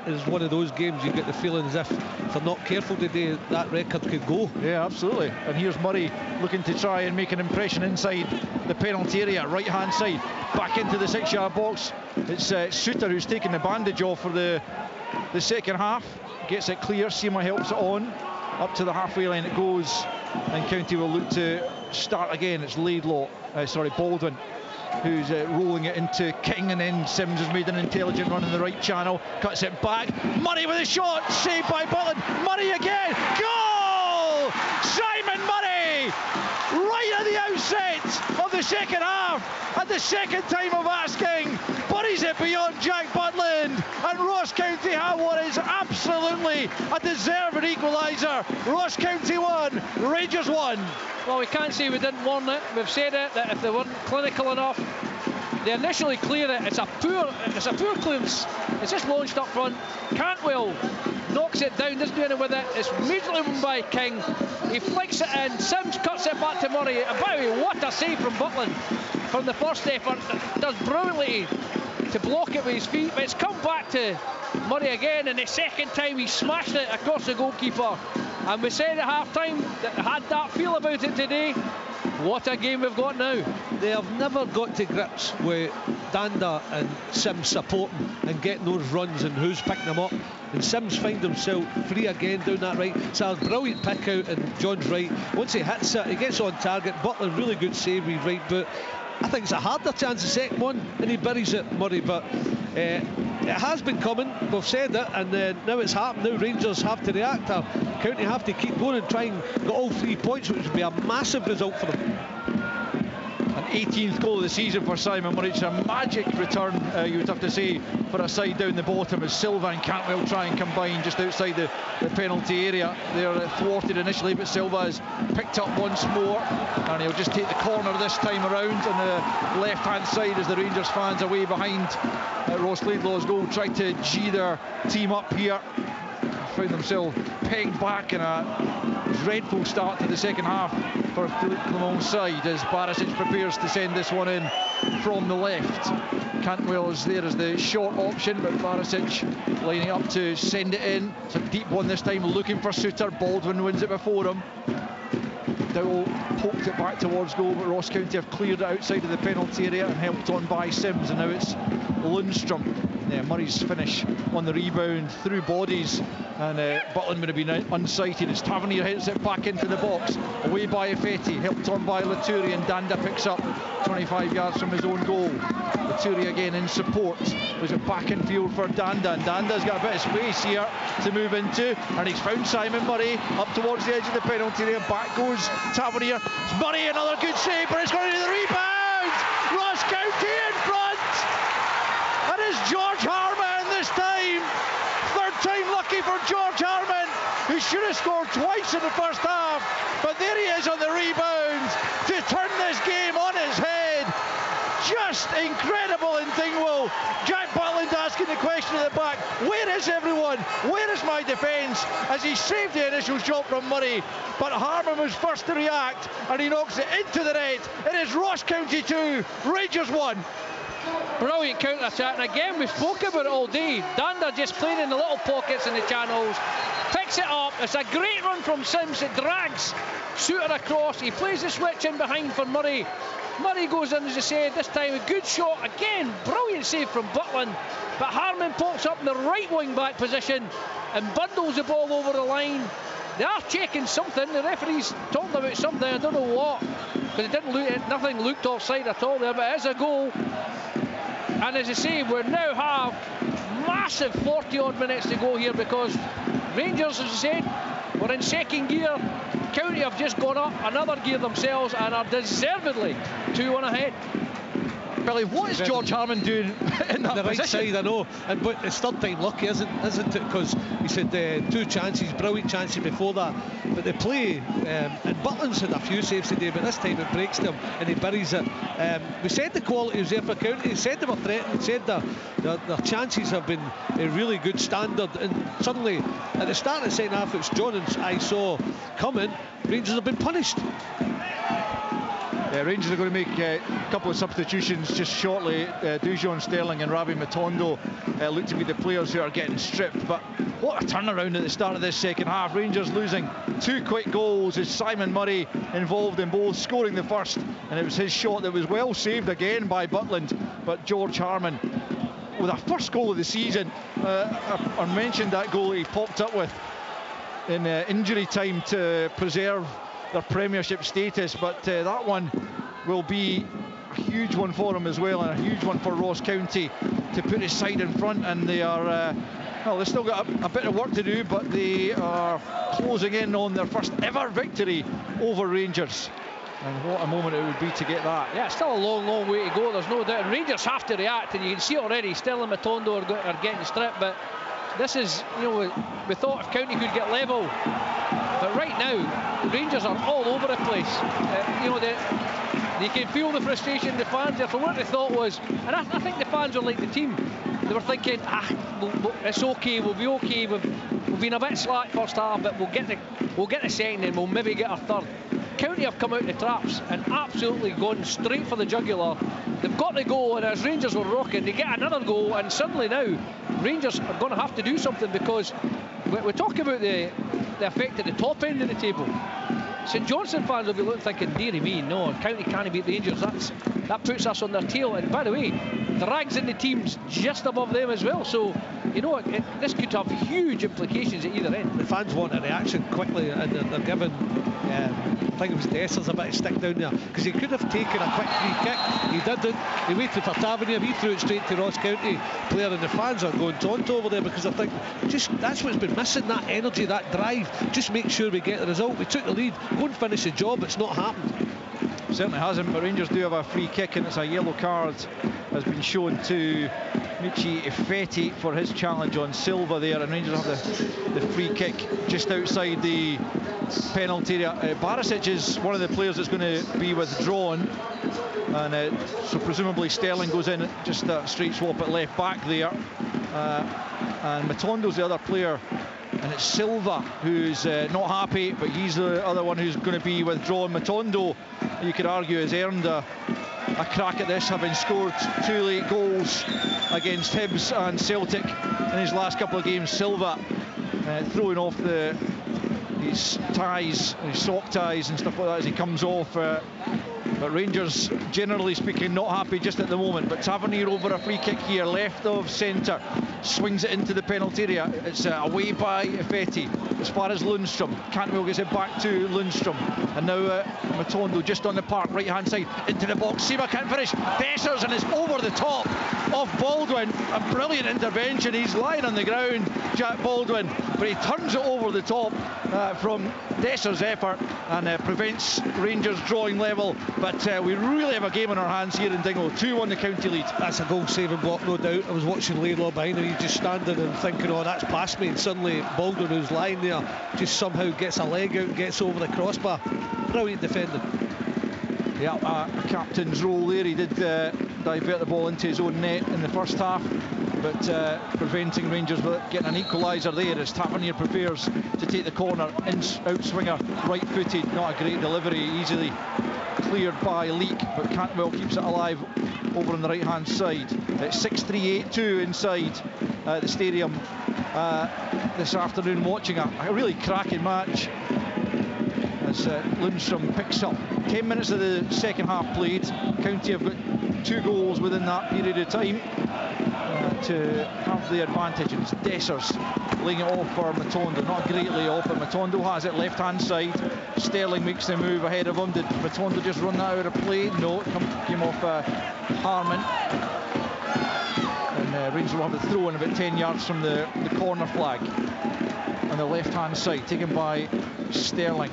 it's one of those games you get the feeling as if they're not careful today, that record could go. Yeah, absolutely. And here's Murray looking to try and make an impression inside the penalty area, right hand side, back into the 6-yard box. It's Suter who's taking the bandage off for the second half. Gets it clear, Seema helps it on. Up to the halfway line it goes, and County will look to start again. It's Baldwin who's rolling it into King, and then Sims has made an intelligent run in the right channel, cuts it back. Murray with a shot, saved by Butland. Murray again, goal! Simon Murray, right at the outset of the second half, at the second time of asking, buries it beyond Jack Butland, and Ross County have what is absolutely a deserved equaliser. Ross County 1, Rangers 1. Well, we can't say we didn't warn it. We've said it, that if they weren't clinical enough, they initially clear it. It's a poor clearance. It's just launched up front. Cantwell knocks it down, doesn't do anything with it. It's immediately won by King. He flicks it in. Sims cuts it back to Murray. And by the way, what a save from Butland from the first effort. Does brilliantly to block it with his feet, but it's come back to Murray again, and the second time he smashed it across the goalkeeper. And we said at half-time that had that feel about it today. What a game we've got now. They have never got to grips with Danda and Sims supporting and getting those runs and who's picking them up. And Sims finds himself free again down that right. So a brilliant pick out, and John's right. Once he hits it, he gets on target. Butler, really good save with his right boot. I think it's a harder chance, the second one, and he buries it, Murray, but it has been coming, we've said it, and now it's happened. Now Rangers have to react. County have to keep going and try and get all 3 points, which would be a massive result for them. And 18th goal of the season for Simon Murray. It's a magic return, you would have to say, for a side down the bottom as Silva and Cantwell try and combine just outside the penalty area. They're thwarted initially, but Silva has picked up once more, and he'll just take the corner this time around on the left-hand side as the Rangers fans away behind Ross Laidlaw's goal try to G their team up here. Found themselves pegged back in a dreadful start to the second half for Philippe Clement's side as Barisic prepares to send this one in from the left. Cantwell is there as the short option, but Barisic lining up to send it in. It's a deep one this time, looking for Suter. Baldwin wins it before him. Dowell poked it back towards goal, but Ross County have cleared it outside of the penalty area and helped on by Sims, and now it's Lundstrom. Yeah, Murray's finish on the rebound through bodies, and Butland would have been unsighted as Tavernier hits it back into the box, away by Effetti, helped on by Laturi, and Danda picks up 25 yards from his own goal. Laturi again in support, was it back in field for Danda, and Danda's got a bit of space here to move into, and he's found Simon Murray up towards the edge of the penalty area. Back goes Tavernier. Murray, another good save, but it's going to the rebound. Ross County in front. That is George Harman this time. Third time lucky for George Harman, who should have scored twice in the first half, but there he is on the rebound to turn this game on its head. Just incredible in Dingwall. Jack Butland asking the question at the back, where is everyone? Where is my defence? As he saved the initial shot from Murray, but Harman was first to react, and he knocks it into the net. It is Ross County 2, Rangers 1. Brilliant counter-attack, and again we spoke about it all day. Danda just playing in the little pockets in the channels, picks it up. It's a great run from Sims. It drags Suter across. He plays the switch in behind for Murray. Murray goes in, as I said, this time a good shot. Again, brilliant save from Butland, but Harman pops up in the right wing-back position and bundles the ball over the line. They are checking something. The referee's talking about something, I don't know what, but it didn't look, nothing looked offside at all there, but it is a goal. And as I say, we now have massive 40-odd minutes to go here, because Rangers, as I said, we're in second gear. County have just gone up another gear themselves and are deservedly 2-1 ahead. Billy, what is George Harman doing in that the right position? side, I know, but it's third time lucky, isn't it? Because he said two chances, brilliant chances before that, but they play, and Butland's had a few saves today, but this time it breaks them and he buries it. We said the quality was there for County, we said they were threatened, we said their chances have been a really good standard, and suddenly at the start of the second half, it's John and I saw coming, Rangers have been punished. Rangers are going to make a couple of substitutions just shortly. Dujon Sterling and Ravi Matondo look to be the players who are getting stripped, but what a turnaround at the start of this second half. Rangers losing 2 quick goals as Simon Murray involved in both, scoring the first, and it was his shot that was well saved again by Butland, but George Harman with a first goal of the season. I mentioned that goal he popped up with in injury time to preserve their Premiership status, but that one will be a huge one for him as well, and a huge one for Ross County to put his side in front. And they are well, they've still got a bit of work to do, but they are closing in on their first ever victory over Rangers. And what a moment it would be to get that. Yeah, it's still a long way to go, there's no doubt, and Rangers have to react, and you can see already Sterling and Matondo are getting stripped, but this is, you know, we thought if County could get level, but right now Rangers are all over the place. You know, they can feel the frustration the fans there. For what they thought was, and I think the fans are like the team, they were thinking, it's okay, we'll be okay, we've been a bit slack first half, but we'll get the second and we'll maybe get our third. County have come out the traps and absolutely gone straight for the jugular. They've got the goal, and as Rangers were rocking, they get another goal, and suddenly now Rangers are going to have to do something, because we talk about the effect at the top end of the table. St Johnstone fans will be looking thinking, dearie me, no, County can't beat Rangers, that puts us on their tail. And by the way, drags in the teams just above them as well, so you know this could have huge implications at either end. The fans want a reaction quickly, and they're giving I think it was Dessers a bit of stick down there, because he could have taken a quick free kick. He didn't. He waited for Tavernier, he threw it straight to Ross County player, and the fans are going taunt over there, because I think just that's what's been missing, that energy, that drive. Just make sure we get the result. We took the lead, go and finish the job. It's not happened. Certainly hasn't, but Rangers do have a free kick, and it's a yellow card has been shown to Michi Ifeti for his challenge on Silva there, and Rangers have the free kick just outside the penalty area. Barisic is one of the players that's going to be withdrawn, and so presumably Sterling goes in, just a straight swap at left back there, and Matondo's the other player, and it's Silva who's not happy, but he's the other one who's going to be withdrawn. Matondo, you could argue, has earned a crack at this, having scored 2 late goals against Hibs and Celtic in his last couple of games. Silva throwing off his ties, his sock ties and stuff like that as he comes off. But Rangers, generally speaking, not happy just at the moment. But Tavernier over a free kick here, left of centre, swings it into the penalty area. It's away by Ifeti as far as Lundstrom. Cantwell gets it back to Lundstrom, and now Matondo just on the park, right hand side into the box. Seema can't finish. Dessers, and it's over the top of Baldwin. A brilliant intervention. He's lying on the ground, Jack Baldwin, but he turns it over the top from Dessers' effort and prevents Rangers drawing level. But we really have a game on our hands here in Dingle. 2-1 the county lead. That's a goal-saving block, no doubt. I was watching Laidlaw behind him. He's just standing and thinking, oh, that's past me. And suddenly Baldwin, who's lying there, just somehow gets a leg out and gets over the crossbar. Brilliant defending. Yeah, a captain's role there. He did divert the ball into his own net in the first half, but preventing Rangers getting an equaliser there as Tavernier prepares to take the corner. Outswinger, right-footed, not a great delivery, easily cleared by Leak, but Cantwell keeps it alive over on the right-hand side. It's 6-3-8-2 inside the stadium this afternoon, watching a really cracking match as Lundstrom picks up 10 minutes of the second half played. County have got 2 goals within that period of time to have the advantage, and it's Dessers laying it off for Matondo. Not a great lay off, but Matondo has it left hand side. Sterling makes the move ahead of him. Did Matondo just run that out of play? No, it came off Harman, and Rangers will have the throw in about 10 yards from the corner flag on the left hand side, taken by Sterling.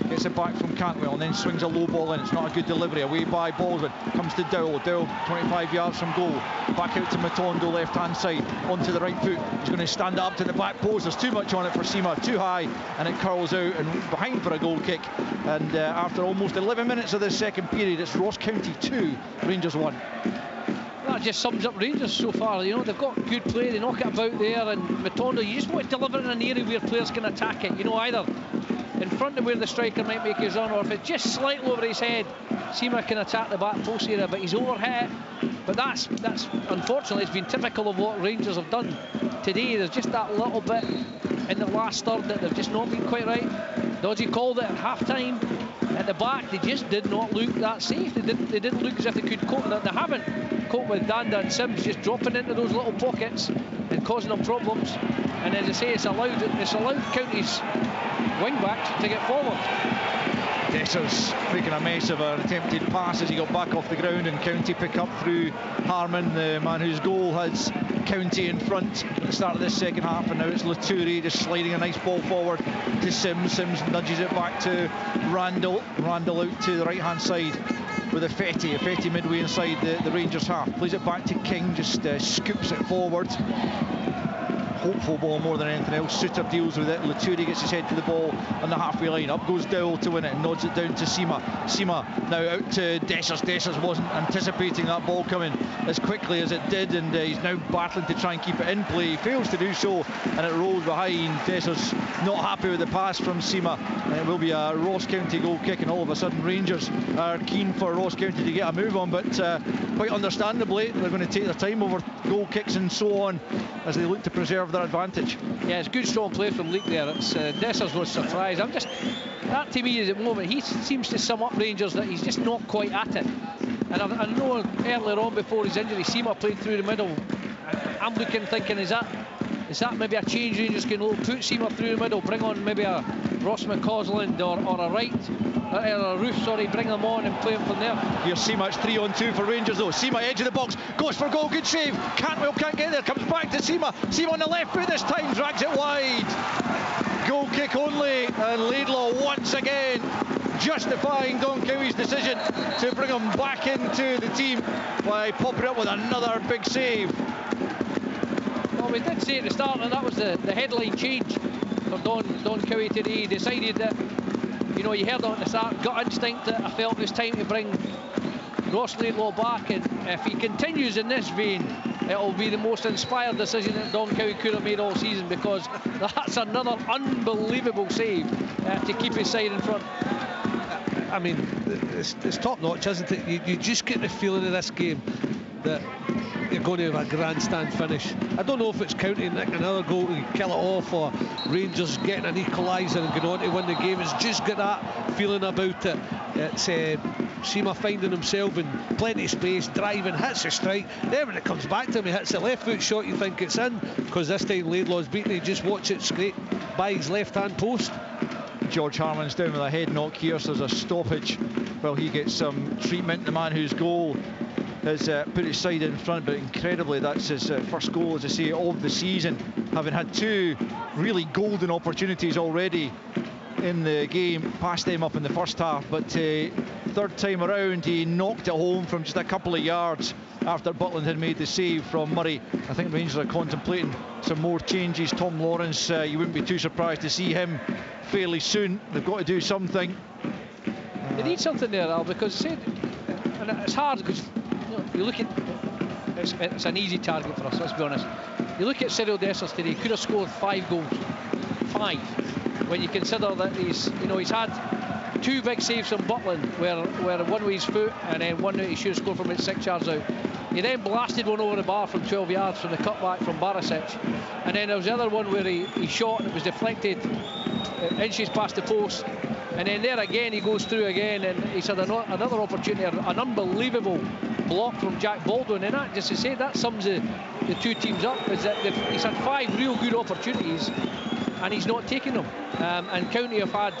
Gets it back from Cantwell and then swings a low ball in. It's not a good delivery. Away by Baldwin. Comes to Dowell. Dowell 25 yards from goal. Back out to Matondo, left hand side. Onto the right foot. He's going to stand up to the back post. There's too much on it for Seema. Too high. And it curls out and behind for a goal kick. And after almost 11 minutes of this second period, it's Ross County 2, Rangers 1. That just sums up Rangers so far. You know, they've got good play. They knock it about there. And Matondo, you just want to deliver in an area where players can attack it. You know, either in front of where the striker might make his run, or if it's just slightly over his head, Seema can attack the back post area, but he's overhit. But that's unfortunately, it's been typical of what Rangers have done today. There's just that little bit in the last third that they've just not been quite right. Dodgy called it at half-time. At the back, they just did not look that safe. They didn't look as if they could cope. They haven't coped with Danda and Sims just dropping into those little pockets and causing them problems. And as I say, it's allowed County's wing-backs to get forward. Dessers making a mess of an attempted pass as he got back off the ground, and County pick up through Harman, the man whose goal has County in front at the start of this second half. And now it's Laturi just sliding a nice ball forward to Sims. Sims nudges it back to Randall. Randall out to the right hand side with Ifeti midway inside the Rangers half. Plays it back to King, just scoops it forward. Hopeful ball more than anything else. Suter deals with it. Laturi gets his head to the ball on the halfway line. Up goes Dowell to win it and nods it down to Seema. Seema now out to Dessers. Dessers wasn't anticipating that ball coming as quickly as it did, and he's now battling to try and keep it in play. He fails to do so, and it rolls behind. Dessers not happy with the pass from Seema, and it will be a Ross County goal kick, and all of a sudden Rangers are keen for Ross County to get a move on, but quite understandably they're going to take their time over goal kicks and so on as they look to preserve their advantage. Yeah, it's good strong play from Leak there. It's Dessers was surprised. That to me is at the moment, he seems to sum up Rangers that he's just not quite at it. And I know earlier on before his injury, Seema played through the middle. I'm thinking, is that maybe a change? Rangers can put Seema through the middle, bring on maybe a Ross McCausland or a Roof, bring them on and play them from there. Here's Seema, it's 3-on-2 for Rangers though. Seema edge of the box, goes for goal, good save. Cantwell can't get there, comes back to Seema. Seema on the left foot this time, drags it wide. Goal kick only, and Laidlaw once again justifying Don Cowie's decision to bring him back into the team by popping up with another big save. Well, we did say at the start that that was the headline change for Don Cowie today. He decided that, you know, you heard on the start, gut instinct, that I felt it was time to bring Ross Laidlaw back, and if he continues in this vein, it'll be the most inspired decision that Don Cowie could have made all season, because that's another unbelievable save to keep his side in front. I mean, it's top notch, isn't it? You just get the feeling of this game that you're going to have a grandstand finish. I don't know if it's County nicking another goal to kill it off, or Rangers getting an equaliser and going on to win the game. It's just got that feeling about it. It's Seema finding himself in plenty of space, driving, hits a strike. Then when it comes back to him, he hits a left foot shot, you think it's in, because this time Laidlaw's beaten. You just watch it scrape by his left hand post. George Harman's down with a head knock here, so there's a stoppage while he gets some treatment. The man whose goal has put his side in front, but incredibly that's his first goal, as I say, of the season, having had two really golden opportunities already in the game. Passed them up in the first half, but third time around he knocked it home from just a couple of yards after Butland had made the save from Murray. I think Rangers are contemplating some more changes. Tom Lawrence, you wouldn't be too surprised to see him fairly soon. They've got to do something. They need something there, Al, because and it's hard, because you look at it's an easy target for us, let's be honest. You look at Cyril Dessers today, could have scored 5 goals. 5. When you consider that he's had 2 big saves from Butland, where one with his foot and then one that he should have scored from about 6 yards out. He then blasted one over the bar from 12 yards from the cutback from Barisic, and then there was the other one where he shot and it was deflected inches past the post, and then there again he goes through again, and he's had another opportunity, an unbelievable block from Jack Baldwin, and that, just to say, that sums the two teams up, is that he's had 5 real good opportunities and he's not taking them, and County have had,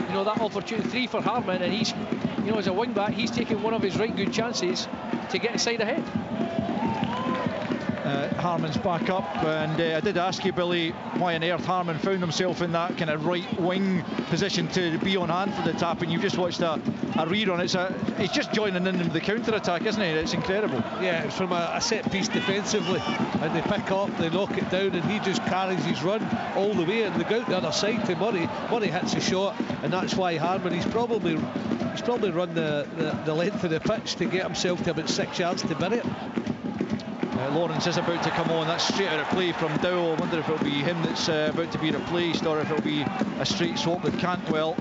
you know, that opportunity, 3 for Harman, and he's, you know, as a wing back, he's taken one of his right good chances to get his side ahead. Harman's back up, and I did ask you, Billy, why on earth Harman found himself in that kind of right wing position to be on hand for the tap, and you've just watched a rerun. He's just joining in the counter-attack, isn't he? It's incredible. Yeah, it's from a set piece defensively, and they pick up, they knock it down, and he just carries his run all the way, and they go out the other side to Murray. Murray hits a shot, and that's why Harman, he's probably run the length of the pitch to get himself to about 6 yards to bury it. Lawrence is about to come on. That's straight out of play from Dowell. I wonder if it'll be him that's about to be replaced, or if it'll be a straight swap with Cantwell.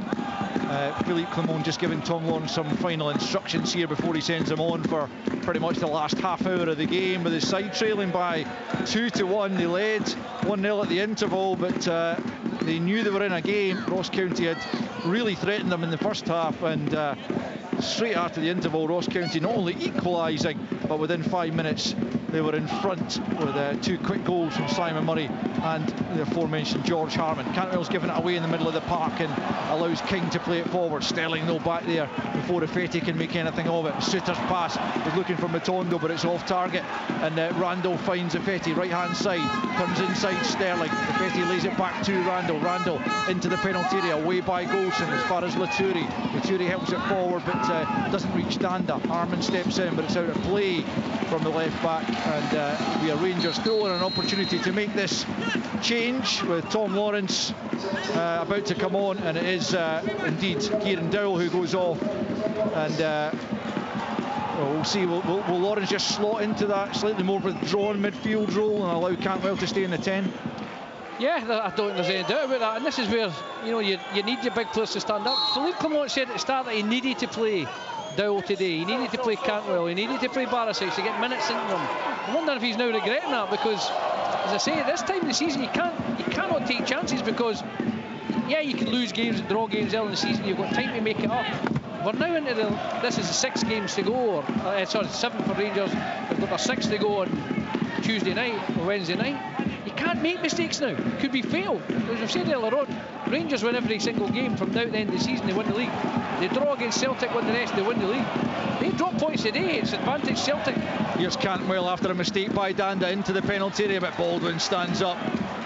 Philippe Clement just giving Tom Lawrence some final instructions here before he sends him on for pretty much the last half hour of the game, with his side trailing by 2-1. They led 1-0 at the interval, but they knew they were in a game. Ross County had really threatened them in the first half, and straight after the interval, Ross County not only equalising, but within 5 minutes they were in front with 2 quick goals from Simon Murray and the aforementioned George Harman. Cantwell's given it away in the middle of the park and allows King to play it forward. Sterling though back there before Ifeti can make anything of it. Suter's pass is looking for Matondo, but it's off target, and Randall finds Ifeti right hand side, comes inside Sterling. Ifeti lays it back to Randall. Randall into the penalty area, away by Golson as far as Laturi. Laturi helps it forward, but doesn't reach Danda. Harman steps in, but it's out of play from the left back, and we are Rangers still in an opportunity to make this change, with Tom Lawrence about to come on, and it is indeed Kieran Dowell who goes off, and we'll see, will Lawrence just slot into that slightly more withdrawn midfield role and allow Cantwell to stay in the 10? Yeah, I don't think there's any doubt about that, and this is where, you know, you need your big players to stand up. Philippe Clement said at the start that he needed to play Dowell today, he needed to play Cantwell, he needed to play Barisic to get minutes into them. I wonder if he's now regretting that, because, as I say, at this time of the season you cannot take chances, because yeah, you can lose games and draw games early in the season, you've got time to make it up. We're now into this is 6 games to go, or 7 for Rangers. They've got their 6 to go on Tuesday night or Wednesday night. You can't make mistakes now. It could be fatal. As I've said earlier on, Rangers win every single game from now to the end of the season, they win the league. They draw against Celtic, win the rest, they win the league. They drop points today, it's advantage Celtic. Here's Cantwell after a mistake by Danda into the penalty area, but Baldwin stands up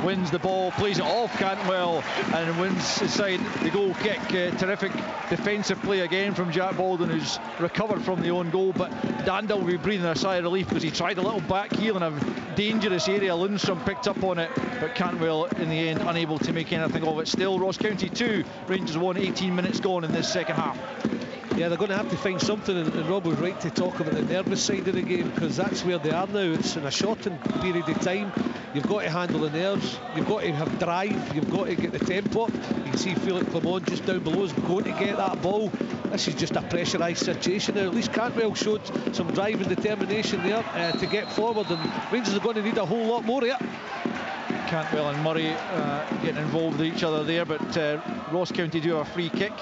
wins the ball, plays it off Cantwell, and wins inside the goal kick. Terrific defensive play again from Jack Baldwin, who's recovered from the own goal, but Danda will be breathing a sigh of relief because he tried a little back heel in a dangerous area. Lundstrom picked up on it, but Cantwell in the end unable to make anything of it. Still Ross County 2, Rangers 1, 18 minutes gone in this second half. Yeah, they're going to have to find something, and Rob was right to talk about the nervous side of the game, because that's where they are now. It's in a shortened period of time. You've got to handle the nerves, you've got to have drive, you've got to get the tempo. You can see Philip Clement just down below is going to get that ball. This is just a pressurised situation now. At least Cantwell showed some drive and determination there to get forward, and Rangers are going to need a whole lot more of it. Cantwell and Murray getting involved with each other there, but Ross County do have a free kick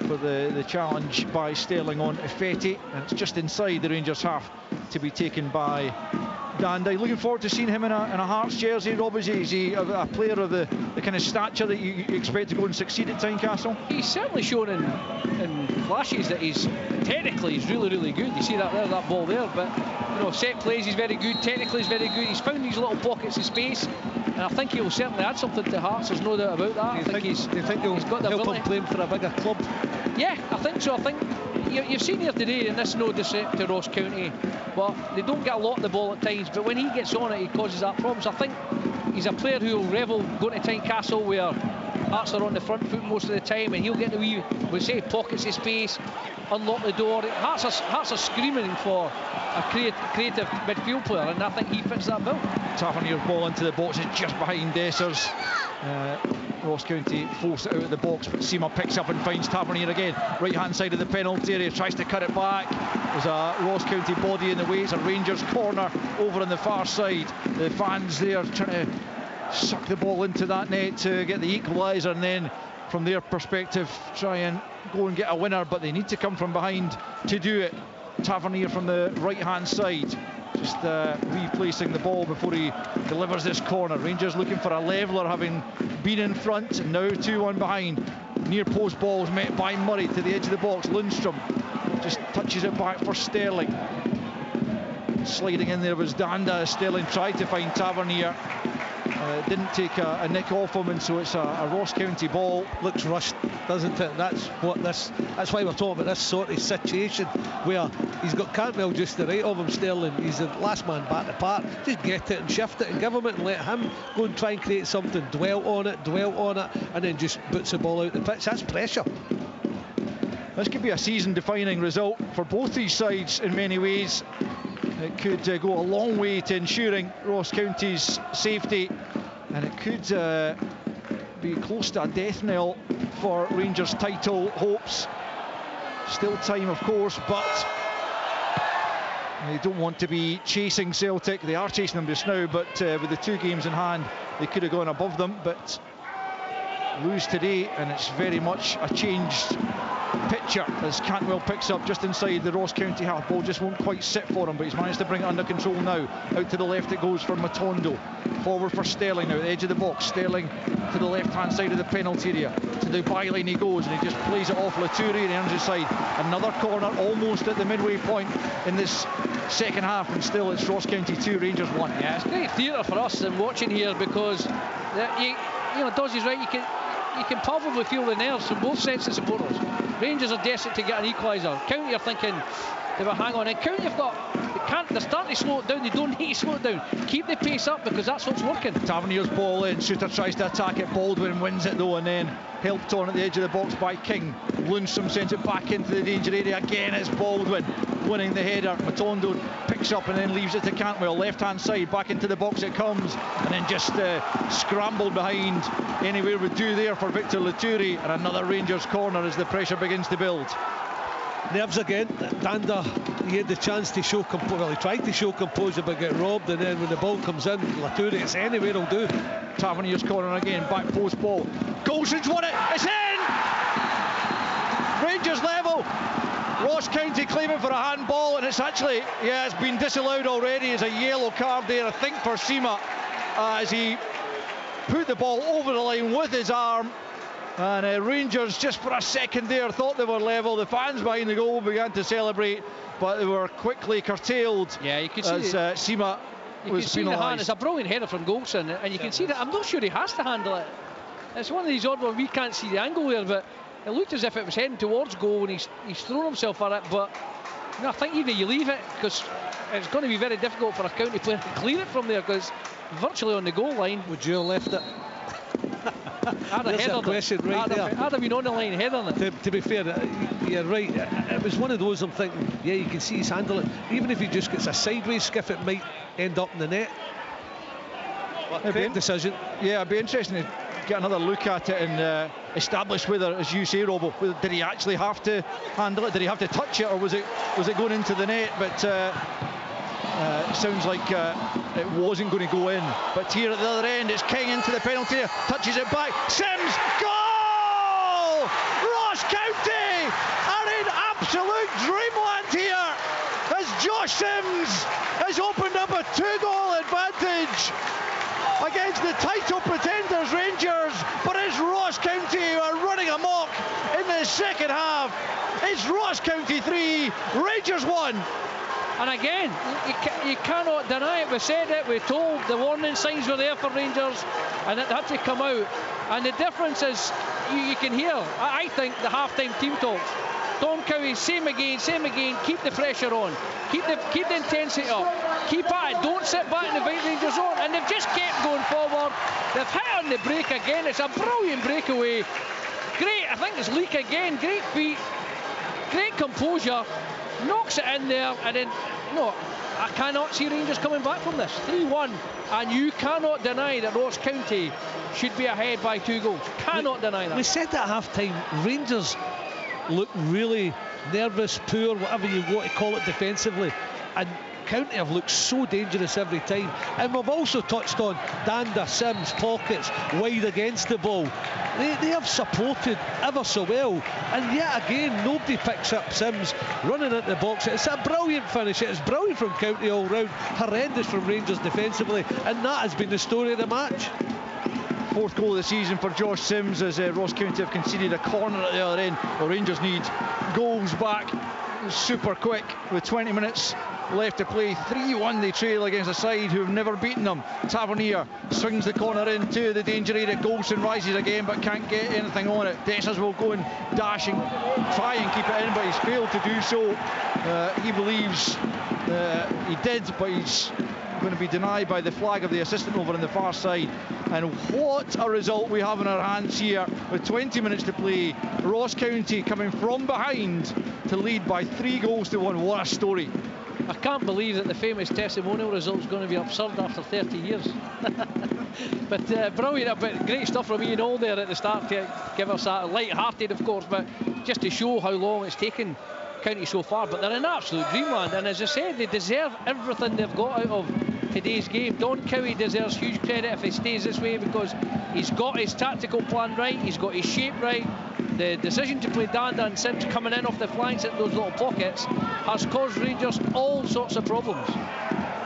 for the challenge by Sterling on Fetty, and it's just inside the Rangers half to be taken by Danda. Looking forward to seeing him in a Hearts jersey, Rob. Is he a player of the kind of stature that you expect to go and succeed at Tynecastle? He's certainly shown in flashes that he's really, really good. You see that ball there, but you know, set plays he's very good, technically he's very good. He's found these little pockets of space, and I think he'll certainly add something to Hearts, there's no doubt about that. Do you think he'll got the ability to play for a bigger club? Yeah, I think so. I think you've seen here today, and this no disrespect to Ross County, but they don't get a lot of the ball at times, but when he gets on it, he causes that problems. I think he's a player who will revel going to Tynecastle where Hearts are on the front foot most of the time, and he'll get we say pockets of space, unlock the door. Hearts are screaming for a creative midfield player, and I think he fits that bill. Tavernier's ball into the box is just behind Dessers. Ross County force it out of the box, but Seema picks up and finds Tavernier again. Right hand side of the penalty area, tries to cut it back. There's a Ross County body in the way. It's a Rangers corner over on the far side. The fans there trying to suck the ball into that net to get the equaliser, and then from their perspective try and go and get a winner, but they need to come from behind to do it. Tavernier from the right hand side, just replacing the ball before he delivers this corner. Rangers looking for a leveller, having been in front and now 2-1 behind. Near post balls met by Murray to the edge of the box. Lundstrom just touches it back for Sterling. Sliding in there was Danda. Sterling tried to find Tavernier. Didn't take a nick off him, and so it's a Ross County ball. Looks rushed, doesn't it? That's why we're talking about this sort of situation where he's got Cantwell just the right of him. Sterling, he's the last man back to park. Just get it and shift it and give him it and let him go and try and create something. Dwell on it, and then just puts the ball out the pitch. That's pressure. This could be a season-defining result for both these sides in many ways. It could go a long way to ensuring Ross County's safety, and it could be close to a death knell for Rangers' title hopes. Still time, of course, but they don't want to be chasing Celtic. They are chasing them just now, but with the 2 games in hand, they could have gone above them, but lose today, and it's very much a changed picture as Cantwell picks up just inside the Ross County half. Ball just won't quite sit for him, but he's managed to bring it under control now. Out to the left it goes for Matondo. Forward for Sterling now at the edge of the box. Sterling to the left hand side of the penalty area. To the byline he goes, and he just plays it off Laturi and earns his side. Another corner almost at the midway point in this second half, and still it's Ross County 2, Rangers 1. Yeah, it's great theatre for us and watching here, because you know, Dodge is right. You can probably feel the nerves from both sets of supporters. Rangers are desperate to get an equaliser. County are thinking they will hang on, and County have got, they're starting to slow it down. They don't need to slow it down. Keep the pace up, because that's what's working. Tavernier's ball in. Shooter tries to attack it. Baldwin wins it though, and then helped on at the edge of the box by King. Lundstrom sends it back into the danger area again. It's Baldwin winning the header. Matondo picks up and then leaves it to Cantwell. Left hand side, back into the box it comes, and then just scrambled behind. Anywhere would do there for Victor Laturi, and another Rangers corner as the pressure begins to build. Nerves again. Danda, he had the chance to show composure. Well, he tried to show composure but get robbed, and then when the ball comes in, Laturi, it's anywhere will do. Tavernier's corner again, back post ball. Golson's won it, it's in! Rangers level. Ross County claiming for a handball, and it's actually, yeah, it's been disallowed already. As a yellow card there, I think, for Seema, as he put the ball over the line with his arm. And Rangers, just for a second there, thought they were level. The fans behind the goal began to celebrate, but they were quickly curtailed. Yeah, you could see as Seema was see the hand. penalised. It's a brilliant header from Goldson, and you can see that. I'm not sure he has to handle it. It's one of these odd ones, we can't see the angle there, but it looked as if it was heading towards goal, and he's thrown himself at it. But no, I think even you leave it, because it's going to be very difficult for a County player to clear it from there, because virtually on the goal line. Would you have left it? There's a question right there. I'd have been on the line heading it. To be fair, you're right. It was one of those, I'm thinking, yeah, you can see he's handling it. Even if he just gets a sideways skiff, it might end up in the net. Correct decision. Yeah, it'd be interesting to get another look at it and establish whether, as you say, Robbo, did he actually have to handle it? Did he have to touch it, or was it going into the net? But it sounds like it wasn't going to go in. But here at the other end, it's King into the penalty area, touches it back. Sims, goal! Ross County are in absolute dreamland here as Josh Sims has opened up a 2-goal advantage against the title pretenders Rangers, but it's Ross County who are running amok in the second half. It's Ross County 3, Rangers 1. And again, you cannot deny it. We said it, we told the warning signs were there for Rangers, and it had to come out. And the difference is, you can hear, I think, the half-time team talks. Don Cowie, same again, keep the pressure on, keep the intensity up, keep at it, don't sit back in the Rangers zone. And they've just kept going forward. They've hit on the break again. It's a brilliant breakaway. Great, I think it's Leak again, great feet, great composure, knocks it in there, and then, no, I cannot see Rangers coming back from this. 3-1, and you cannot deny that Ross County should be ahead by 2 goals. Cannot deny that. We said at half-time, Rangers look really nervous, poor, whatever you want to call it defensively, and County have looked so dangerous every time. And we've also touched on Danda, Sims, pockets, wide against the ball. They have supported ever so well, and yet again nobody picks up Sims running into the box. It's a brilliant finish. It's brilliant from County all round, horrendous from Rangers defensively, and that has been the story of the match. 4th goal of the season for Josh Sims, as Ross County have conceded a corner at the other end. The Rangers need goals back super quick with 20 minutes left to play. 3-1 they trail against a side who have never beaten them. Tavernier swings the corner into the danger area. Golson rises again but can't get anything on it. Dessers will go and dash and try and keep it in, but he's failed to do so. He believes he did, but he's going to be denied by the flag of the assistant over on the far side. And what a result we have in our hands here with 20 minutes to play. Ross County coming from behind to lead by 3-1. What a story. I can't believe that the famous testimonial result is going to be absurd after 30 years. But brilliant, but great stuff from Ian All there at the start to give us that, light-hearted of course, but just to show how long it's taken County so far. But they're in absolute dreamland, and as I said, they deserve everything they've got out of today's game. Don Cowie deserves huge credit if he stays this way, because he's got his tactical plan right, he's got his shape right. The decision to play Danda and Sims coming in off the flanks at those little pockets has caused Rangers all sorts of problems.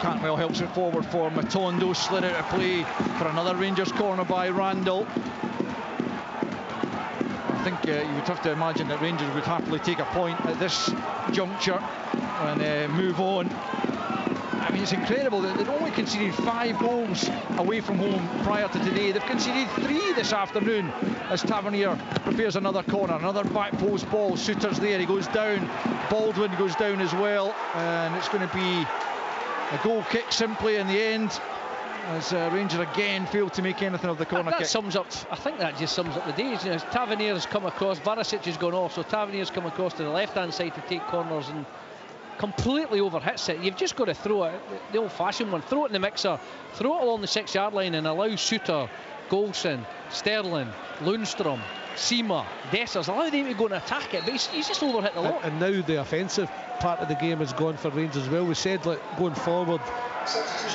Cantwell helps it forward for Matondo, slid out of play for another Rangers corner by Randall. I think you would have to imagine that Rangers would happily take a point at this juncture and move on. I mean, it's incredible that they'd only conceded 5 goals away from home prior to today. They've conceded 3 this afternoon as Tavernier prepares another corner, another back post ball. Suter's there, he goes down. Baldwin goes down as well, and it's going to be a goal kick simply in the end, as Rangers again failed to make anything of the corner kick. Sums up, I think that just sums up the days. You know, Tavernier's come across, Barisic has gone off, so Tavernier's come across to the left-hand side to take corners and completely overhits it. You've just got to throw it, the old-fashioned one, throw it in the mixer, throw it along the 6-yard line and allow Suter, Golson, Sterling, Lundstrom, Seema, Dessers, allow them to go and attack it, but he's just overhit the lot. And now the offensive part of the game has gone for Rangers as well. We said, like, going forward,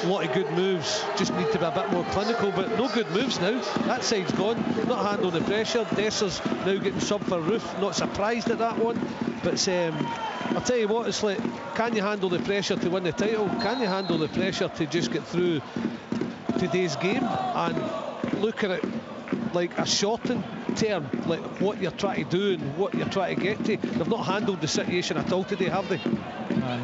a lot of good moves, just need to be a bit more clinical, but no good moves now. That side's gone, not handling the pressure. Dessers now getting sub for Roof, not surprised at that one, but I'll tell you what, it's like, can you handle the pressure to win the title? Can you handle the pressure to just get through today's game and look at it like a shortened term, like what you're trying to do and what you're trying to get to. They've not handled the situation at all today, have they?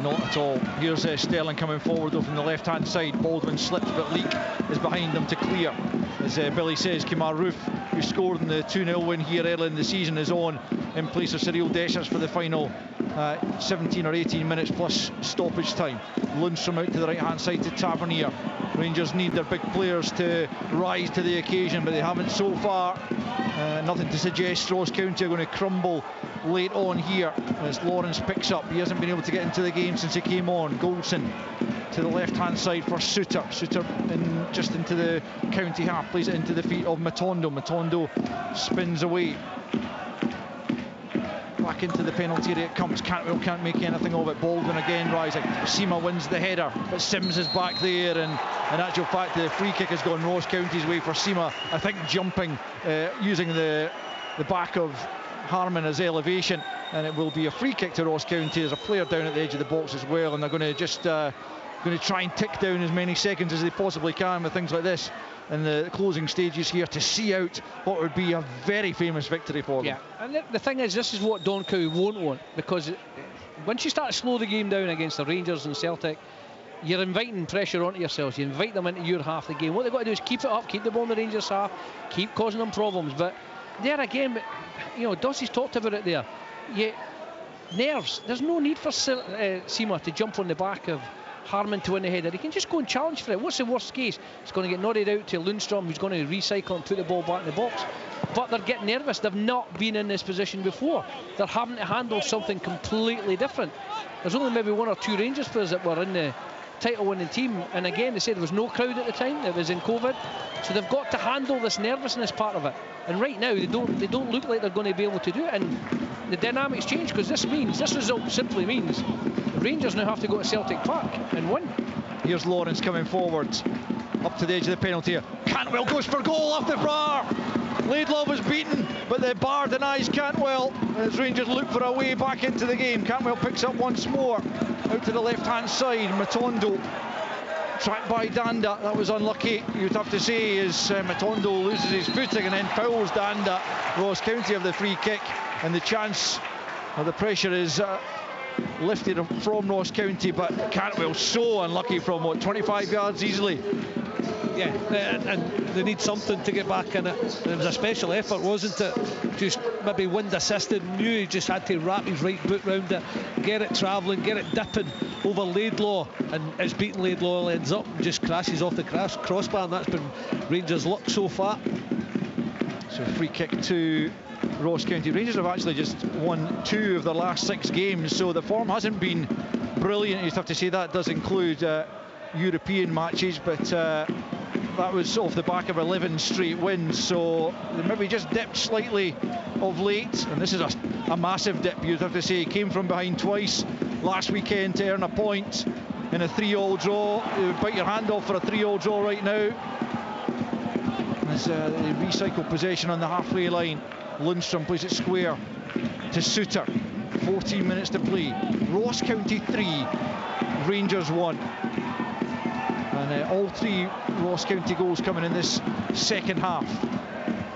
Not at all. Here's Sterling coming forward though from the left hand side. Baldwin slips, but Leak is behind them to clear. As Billy says, Kemar Roof, who scored in the 2-0 win here early in the season, is on in place of Cyril Dessers for the final 17 or 18 minutes plus stoppage time. Lundstrom out to the right hand side to Tavernier. Rangers need their big players to rise to the occasion, but they haven't so far. Nothing to suggest Ross County are going to crumble late on here as Lawrence picks up. He hasn't been able to get into the game since he came on. Goldson to the left hand side for Suter. Suter just into the County half, plays it into the feet of Matondo. Matondo spins away. Back into the penalty area it comes. Cantwell can't make anything of it. Baldwin again rising. Sima wins the header, but Sims is back there, and in actual fact the free kick has gone Ross County's way for Sima. I think jumping, using the back of Harmon as elevation, and it will be a free kick to Ross County. There's a player down at the edge of the box as well, and they're going to just going to try and tick down as many seconds as they possibly can with things like this in the closing stages here to see out what would be a very famous victory for them. Yeah, and the thing is, this is what Don Cowie won't want, because once you start to slow the game down against the Rangers and Celtic, you're inviting pressure onto yourselves. You invite them into your half of the game. What they've got to do is keep it up, keep the ball in the Rangers half, keep causing them problems. But there again, you know, Dossie's talked about it there. Nerves. There's no need for Sima to jump on the back of Harmon to win the header. He can just go and challenge for it. What's the worst case? He's going to get nodded out to Lundstrom, who's going to recycle and put the ball back in the box. But they're getting nervous. They've not been in this position before. They're having to handle something completely different. There's only maybe one or two Rangers players that were in the title-winning team, and again they said there was no crowd at the time. It was in COVID, so they've got to handle this nervousness part of it. And right now they don't look like they're going to be able to do it. And the dynamics change, because this result simply means the Rangers now have to go to Celtic Park and win. Here's Lawrence coming forward up to the edge of the penalty area. Cantwell goes for goal off the bar. Laidlaw was beaten, but the bar denies Cantwell as Rangers look for a way back into the game. Cantwell picks up once more out to the left hand side. Matondo tracked by Danda. That was unlucky, you'd have to say, as Matondo loses his footing and then fouls Danda. Ross County have the free kick, and the chance of the pressure is lifted from Ross County, but Cantwell so unlucky from 25 yards easily. Yeah, and they need something to get back in it. And it was a special effort, wasn't it? Just maybe wind assisted. Knew he just had to wrap his right boot round it, get it travelling, get it dipping over Laidlaw, and it's beaten Laidlaw, ends up and just crashes off the crossbar, and that's been Rangers' luck so far. So free kick to Ross County. Rangers have actually just won 2 of their last 6 games, so the form hasn't been brilliant. You'd have to say that does include European matches, but that was off the back of 11 straight wins, so they maybe just dipped slightly of late, and this is a massive dip, you'd have to say. Came from behind twice last weekend to earn a point in a 3-all draw. You would bite your hand off for a 3-all draw right now. As they recycle possession on the halfway line. Lundstrom plays it square to Suter. 14 minutes to play. Ross County 3, Rangers 1. And all 3 Ross County goals coming in this second half.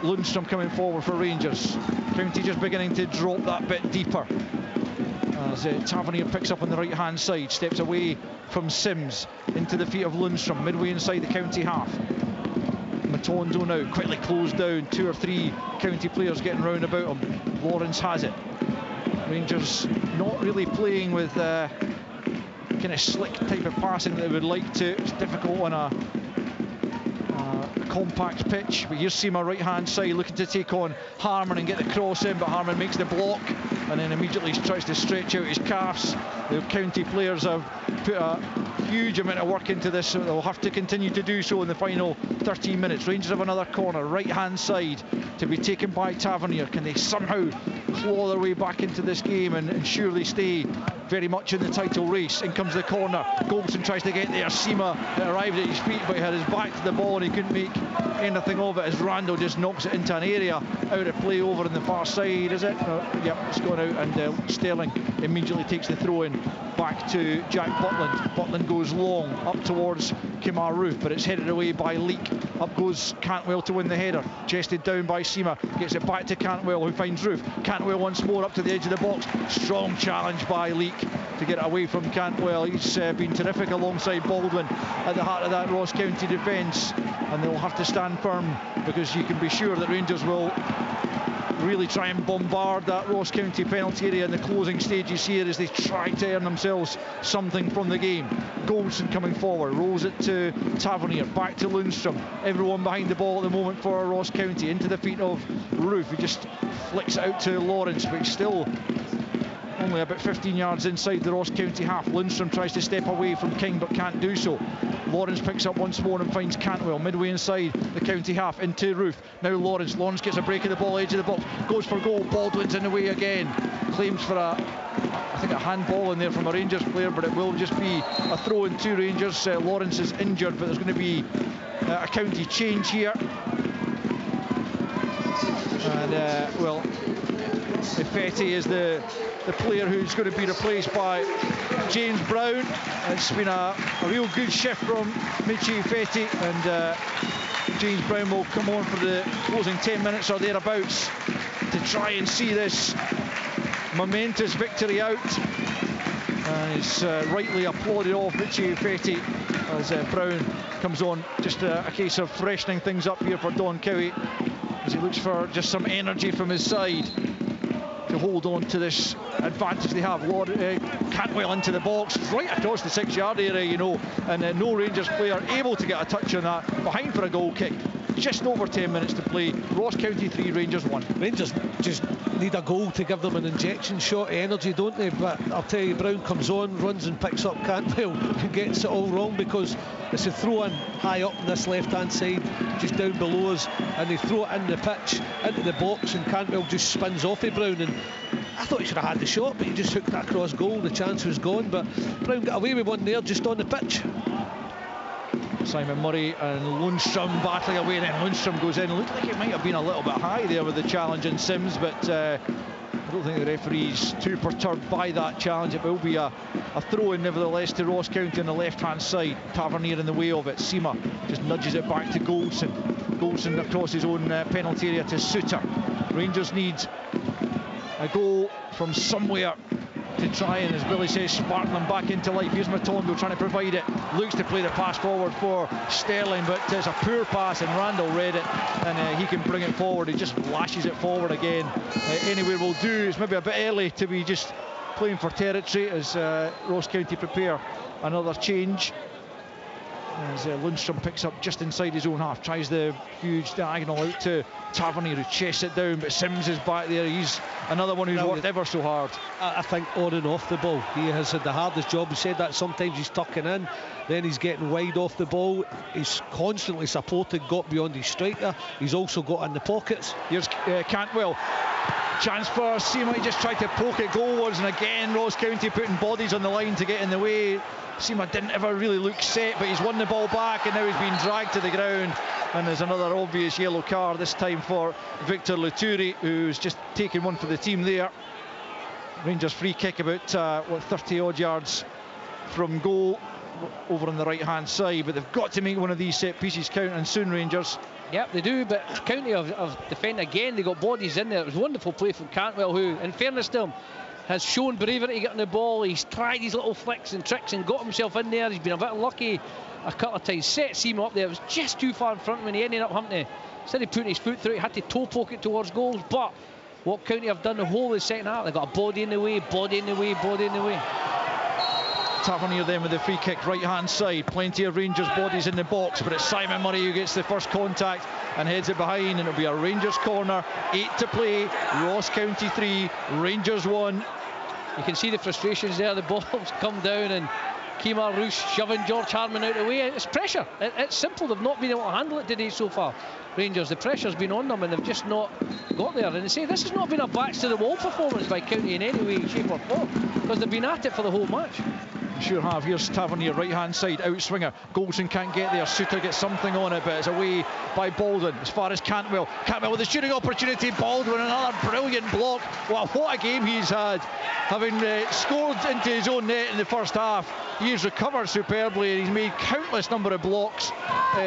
Lundstrom coming forward for Rangers. County just beginning to drop that bit deeper as Tavernier picks up on the right hand side, steps away from Sims into the feet of Lundstrom, midway inside the County half. Matondo now quickly closed down. 2 or 3 County players getting round about him. Lawrence has it. Rangers not really playing with kind of slick type of passing that they would like to. It's difficult on a compact pitch, but here's Sima right hand side looking to take on Harmon and get the cross in, but Harmon makes the block and then immediately tries to stretch out his calves. The County players have put a huge amount of work into this, so they'll have to continue to do so in the final 13 minutes. Rangers have another corner right hand side to be taken by Tavernier. Can they somehow claw their way back into this game and surely stay very much in the title race. In comes the corner. Goldson tries to get there. Sima arrived at his feet, but he had his back to the ball and he couldn't make anything of it as Randall just knocks it into an area out of play over on the far side. Is it? Yep, it's gone out, and Sterling immediately takes the throw in back to Jack Butland. Butland goes long up towards Kemar Roof, but it's headed away by Leak. Up goes Cantwell to win the header, chested down by Sima, gets it back to Cantwell, who finds Roof. Cantwell once more up to the edge of the box. Strong challenge by Leak to get it away from Cantwell. He's been terrific alongside Baldwin at the heart of that Ross County defence, and they'll have to stand firm, because you can be sure that Rangers will really try and bombard that Ross County penalty area in the closing stages here as they try to earn themselves something from the game. Goldson coming forward, rolls it to Tavernier, back to Lundstrom. Everyone behind the ball at the moment for Ross County, into the feet of Roof. He just flicks it out to Lawrence, but he's still only about 15 yards inside the Ross County half. Lundstrom tries to step away from King but can't do so. Lawrence picks up once more and finds Cantwell midway inside the county half into Roof. Now Lawrence gets a break of the ball, edge of the box, goes for goal. Baldwin's in the way again, claims for I think a handball in there from a Rangers player, but it will just be a throw in to Rangers. Lawrence is injured, but there's going to be a county change here. And well, Ifeti is the player who's going to be replaced by James Brown. It's been a real good shift from Michi Ifeti, and James Brown will come on for the closing 10 minutes or thereabouts to try and see this momentous victory out. And he's rightly applauded off Michi Ifeti as Brown comes on. Just a case of freshening things up here for Don Cowie as he looks for just some energy from his side to hold on to this advantage they have. Cantwell into the box, right across the 6-yard area, you know, and no Rangers player able to get a touch on that. Behind for a goal kick. Just over 10 minutes to play. Ross County 3, Rangers 1. Rangers just need a goal to give them an injection shot of energy, don't they? But I'll tell you, Brown comes on, runs and picks up Cantwell and gets it all wrong, because it's a throw-in high up on this left-hand side, just down below us, and they throw it in the pitch, into the box, and Cantwell just spins off of Brown, and I thought he should have had the shot, but he just hooked that across goal. The chance was gone, but Brown got away with one there just on the pitch. Simon Murray and Lundstrom battling away, and then Lundstrom goes in. It looked like it might have been a little bit high there with the challenge in Sims, but I don't think the referee's too perturbed by that challenge. It will be a throw-in nevertheless to Ross County on the left-hand side. Tavernier in the way of it. Sima just nudges it back to Goldson. Goldson across his own penalty area to Suter. Rangers need a goal from somewhere to try and, as Billy says, spark them back into life. Here's Matondo trying to provide it. Looks to play the pass forward for Sterling, but it's a poor pass, and Randall read it, and he can bring it forward. He just lashes it forward again. Anywhere will do. It's maybe a bit early to be just playing for territory as Ross County prepare another change. As Lundstrom picks up just inside his own half, tries the huge diagonal out to Tavernier, who chests it down, but Sims is back there. He's another one who's worked ever so hard. I think on and off the ball, he has had the hardest job. He said that sometimes he's tucking in, then he's getting wide off the ball. He's constantly supported, got beyond his striker. He's also got in the pockets. Here's Cantwell. Chance for Sima. He just tried to poke it goalwards, and again Ross County putting bodies on the line to get in the way. Sima didn't ever really look set, but he's won the ball back, and now he's been dragged to the ground, and there's another obvious yellow card, this time for Victor Luturi, who's just taken one for the team there. Rangers free kick about 30 odd yards from goal over on the right hand side, but they've got to make one of these set pieces count, and soon, Rangers. Yep, they do, but County have defended again. They got bodies in there. It was a wonderful play from Cantwell, who, in fairness to him, has shown bravery getting the ball. He's tried his little flicks and tricks and got himself in there. He's been a bit unlucky a couple of times. Set Sima up there. It was just too far in front when he ended up having to, instead of putting his foot through it, he had to toe poke it towards goals. But what County have done the whole of the second half, they've got a body in the way, body in the way, body in the way. Tavernier then with the free kick, right hand side. Plenty of Rangers bodies in the box, but it's Simon Murray who gets the first contact and heads it behind, and it'll be a Rangers corner. 8 to play. Ross County 3, Rangers 1. You can see the frustrations there. The ball's come down, and Kemar Roos shoving George Harman out of the way. It's pressure. It's simple. They've not been able to handle it today so far. Rangers, the pressure's been on them and they've just not got there. And they say this has not been a backs to the wall performance by County in any way, shape or form, because they've been at it for the whole match. Sure have. Here's Tavernier, right hand side, outswinger. Goldson can't get there. Suter gets something on it, but it's away by Baldwin as far as Cantwell. Cantwell with a shooting opportunity. Baldwin, another brilliant block. Well, what a game he's had, having scored into his own net in the first half. He's recovered superbly and he's made countless number of blocks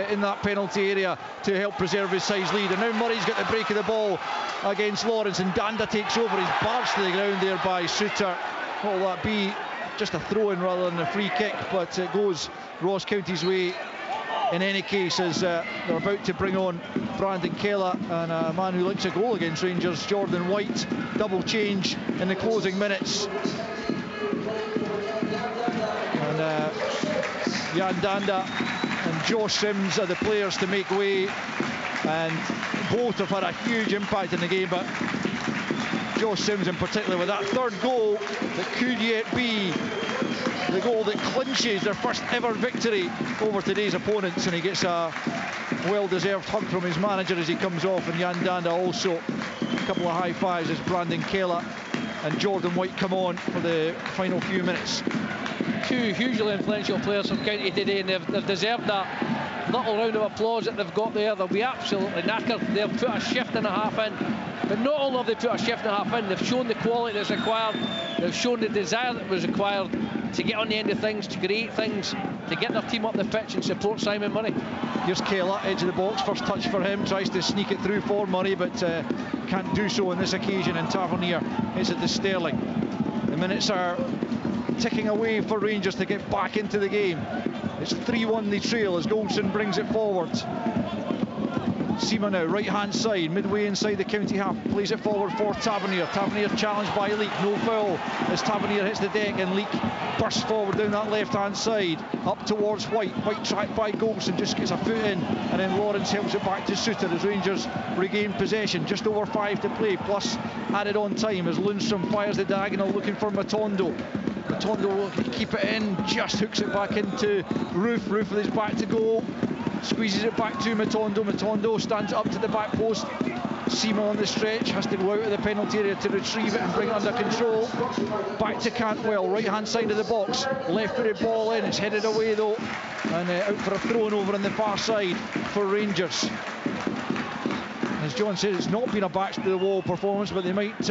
in that penalty area to help preserve his side's lead. And now Murray's got the break of the ball against Lawrence, and Danda takes over. He's barged to the ground there by Suter. What will that be? Just a throw-in rather than a free kick, but it goes Ross County's way in any case, as they're about to bring on Brandon Keller and a man who likes a goal against Rangers, Jordan White. Double change in the closing minutes. And Jan Danda and Josh Sims are the players to make way, and both have had a huge impact in the game, but Josh Sims in particular with that third goal that could yet be the goal that clinches their first ever victory over today's opponents, and he gets a well-deserved hug from his manager as he comes off, and Jan Danda also a couple of high fives as Brandon Keller and Jordan White come on for the final few minutes. Two hugely influential players from County today, and they've deserved that little round of applause that they've got there. They'll be absolutely knackered. They'll put a shift and a half in, but not only have they put a shift and a half in, they've shown the quality that's required, they've shown the desire that was required to get on the end of things, to create things, to get their team up the pitch and support Simon Murray. Here's Keller, edge of the box, first touch for him, tries to sneak it through for Murray, but can't do so on this occasion, and Tavernier hits it to Sterling. The minutes are ticking away for Rangers to get back into the game. It's 3-1 the trail as Goldson brings it forward. Seema now, right hand side, midway inside the County half, plays it forward for Tavernier. Tavernier challenged by Leak, no foul as Tavernier hits the deck, and Leak bursts forward down that left hand side up towards White. White tracked by Goldson, just gets a foot in, and then Lawrence helps it back to Suter as Rangers regain possession. Just over 5 to play, plus added on time as Lundstrom fires the diagonal looking for Matondo. Matondo will keep it in, just hooks it back into Roof. Roof with his back to goal, squeezes it back to Matondo. Matondo stands up to the back post. Seema on the stretch, has to go out of the penalty area to retrieve it and bring it under control. Back to Cantwell, right hand side of the box, left footed ball in, it's headed away though, and out for a throw-in over on the far side for Rangers. As John said, it's not been a backs to the wall performance, but they might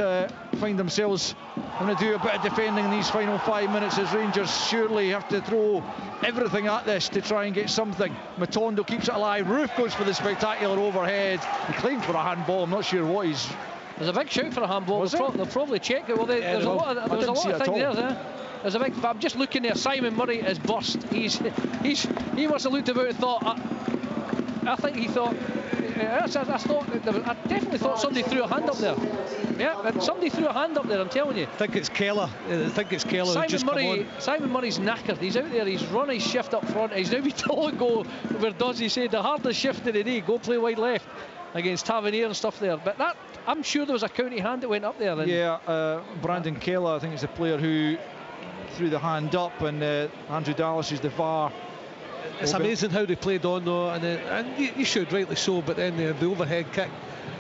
find themselves having to do a bit of defending in these final 5 minutes, as Rangers surely have to throw everything at this to try and get something. Matondo keeps it alive. Roof goes for the spectacular overhead. He claims for a handball. I'm not sure what he's... There's a big shout for a handball. They'll probably check it. Well, there's a lot of things there. There's a big... I'm just looking there. Simon Murray is burst. He must have looked about and thought... I think he thought... I definitely thought somebody threw a hand up there. Yeah, somebody threw a hand up there, I'm telling you. I think it's Keller. Simon Murray's knackered. He's out there, he's run his shift up front. He's now been told to go where Dodgy said the hardest shift of the day, go play wide left against Tavernier and stuff there. But that, I'm sure there was a County hand that went up there. Yeah, Brandon Keller, I think, is the player who threw the hand up, and Andrew Dallas is the VAR. It's amazing how they played on though, and you should, rightly so, but then the overhead kick,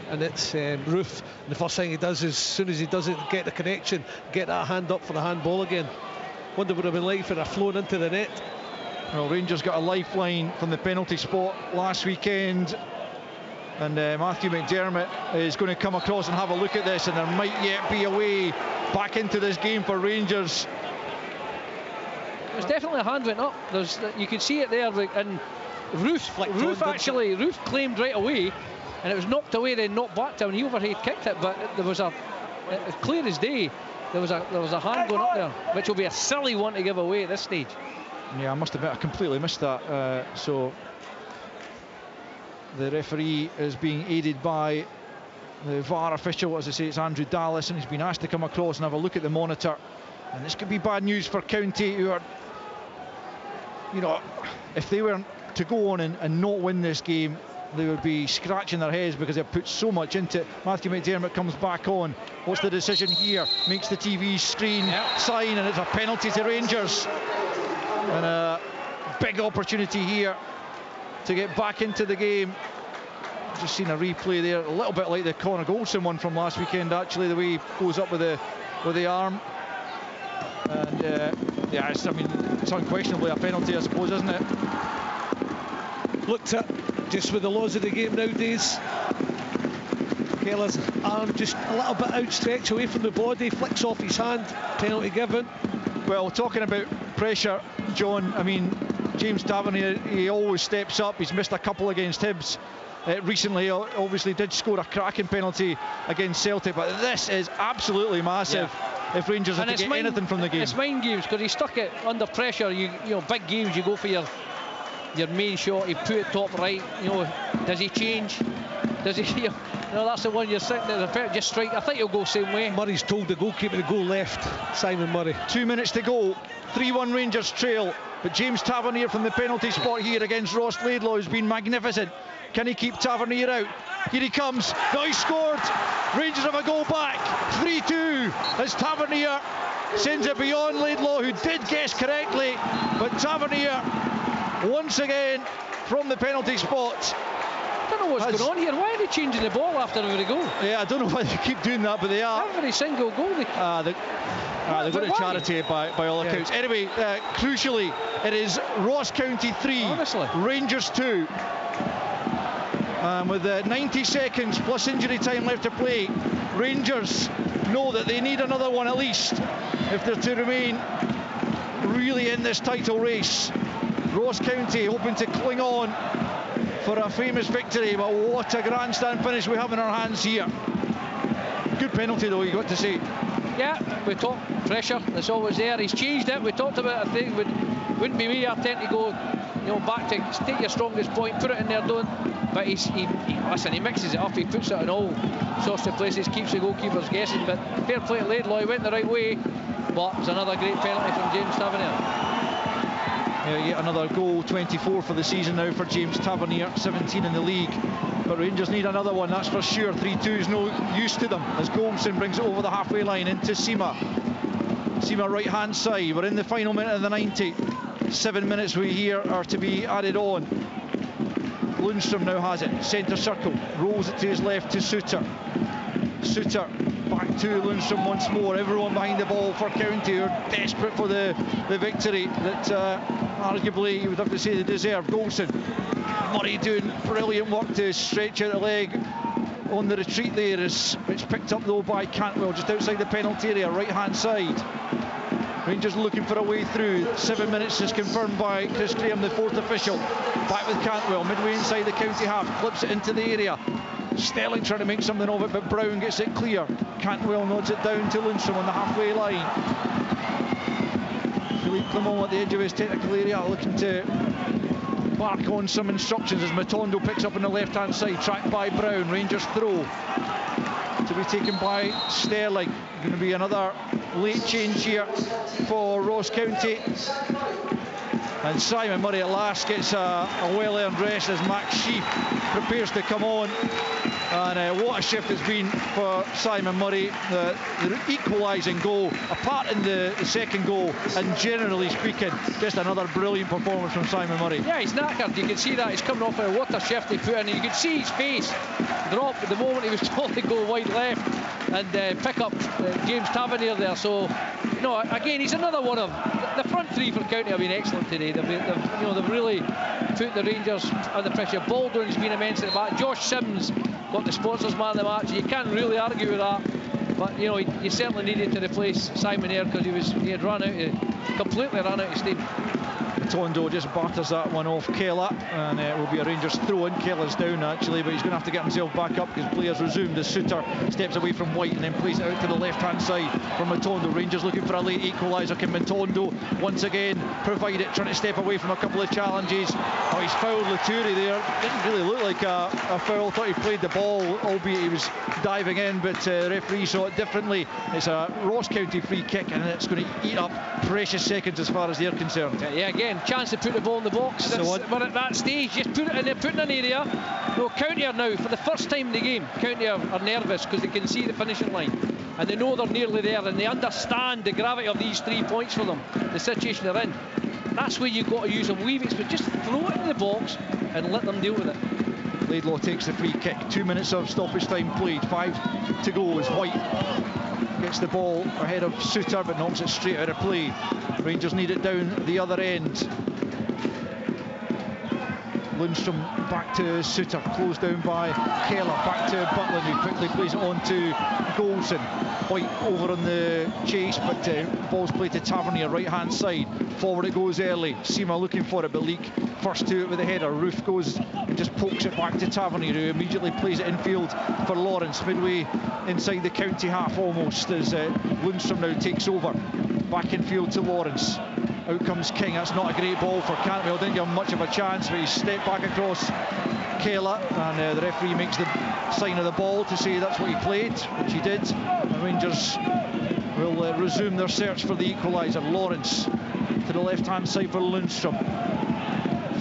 and it's Roof, and the first thing he does is, as soon as he doesn't get the connection, get that hand up for the handball again. Wonder what it would have been like if it had flown into the net. Well, Rangers got a lifeline from the penalty spot last weekend, and Matthew McDermott is going to come across and have a look at this, and there might yet be a way back into this game for Rangers. There's definitely a hand went up. You could see it there, and Roof claimed right away, and it was knocked away, then knocked back down. He overhead kicked it, but there was clear as day. There was a hand going up there, which will be a silly one to give away at this stage. Yeah, I must admit, I completely missed that. So the referee is being aided by the VAR official. As I say, it's Andrew Dallas, and he's been asked to come across and have a look at the monitor. And this could be bad news for County, who are, you know, if they were to go on and not win this game, they would be scratching their heads because they've put so much into it. Matthew McDermott comes back on. What's the decision here? Makes the TV screen sign, and it's a penalty to Rangers. And a big opportunity here to get back into the game. Just seen a replay there, a little bit like the Connor Goldson one from last weekend, actually, the way he goes up with the arm. And yeah, it's unquestionably a penalty, I suppose, isn't it? Looked at just with the laws of the game nowadays. Keller's arm just a little bit outstretched away from the body, flicks off his hand, penalty given. Well, talking about pressure, John, I mean, James Tavernier, he always steps up. He's missed a couple against Hibs. Recently, obviously, did score a cracking penalty against Celtic, but this is absolutely massive. Yeah. If Rangers are to get anything from the game. It's mind games, because he stuck it under pressure. You know, big games, you go for your main shot. He put it top right. You know, does he change? Does he? You know, that's the one you're sitting there. Just strike. I think he'll go same way. Murray's told the goalkeeper to go left. Simon Murray. 2 minutes to go. 3-1 Rangers trail. But James Tavernier from the penalty spot here against Ross Laidlaw has been magnificent. Can he keep Tavernier out? Here he comes. Now he scored. Rangers have a goal back. 3-2 as Tavernier sends it beyond Laidlaw, who did guess correctly. But Tavernier, once again, from the penalty spot. I don't know what's going on here. Why are they changing the ball after every goal? Yeah, I don't know why they keep doing that, but they are. Every single goal they... they're going to charity by all accounts. Anyway, crucially, it is Ross County 3, honestly, Rangers 2. With 90 seconds plus injury time left to play, Rangers know that they need another one at least if they're to remain really in this title race. Ross County hoping to cling on for a famous victory, but what a grandstand finish we have in our hands here. Good penalty though, you got to say. Yeah, we talk pressure, that's always there. He's changed it. We talked about, I think, wouldn't be me. I tend to go, you know, back to take your strongest point, put it in there, don't. But he mixes it up. He puts it in all sorts of places, keeps the goalkeepers guessing. But fair play to Laidlaw, he went the right way. But it's another great penalty from James Tavernier. Yeah, yet another goal, 24 for the season now for James Tavernier, 17 in the league. But Rangers need another one, that's for sure. 3-2 is no use to them as Goldson brings it over the halfway line into Sima. Sima right hand side. We're in the final minute of the 90. 7 minutes we here are to be added on. Lundstrom now has it, centre circle, rolls it to his left to Suter. Suter back to Lundstrom once more. Everyone behind the ball for County, who are desperate for the victory that arguably you would have to say they deserve. Goldson, Murray doing brilliant work to stretch out the leg on the retreat there. It's picked up though by Cantwell just outside the penalty area, right hand side. Rangers looking for a way through. 7 minutes is confirmed by Chris Graham, the fourth official. Back with Cantwell, midway inside the County half, clips it into the area. Sterling trying to make something of it, but Brown gets it clear. Cantwell nods it down to Lundstrom on the halfway line. Philippe Clement at the edge of his technical area, looking to bark on some instructions as Matondo picks up on the left hand side, tracked by Brown. Rangers throw to be taken by Sterling. Going to be another late change here for Ross County. And Simon Murray at last gets a well-earned rest as Max Sheep prepares to come on. And what a shift it's been for Simon Murray. The equalising goal, apart in the second goal, and generally speaking, just another brilliant performance from Simon Murray. Yeah, he's knackered. You can see that. He's coming off a what a shift he put in. You could see his face drop at the moment he was told to go wide left and pick up James Tavernier there. So, you know, again, he's another one of the front three for County have been excellent today. They've really put the Rangers under pressure. Baldwin's been immense at the back. Josh Sims got the sponsors man of the match. You can't really argue with that. But you know, he certainly needed to replace Simon here because he had completely run out of steam. Tondo just batters that one off Keller, and it will be a Rangers throw-in. Keller's down actually, but he's going to have to get himself back up because players resumed as Suter steps away from White and then plays it out to the left-hand side from Matondo. Rangers looking for a late equaliser. Can Matondo once again provide it, trying to step away from a couple of challenges. Oh, he's fouled Laturi there. Didn't really look like a foul. Thought he played the ball, albeit he was diving in, but the referee saw it differently. It's a Ross County free kick, and it's going to eat up precious seconds as far as they're concerned. Yeah, again, chance to put the ball in the box. We're at that stage, just put it in there, put it in an area. No, County are now, for the first time in the game, County are nervous because they can see the finishing line and they know they're nearly there and they understand the gravity of these 3 points for them, the situation they're in. That's where you've got to use them. Leave it, but just throw it in the box and let them deal with it. Laidlaw takes the free kick. 2 minutes of stoppage time played. 5 to go as White gets the ball ahead of Suter but knocks it straight out of play. Rangers need it down the other end. Lundstrom back to Suter, closed down by Keller, back to Butland, who quickly plays it on to Goldson. White over on the chase, but ball's played to Tavernier, right hand side. Forward it goes early. Seema looking for it, but Leak first to it with a header. Roof goes and just pokes it back to Tavernier, who immediately plays it infield for Lawrence, midway inside the county half almost, as Lundstrom now takes over. Back infield to Lawrence. Out comes King. That's not a great ball for Cantwell. Didn't give him much of a chance, but he stepped back across Keller, and the referee makes the sign of the ball to say that's what he played, which he did. The Rangers will resume their search for the equaliser. Lawrence to the left-hand side for Lundstrom.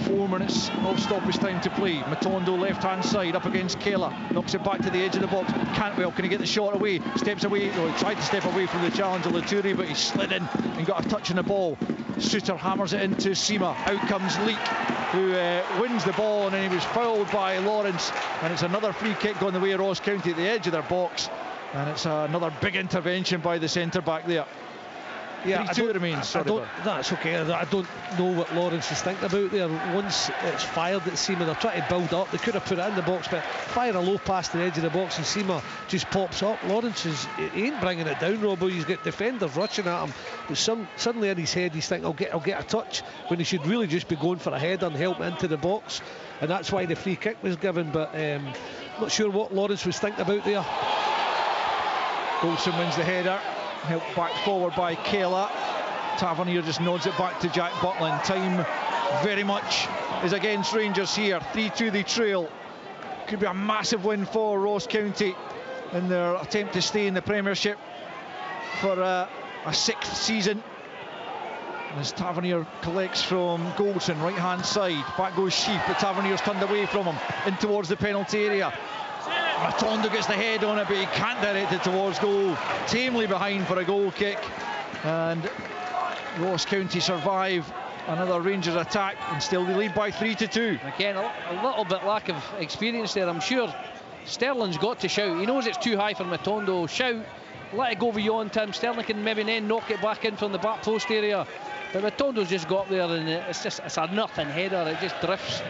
4 minutes of stoppage time to play. Matondo left-hand side up against Keller. Knocks it back to the edge of the box. Cantwell, can he get the shot away? Steps away. No, he tried to step away from the challenge of Laturi, but he slid in and got a touch on the ball. Suter hammers it into Seema. Out comes Leak, who wins the ball, and then he was fouled by Lawrence. And it's another free kick on the way of Ross County at the edge of their box. And it's another big intervention by the centre-back there. Yeah, 3-2 remains. That's okay. I don't know what Lawrence is thinking about there. Once it's fired at Seema, they're trying to build up. They could have put it in the box, but fire a low pass to the edge of the box and Seema just pops up. Lawrence he ain't bringing it down, Robbo. He's got defenders rushing at him, but suddenly in his head he's thinking, I'll get a touch, when he should really just be going for a header and help into the box, and that's why the free kick was given. But not sure what Lawrence was thinking about there. Goldson wins the header, helped back forward by Keller. Tavernier just nods it back to Jack Butland. Time very much is against Rangers here. 3-2 the trail. Could be a massive win for Ross County in their attempt to stay in the Premiership for a 6th season. As Tavernier collects from Goldson, right hand side. Back goes Sheaf, but Tavernier's turned away from him in towards the penalty area. Matondo gets the head on it, but he can't direct it towards goal. Tamely behind for a goal kick, and Ross County survive another Rangers attack, and still they lead by 3-2. Again, a little bit lack of experience there. I'm sure Sterling's got to shout. He knows it's too high for Matondo. Shout, let it go beyond him. Sterling can maybe then knock it back in from the back post area. But Matondo's just got there, and it's a nothing header. It just drifts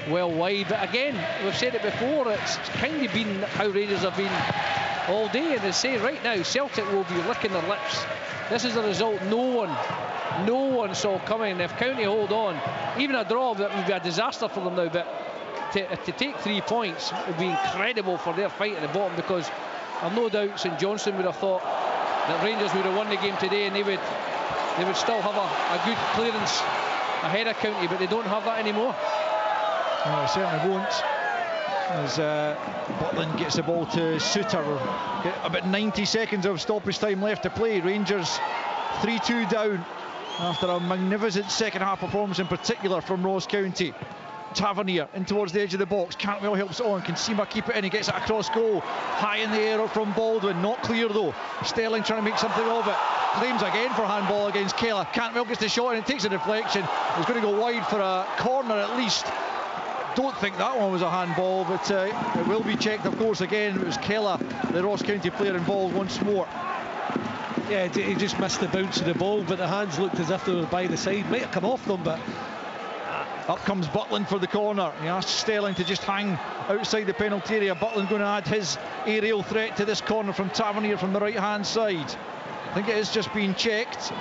well wide. But again, we've said it before, it's kind of been how Rangers have been all day. And they say right now, Celtic will be licking their lips. This is a result no one saw coming. If County hold on, even a draw, that would be a disaster for them now. But to take 3 points would be incredible for their fight at the bottom, because I've no doubt St Johnstone would have thought that Rangers would have won the game today, and they would still have a good clearance ahead of County, but they don't have that anymore. No, they certainly won't. As Butland gets the ball to Suter. About 90 seconds of stoppage time left to play. Rangers 3-2 down after a magnificent second half performance, in particular from Ross County. Tavernier in towards the edge of the box. Cantwell helps it on. Can Seema keep it in? He gets it across goal. High in the air from Baldwin. Not clear though. Sterling trying to make something of it. Claims again for handball against Keller. Cantwell gets the shot and it takes a deflection. It's going to go wide for a corner at least. Don't think that one was a handball, but it will be checked, of course. Again, it was Keller, the Ross County player, involved once more. Yeah, he just missed the bounce of the ball, but the hands looked as if they were by the side. Might have come off them, but up comes Butland for the corner. He asks Sterling to just hang outside the penalty area. Butland going to add his aerial threat to this corner from Tavernier from the right hand side. I think it has just been checked,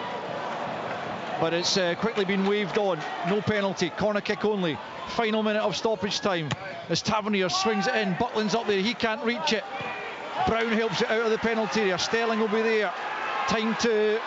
but it's quickly been waved on. No penalty, corner kick only. Final minute of stoppage time as Tavernier swings it in. Butland's up there, he can't reach it. Brown helps it out of the penalty area. Sterling will be there. Time to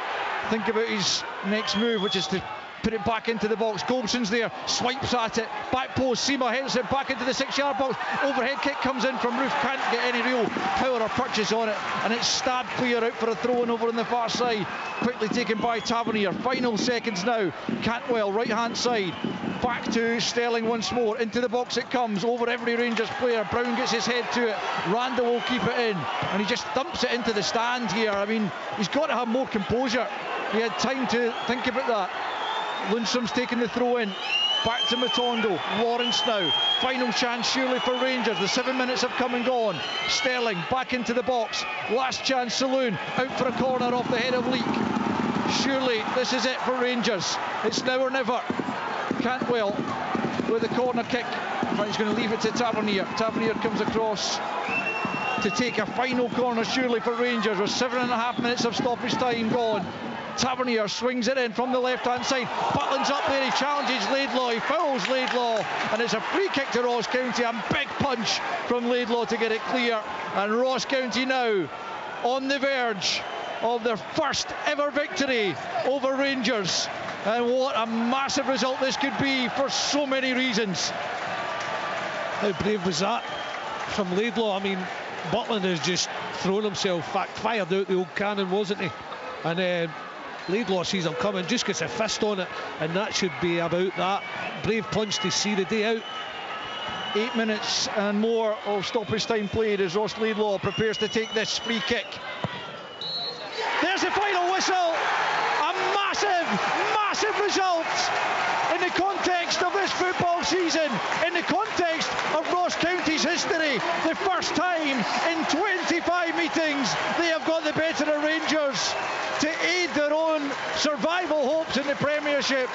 think about his next move, which is to put it back into the box. Goldson's there, swipes at it, back post. Seema heads it back into the 6-yard box. Overhead kick comes in from Roof, can't get any real power or purchase on it, and it's stabbed clear out for a throw-in over on the far side. Quickly taken by Tavernier. Final seconds now. Cantwell, right hand side. Back to Sterling once more. Into the box it comes, over every Rangers player. Brown gets his head to it. Randall will keep it in, and he just dumps it into the stand here. I mean, he's got to have more composure. He had time to think about that. Lundstrom's taking the throw in. Back to Matondo. Lawrence now. Final chance surely for Rangers. The 7 minutes have come and gone. Sterling back into the box. Last chance, Saloon out for a corner off the head of Leak. Surely this is it for Rangers. It's now or never. Cantwell with a corner kick. But he's going to leave it to Tavernier. Tavernier comes across to take a final corner surely for Rangers with 7.5 minutes of stoppage time gone. Tavernier swings it in from the left-hand side. Butland's up there, he challenges Laidlaw, he fouls Laidlaw, and it's a free kick to Ross County. A big punch from Laidlaw to get it clear. And Ross County now on the verge of their first ever victory over Rangers. And what a massive result this could be for so many reasons. How brave was that from Laidlaw? I mean, Butland has just thrown himself, fired out the old cannon, wasn't he? And Laidlaw sees him coming, just gets a fist on it, and that should be about that. Brave punch to see the day out. 8 minutes and more of stoppage time played as Ross Laidlaw prepares to take this free kick. There's the final whistle. A massive result in the context of this football season, in the context of Ross County's history. The first time in 25 meetings they have got the better of Rangers to aid their own survival hopes in the Premiership,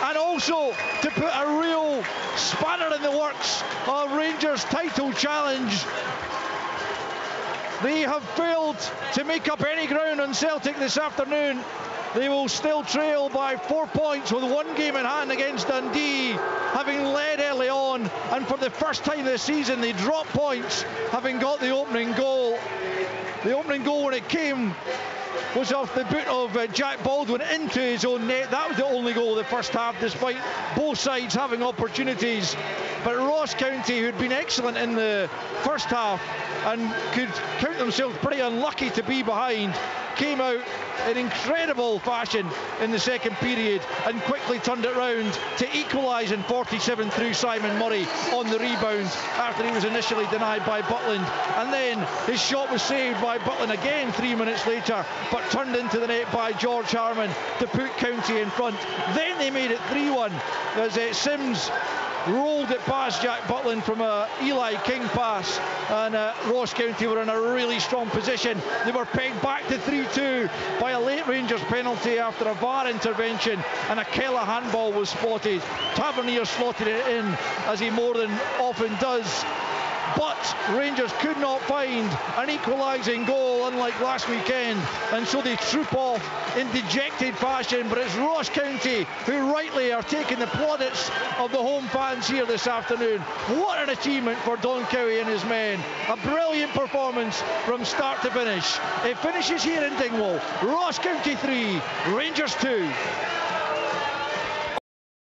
and also to put a real spanner in the works of Rangers' title challenge. They have failed to make up any ground on Celtic this afternoon. They will still trail by 4 points with one game in hand against Dundee, having led early on, and for the first time this season they drop points, having got the opening goal. The opening goal, when it came, was off the boot of Jack Baldwin into his own net. That was the only goal of the first half, despite both sides having opportunities. But Ross County, who'd been excellent in the first half and could count themselves pretty unlucky to be behind, came out in incredible fashion in the second period and quickly turned it round to equalise in 47 through Simon Murray on the rebound after he was initially denied by Butland, and then his shot was saved by Butland again 3 minutes later, but turned into the net by George Harman to put County in front. Then they made it 3-1 as Sims rolled it past Jack Butland from a Eli King pass, and Ross County were in a really strong position. They were pegged back to 3-2 by a late Rangers penalty after a VAR intervention, and a Kella handball was spotted. Tavernier slotted it in, as he more than often does. But Rangers could not find an equalising goal, unlike last weekend, and so they troop off in dejected fashion. But it's Ross County who rightly are taking the plaudits of the home fans here this afternoon. What an achievement for Don Cowie and his men. A brilliant performance from start to finish. It finishes here in Dingwall. Ross County 3, Rangers 2.